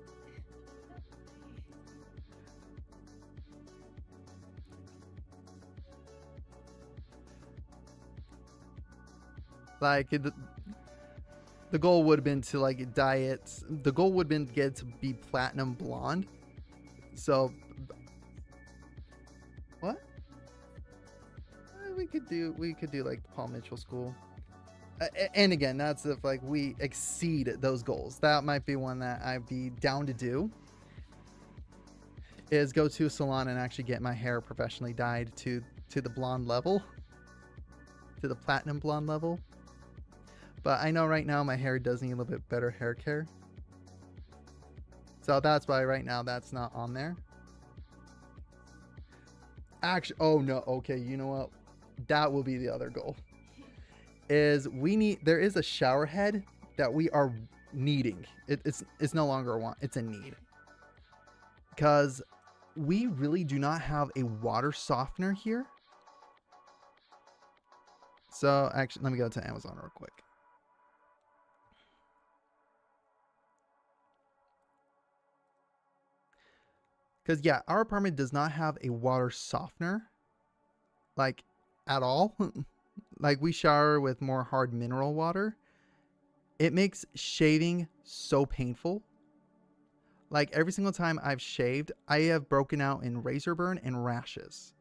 Like, the goal would have been to like dye it. The goal would have been to get it to be platinum blonde. So, what? We could do like the Paul Mitchell school. And again, that's if like we exceed those goals. That might be one that I'd be down to do. Is go to a salon and actually get my hair professionally dyed to the blonde level, to the platinum blonde level. But I know right now my hair does need a little bit better hair care. So that's why right now that's not on there. Actually, oh no, okay, you know what? That will be the other goal. Is there is a shower head that we are needing. It's no longer a want, it's a need. Because we really do not have a water softener here. So actually, let me go to Amazon real quick. Because, yeah, our apartment does not have a water softener, like, at all. Like, we shower with more hard mineral water. It makes shaving so painful. Like, every single time I've shaved, I have broken out in razor burn and rashes.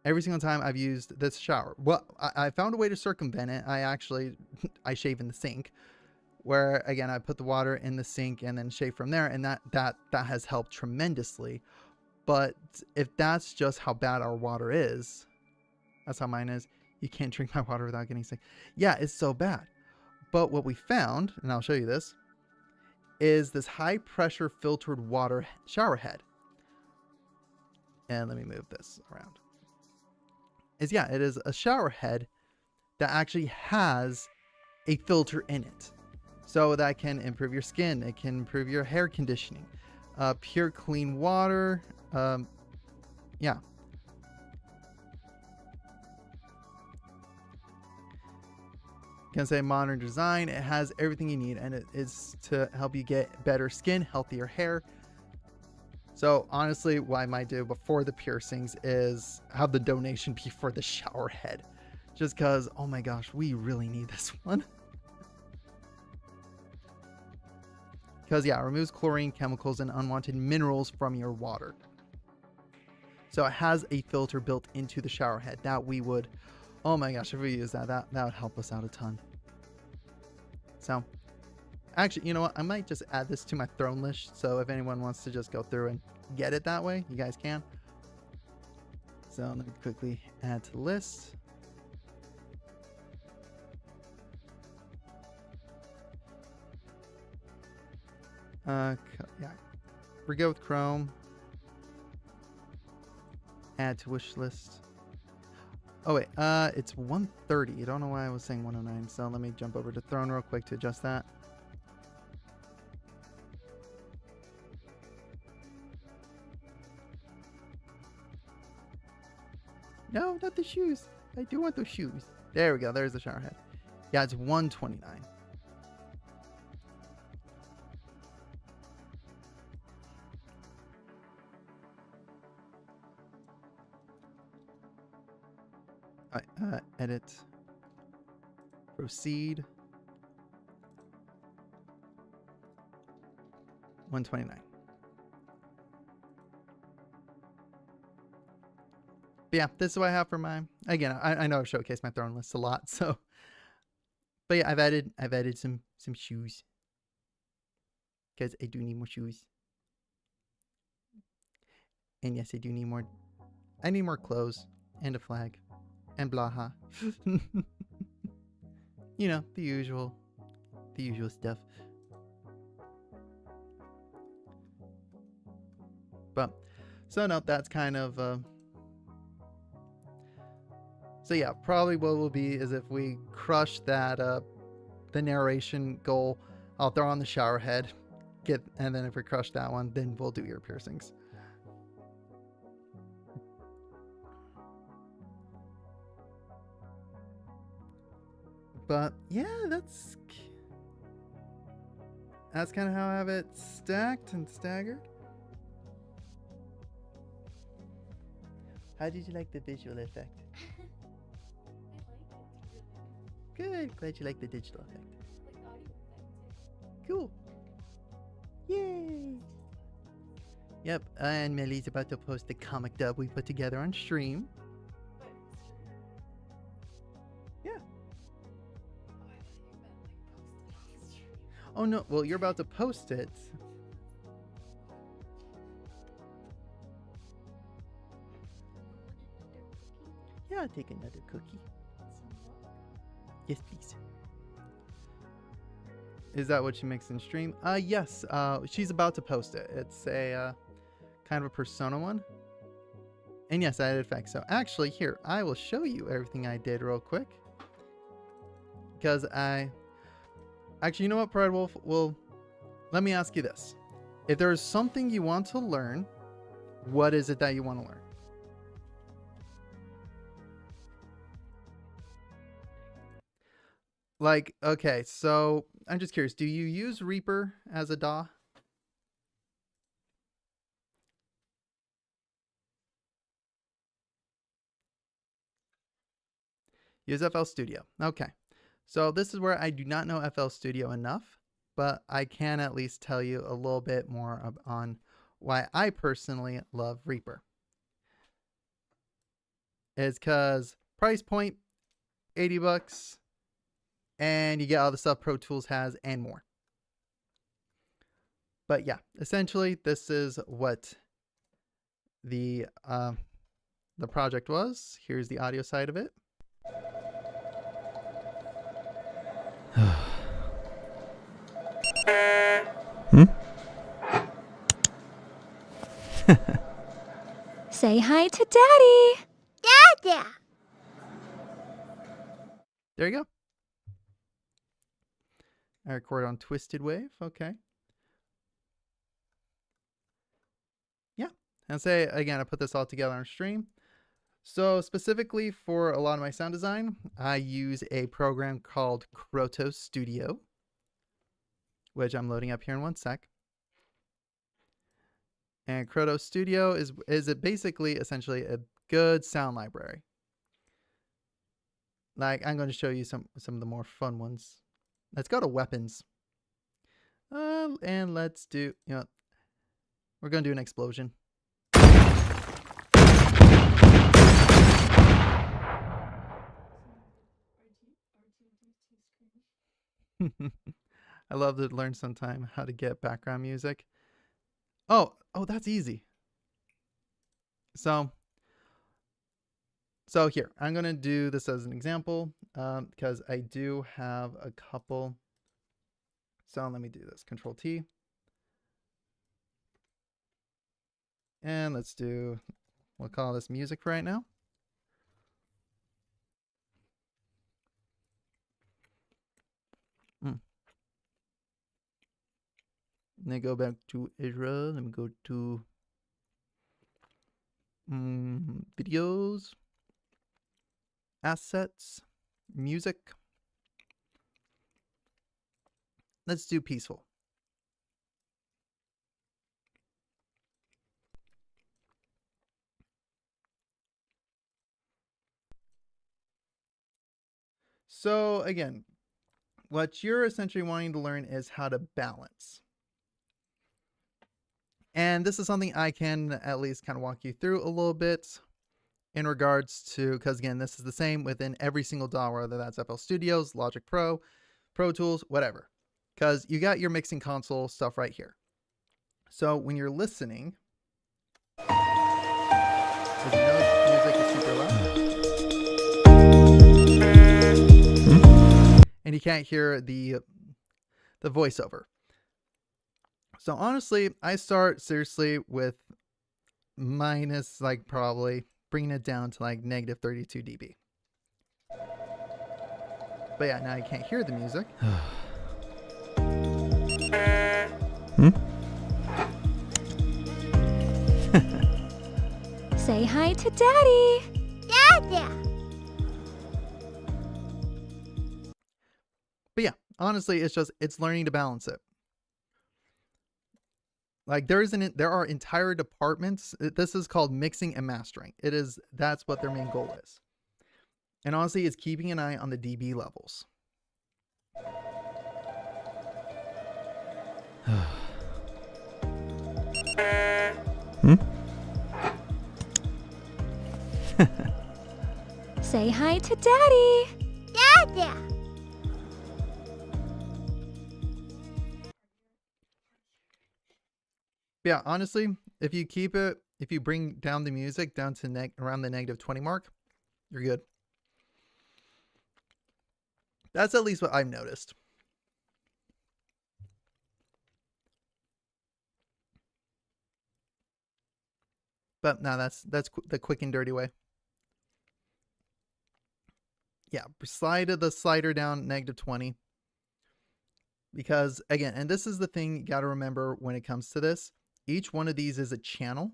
Every single time I've used this shower. Well, I found a way to circumvent it. I shave in the sink. Where again, I put the water in the sink and then shave from there, and that has helped tremendously. But if that's just how bad our water is, that's how mine is. You can't drink my water without getting sick. Yeah, it's so bad. But what we found, and I'll show you this, is this high pressure filtered water shower head, and let me move this around, is yeah, it is a shower head that actually has a filter in it. So that can improve your skin. It can improve your hair conditioning. Pure clean water. Yeah. Can say modern design. It has everything you need, and it is to help you get better skin, healthier hair. So honestly, what I might do before the piercings is have the donation be for the shower head. Just because, oh my gosh, we really need this one. Because yeah, it removes chlorine, chemicals, and unwanted minerals from your water. So it has a filter built into the shower head that we would, oh my gosh, if we use that would help us out a ton. So actually, you know what? I might just add this to my throne list. So if anyone wants to just go through and get it that way, you guys can. So let me quickly add to the list. Yeah, we're good with Chrome. Add to wish list. Oh wait, it's 130. I don't know why I was saying 109. So let me jump over to Throne real quick to adjust that. No, not the shoes. I do want those shoes. There we go. There's the shower head. Yeah, it's 129. Alright, edit. Proceed. 129. But yeah, this is what I have for my, again, I know I've showcased my throne list a lot, so, but yeah, I've added some shoes, because I do need more shoes. And yes, I need more clothes, and a flag, and blaha. You know, the usual stuff. But, so no, that's kind of, so yeah, probably what will be is if we crush that, the narration goal, I'll throw on the shower head, and then if we crush that one, then we'll do ear piercings. But yeah, that's kind of how I have it stacked and staggered. How did you like the visual effect? Good. Glad you like the digital effect. Like the audio effect too. Cool. Yay. Yep. And Millie's about to post the comic dub we put together on stream. Yeah. Oh no. Well, you're about to post it. Yeah, I'll take another cookie. Yes, please. Is that what she makes in stream? Yes. She's about to post it. It's a kind of a persona one. And yes, I added effects. So actually, here, I will show you everything I did real quick. Because actually, you know what, Pride Wolf? Well, let me ask you this. If there is something you want to learn, what is it that you want to learn? Like, okay, so I'm just curious. Do you use Reaper as a DAW? Use FL Studio. Okay. So this is where I do not know FL Studio enough, but I can at least tell you a little bit more on why I personally love Reaper. It's because price point, 80 bucks. And you get all the stuff Pro Tools has and more. But yeah, essentially this is what the project was. Here's the audio side of it. Say hi to Daddy. Dada. There you go. I record on Twisted Wave. Okay. Yeah. And say, again, I put this all together on stream. So specifically for a lot of my sound design, I use a program called Krotos Studio, which I'm loading up here in one sec. And Krotos Studio is basically essentially a good sound library. Like, I'm going to show you some of the more fun ones. Let's go to weapons. And let's do, we're going to do an explosion. I love to learn sometime how to get background music. Oh, that's easy. So here, I'm going to do this as an example because I do have a couple. So let me do this. Control T. And let's do, we'll call this music for right now. Let me go back to Ezra. Let me go to videos, assets, music. Let's do peaceful. So again, what you're essentially wanting to learn is how to balance. And this is something I can at least kind of walk you through a little bit in regards to, because again, this is the same within every single DAW, whether that's FL Studios, Logic Pro, Pro Tools, whatever. Because you got your mixing console stuff right here. So when you're listening, as you know, music is super loud. And you can't hear the voiceover. So honestly, I start seriously with minus, like, probably bringing it down to like negative 32 dB. But yeah, now you can't hear the music. Say hi to Daddy. Dada. But yeah, honestly, it's learning to balance it. Like there are entire departments. This is called mixing and mastering. That's what their main goal is. And honestly, it's keeping an eye on the dB levels. Say hi to Daddy. Dada. Yeah, honestly, if you bring down the music down to around the negative 20 mark, you're good. That's at least what I've noticed. But no, that's the quick and dirty way. Yeah, slide the slider down negative 20. Because again, and this is the thing you got to remember when it comes to this, each one of these is a channel.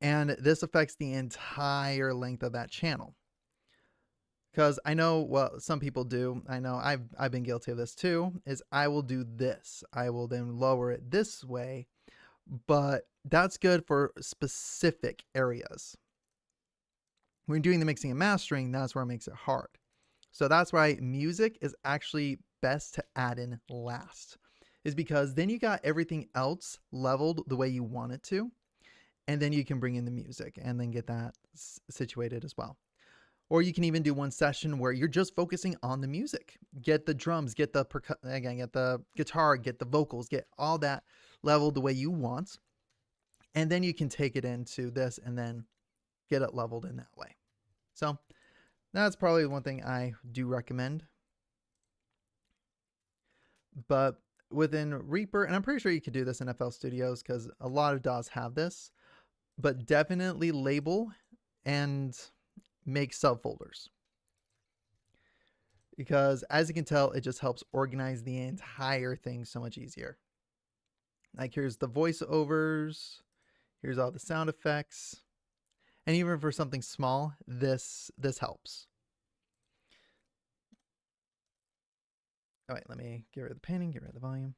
And this affects the entire length of that channel. Because I know what some people do, I know I've been guilty of this too, is I will do this. I will then lower it this way, but that's good for specific areas. When you're doing the mixing and mastering, that's where it makes it hard. So that's why music is actually best to add in last, is because then you got everything else leveled the way you want it to, and then you can bring in the music and then get that situated as well. Or you can even do one session where you're just focusing on the music. Get the drums, get the get the guitar, get the vocals, get all that leveled the way you want. And then you can take it into this and then get it leveled in that way. So that's probably one thing I do recommend. But within Reaper, and I'm pretty sure you could do this in FL Studios because a lot of DAWs have this, but definitely label and make subfolders. Because as you can tell, it just helps organize the entire thing so much easier. Like here's the voiceovers, here's all the sound effects, and even for something small, this helps. All right, let me get rid of the panning, get rid of the volume.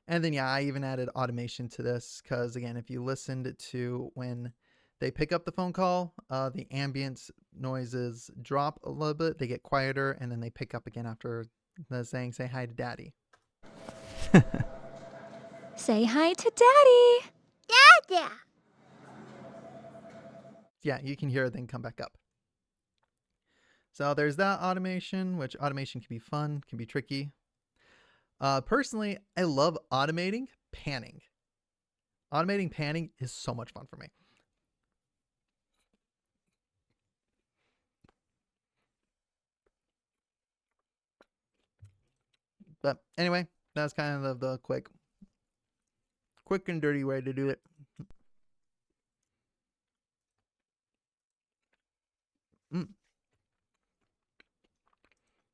And then yeah, I even added automation to this because again, if you listened to when they pick up the phone call, the ambient noises drop a little bit, they get quieter, and then they pick up again after the saying, say hi to daddy. Say hi to daddy. Dada. Yeah, you can hear it then come back up. So there's that automation, which automation can be fun, can be tricky. Personally, I love automating panning. Automating panning is so much fun for me. But anyway, that's kind of the quick and dirty way to do it.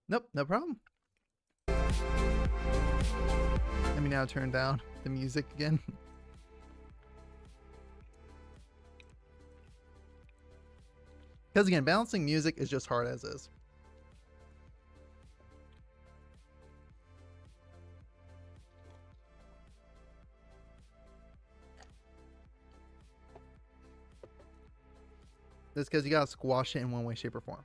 Nope, no problem. Let me now turn down the music again. Because again, balancing music is just hard as is. That's because you gotta squash it in one way, shape, or form.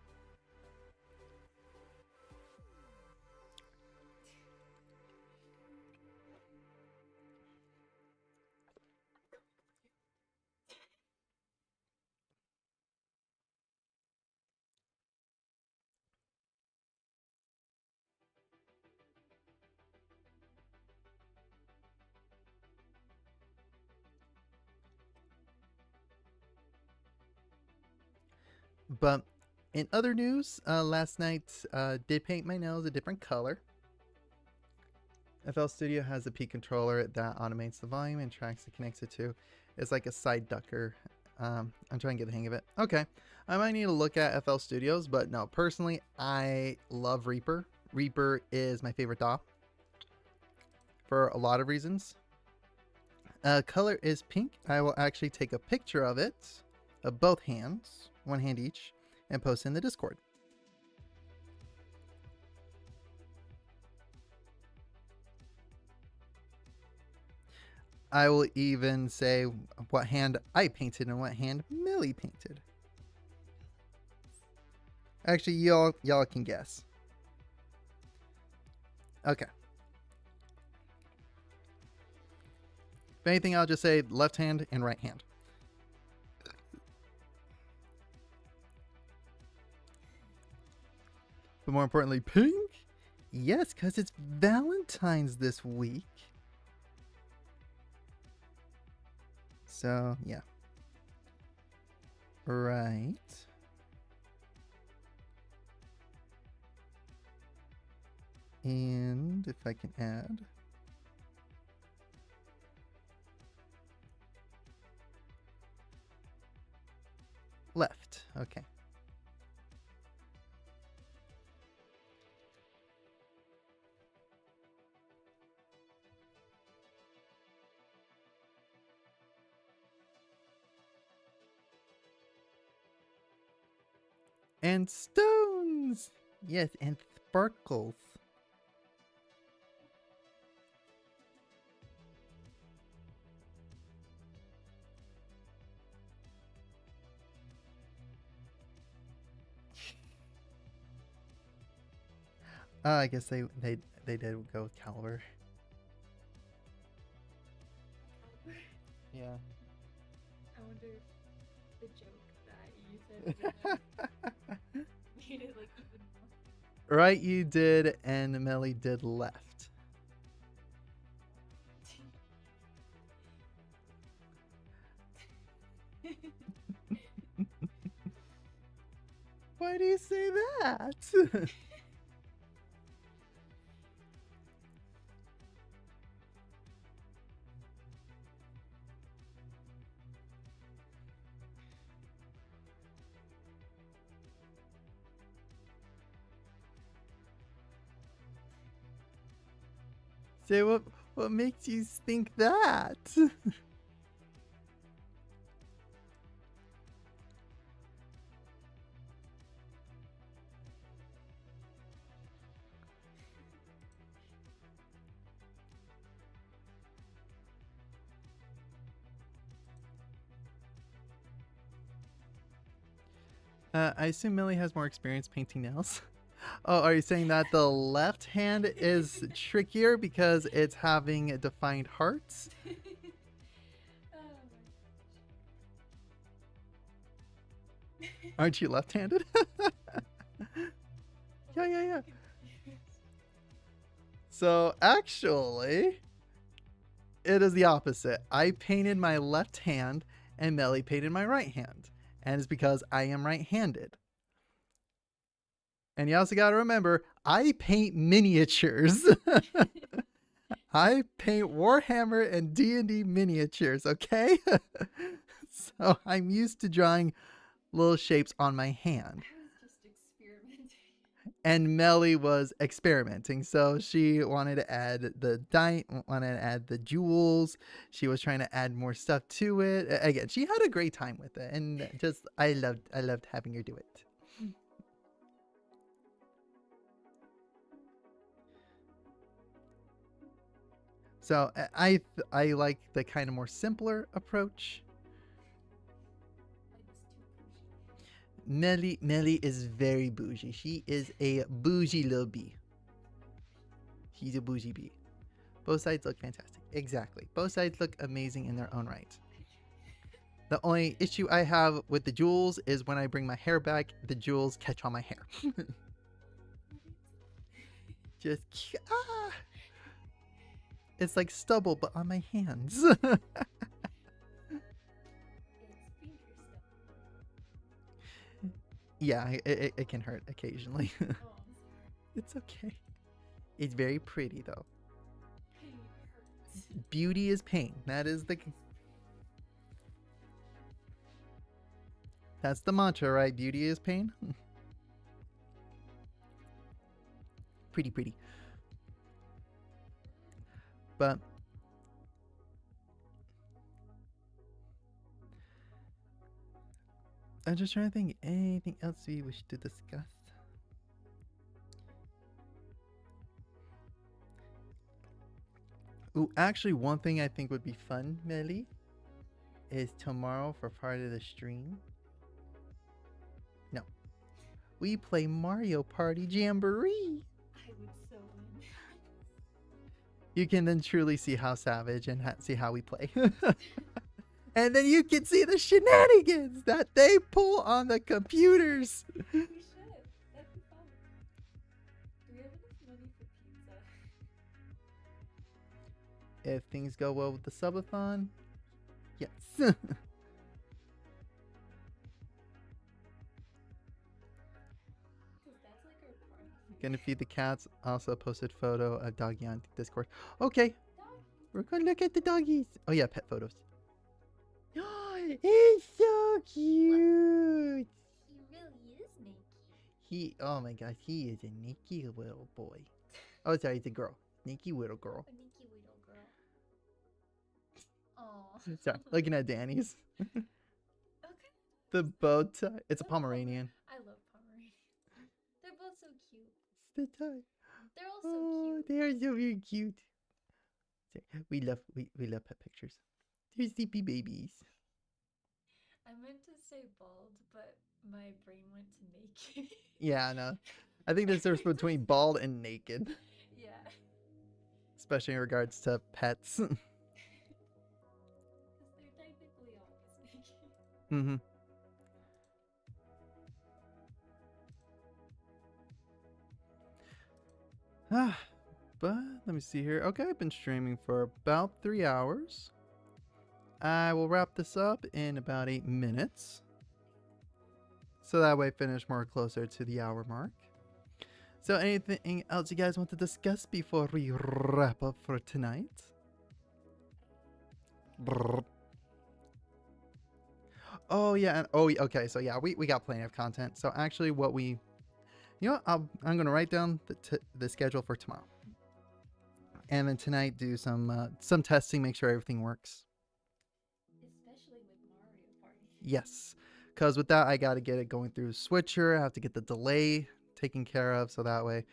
But in other news, last night did paint my nails a different color. FL Studio has a P controller that automates the volume and tracks it connects it to. It's like a side ducker. I'm trying to get the hang of it. Okay, I might need to look at FL Studios, but no, personally, I love Reaper. Reaper is my favorite DAW for a lot of reasons. Color is pink. I will actually take a picture of it, of both hands, one hand each, and post in the Discord. I will even say what hand I painted and what hand Millie painted. Actually, y'all can guess. Okay. If anything, I'll just say left hand and right hand. But more importantly, pink? Yes, because it's Valentine's this week. So, yeah. Right. And if I can add. Left. Okay. And stones! Yes, and sparkles. I guess they did go with Caliber. Yeah. I wonder if the joke that you said made it like even more. Right, you did, and Melly did left. Why do you say that? Say what makes you think that? I assume Millie has more experience painting nails. Oh, are you saying that the left hand is trickier because it's having defined hearts? Oh my Aren't you left-handed? Yeah. gosh. So actually, it is the opposite. I painted my left hand and Melly painted my right hand. And it's because I am right-handed. And you also got to remember, I paint miniatures. I paint Warhammer and D&D miniatures, okay? So I'm used to drawing little shapes on my hand. I was just experimenting. And Melly was experimenting. So she wanted to add wanted to add the jewels. She was trying to add more stuff to it. Again, she had a great time with it. And just, I loved having her do it. So I like the kind of more simpler approach. I was too pushy. Melly is very bougie. She is a bougie little bee. She's a bougie bee. Both sides look fantastic. Exactly. Both sides look amazing in their own right. The only issue I have with the jewels is when I bring my hair back, the jewels catch on my hair. Just it's like stubble, but on my hands. It's finger stuff. Yeah, it can hurt occasionally. Oh, I'm sorry. It's okay. It's very pretty though. Pain hurts. Beauty is pain. That's the mantra, right? Beauty is pain. Pretty. But I'm just trying to think anything else we wish to discuss. Ooh, actually, one thing I think would be fun, Melly, is tomorrow for part of the stream. No, we play Mario Party Jamboree. I would so win. You can then truly see how savage and see how we play. And then you can see the shenanigans that they pull on the computers. We should. That'd be fun. Do we have enough money for pizza? If things go well with the subathon, yes. Because that's like our party. Gonna feed the cats. Also posted photo of doggy on Discord. Okay, Dog. we're gonna look at the doggies. Oh yeah, pet photos. It's so cute. He really is naked. Oh my gosh, he is a Nikki little boy. Oh, sorry, it's a girl. Nikki little girl. A naked little girl. Aw. Sorry, looking at Danny's. Okay. The bow tie. It's a Pomeranian. I love Pomeranians. They're both so cute. It's the tie. They're all so Oh, cute. they are so very cute. We love pet pictures. They're sleepy babies. I meant to say bald, but my brain went to naked. Yeah, no. I think there's a difference between bald and naked, Yeah. especially in regards to pets. Because they're technically always naked. Mm-hmm. But let me see here. Okay, I've been streaming for about 3 hours. I will wrap this up in about 8 minutes. So that way I finish more closer to the hour mark. So anything else you guys want to discuss before we wrap up for tonight? Brrr. Oh yeah, okay, so yeah, we got plenty of content. So actually I'm going to write down the schedule for tomorrow. And then tonight do some testing, make sure everything works. Especially with Mario Party. Yes, because with that I got to get it going through switcher. I have to get the delay taken care of, so that way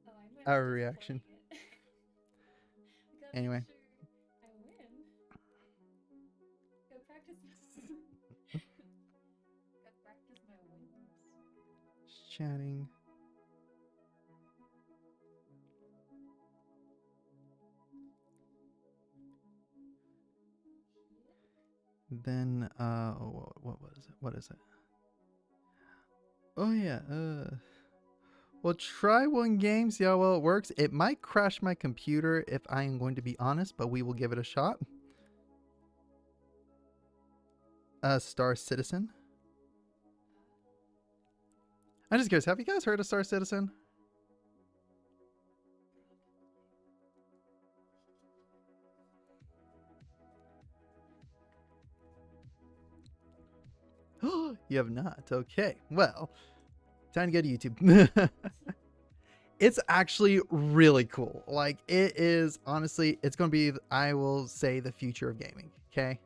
Oh, I might our be just reaction. playing it. Gotta Anyway. make sure I win. Go practice. Go practice my wins. Chatting. Then what was it? What is it? Oh yeah. Well, try one game, see how well it works. It might crash my computer if I am going to be honest, but we will give it a shot. Star Citizen. I'm just curious, have you guys heard of Star Citizen? You have not. Okay. Well, time to go to YouTube. It's actually really cool. Like, it is, honestly, it's going to be, I will say, the future of gaming. Okay.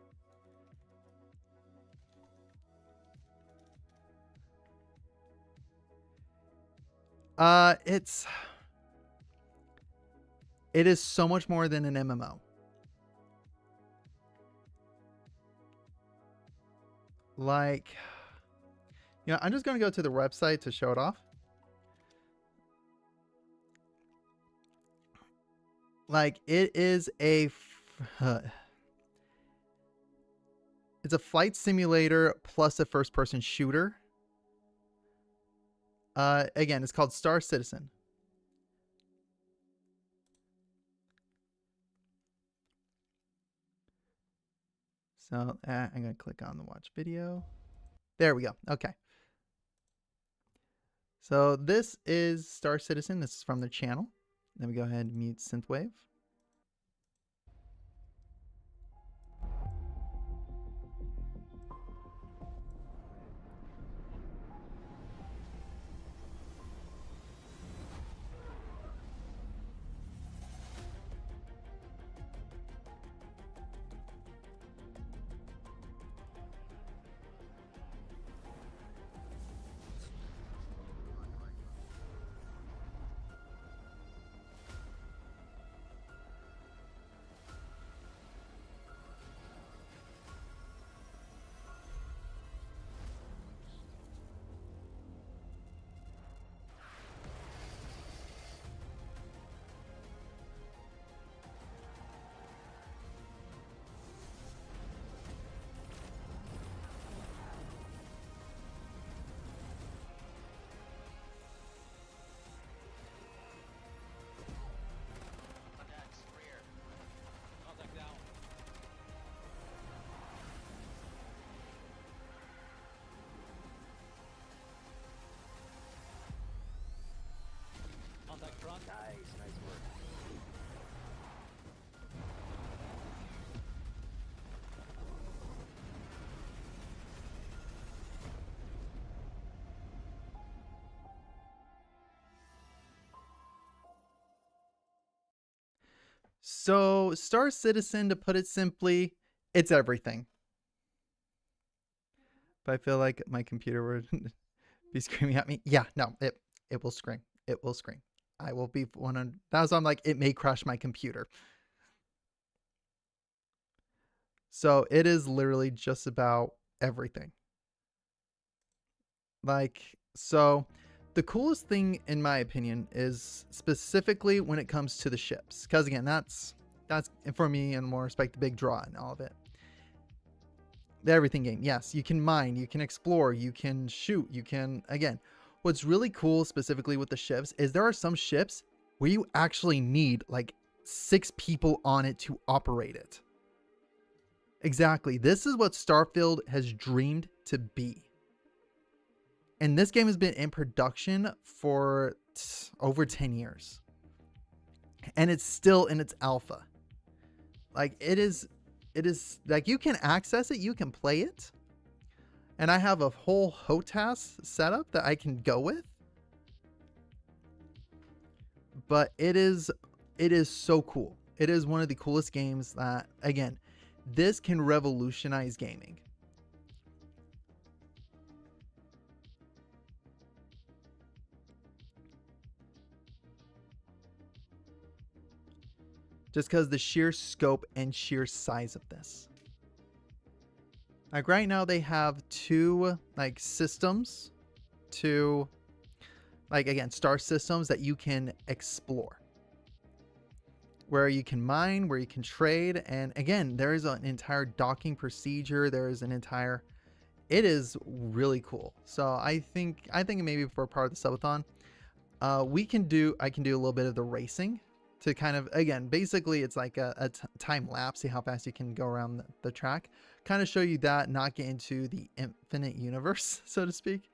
It is so much more than an MMO. Like, you know, I'm just going to go to the website to show it off. Like, it is it's a flight simulator plus a first-person shooter. Again, it's called Star Citizen. So I'm going to click on the watch video. There we go. Okay. So this is Star Citizen. This is from their channel. Let me go ahead and mute Synthwave. Nice work. So Star Citizen, to put it simply, it's everything. But I feel like my computer would be screaming at me. Yeah, no, it will scream. It will scream. I will be 100. That's why I'm like, it may crash my computer. So it is literally just about everything. Like, so the coolest thing, in my opinion, is specifically when it comes to the ships. Because again, that's for me, and more respect, the big draw in all of it. The everything game. Yes, you can mine, you can explore, you can shoot, you can, again, what's really cool specifically with the ships is there are some ships where you actually need like 6 people on it to operate it. Exactly. This is what Starfield has dreamed to be. And this game has been in production for over 10 years. And it's still in its alpha. Like, it is like, you can access it, you can play it. And I have a whole HOTAS setup that I can go with. But it is it is so cool. It is one of the coolest games that, again, this can revolutionize gaming. Just because the sheer scope and sheer size of this. Like right now they have two like systems, two like again star systems that you can explore. Where you can mine, where you can trade, and again, there is an entire docking procedure. There is an entire it is really cool. So I think maybe for part of the subathon, I can do a little bit of the racing to kind of, again, basically it's like a time lapse, see how fast you can go around the track, kind of show you that, not get into the infinite universe, so to speak,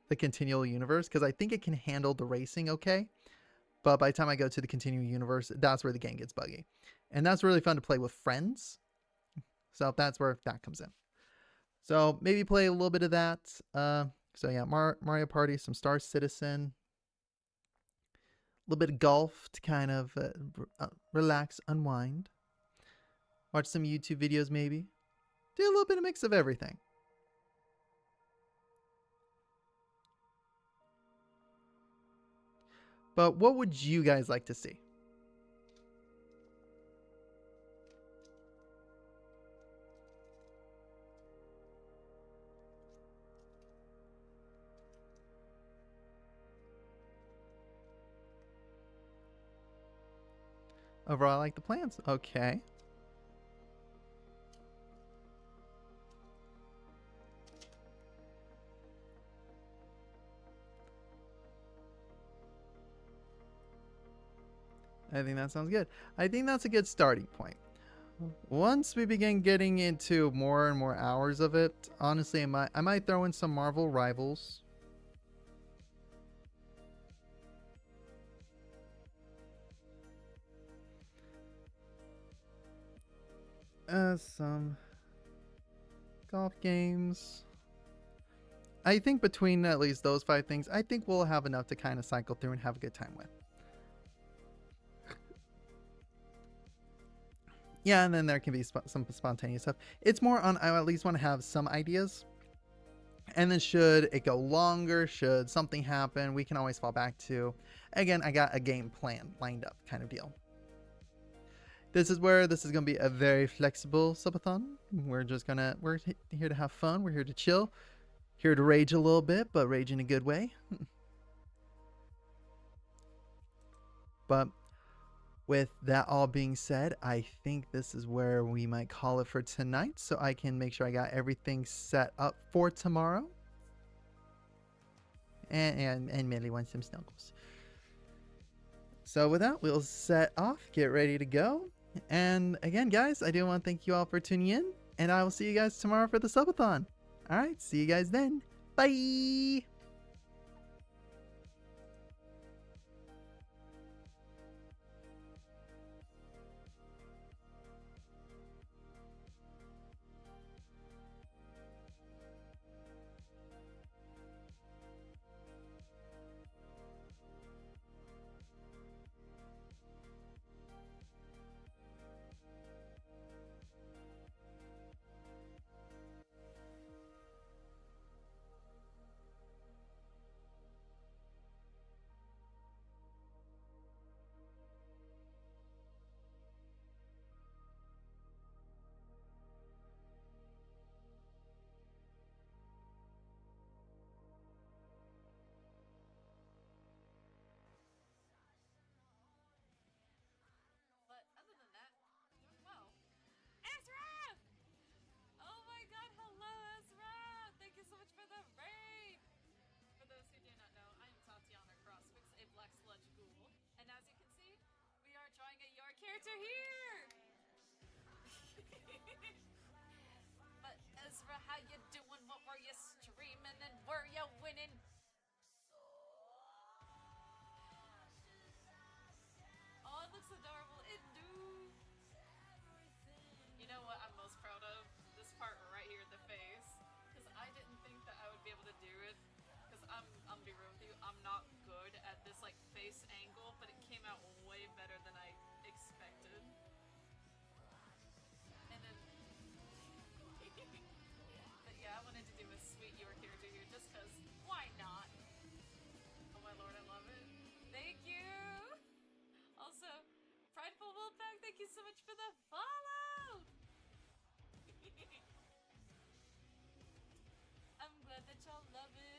the continual universe, because I think it can handle the racing okay. But by the time I go to the continuing universe, that's where the game gets buggy. And that's really fun to play with friends. So that's where that comes in. So maybe play a little bit of that. So yeah, Mario Party, some Star Citizen, a little bit of golf to kind of relax, unwind. Watch some YouTube videos maybe. Do a little bit of mix of everything. But what would you guys like to see? Overall, I like the plans. Okay. I think that sounds good. I think that's a good starting point. Once we begin getting into more and more hours of it, honestly, I might throw in some Marvel Rivals. Some golf games. I think between at least those 5 things, I think we'll have enough to kind of cycle through and have a good time with. Yeah, and then there can be some spontaneous stuff. It's more on, I at least want to have some ideas. And then should it go longer, should something happen, we can always fall back to, again, I got a game plan lined up kind of deal. This is going to be a very flexible subathon. We're here to have fun. We're here to chill. Here to rage a little bit, but rage in a good way. But with that all being said, I think this is where we might call it for tonight, so I can make sure I got everything set up for tomorrow. And Millie wants some snuggles. So with that, we'll set off, get ready to go. And again, guys, I do want to thank you all for tuning in, and I will see you guys tomorrow for the subathon. All right, see you guys then. Bye. But other than that, doing well. Ezra! Oh my god, hello Ezra! Thank you so much for the raid! For those who do not know, I am Tatiana Crossfix, a black sludge ghoul. And as you can see, we are drawing a your character here! But Ezra, how you doing? What were you streaming and were you winning? Oh, it looks adorable. It do. You know what I'm most proud of? This part right here, the face. Because I didn't think that I would be able to do it. Because I'm be real with you, I'm not good at this like face angle, but it came out way better than you so much for the follow! I'm glad that y'all love it.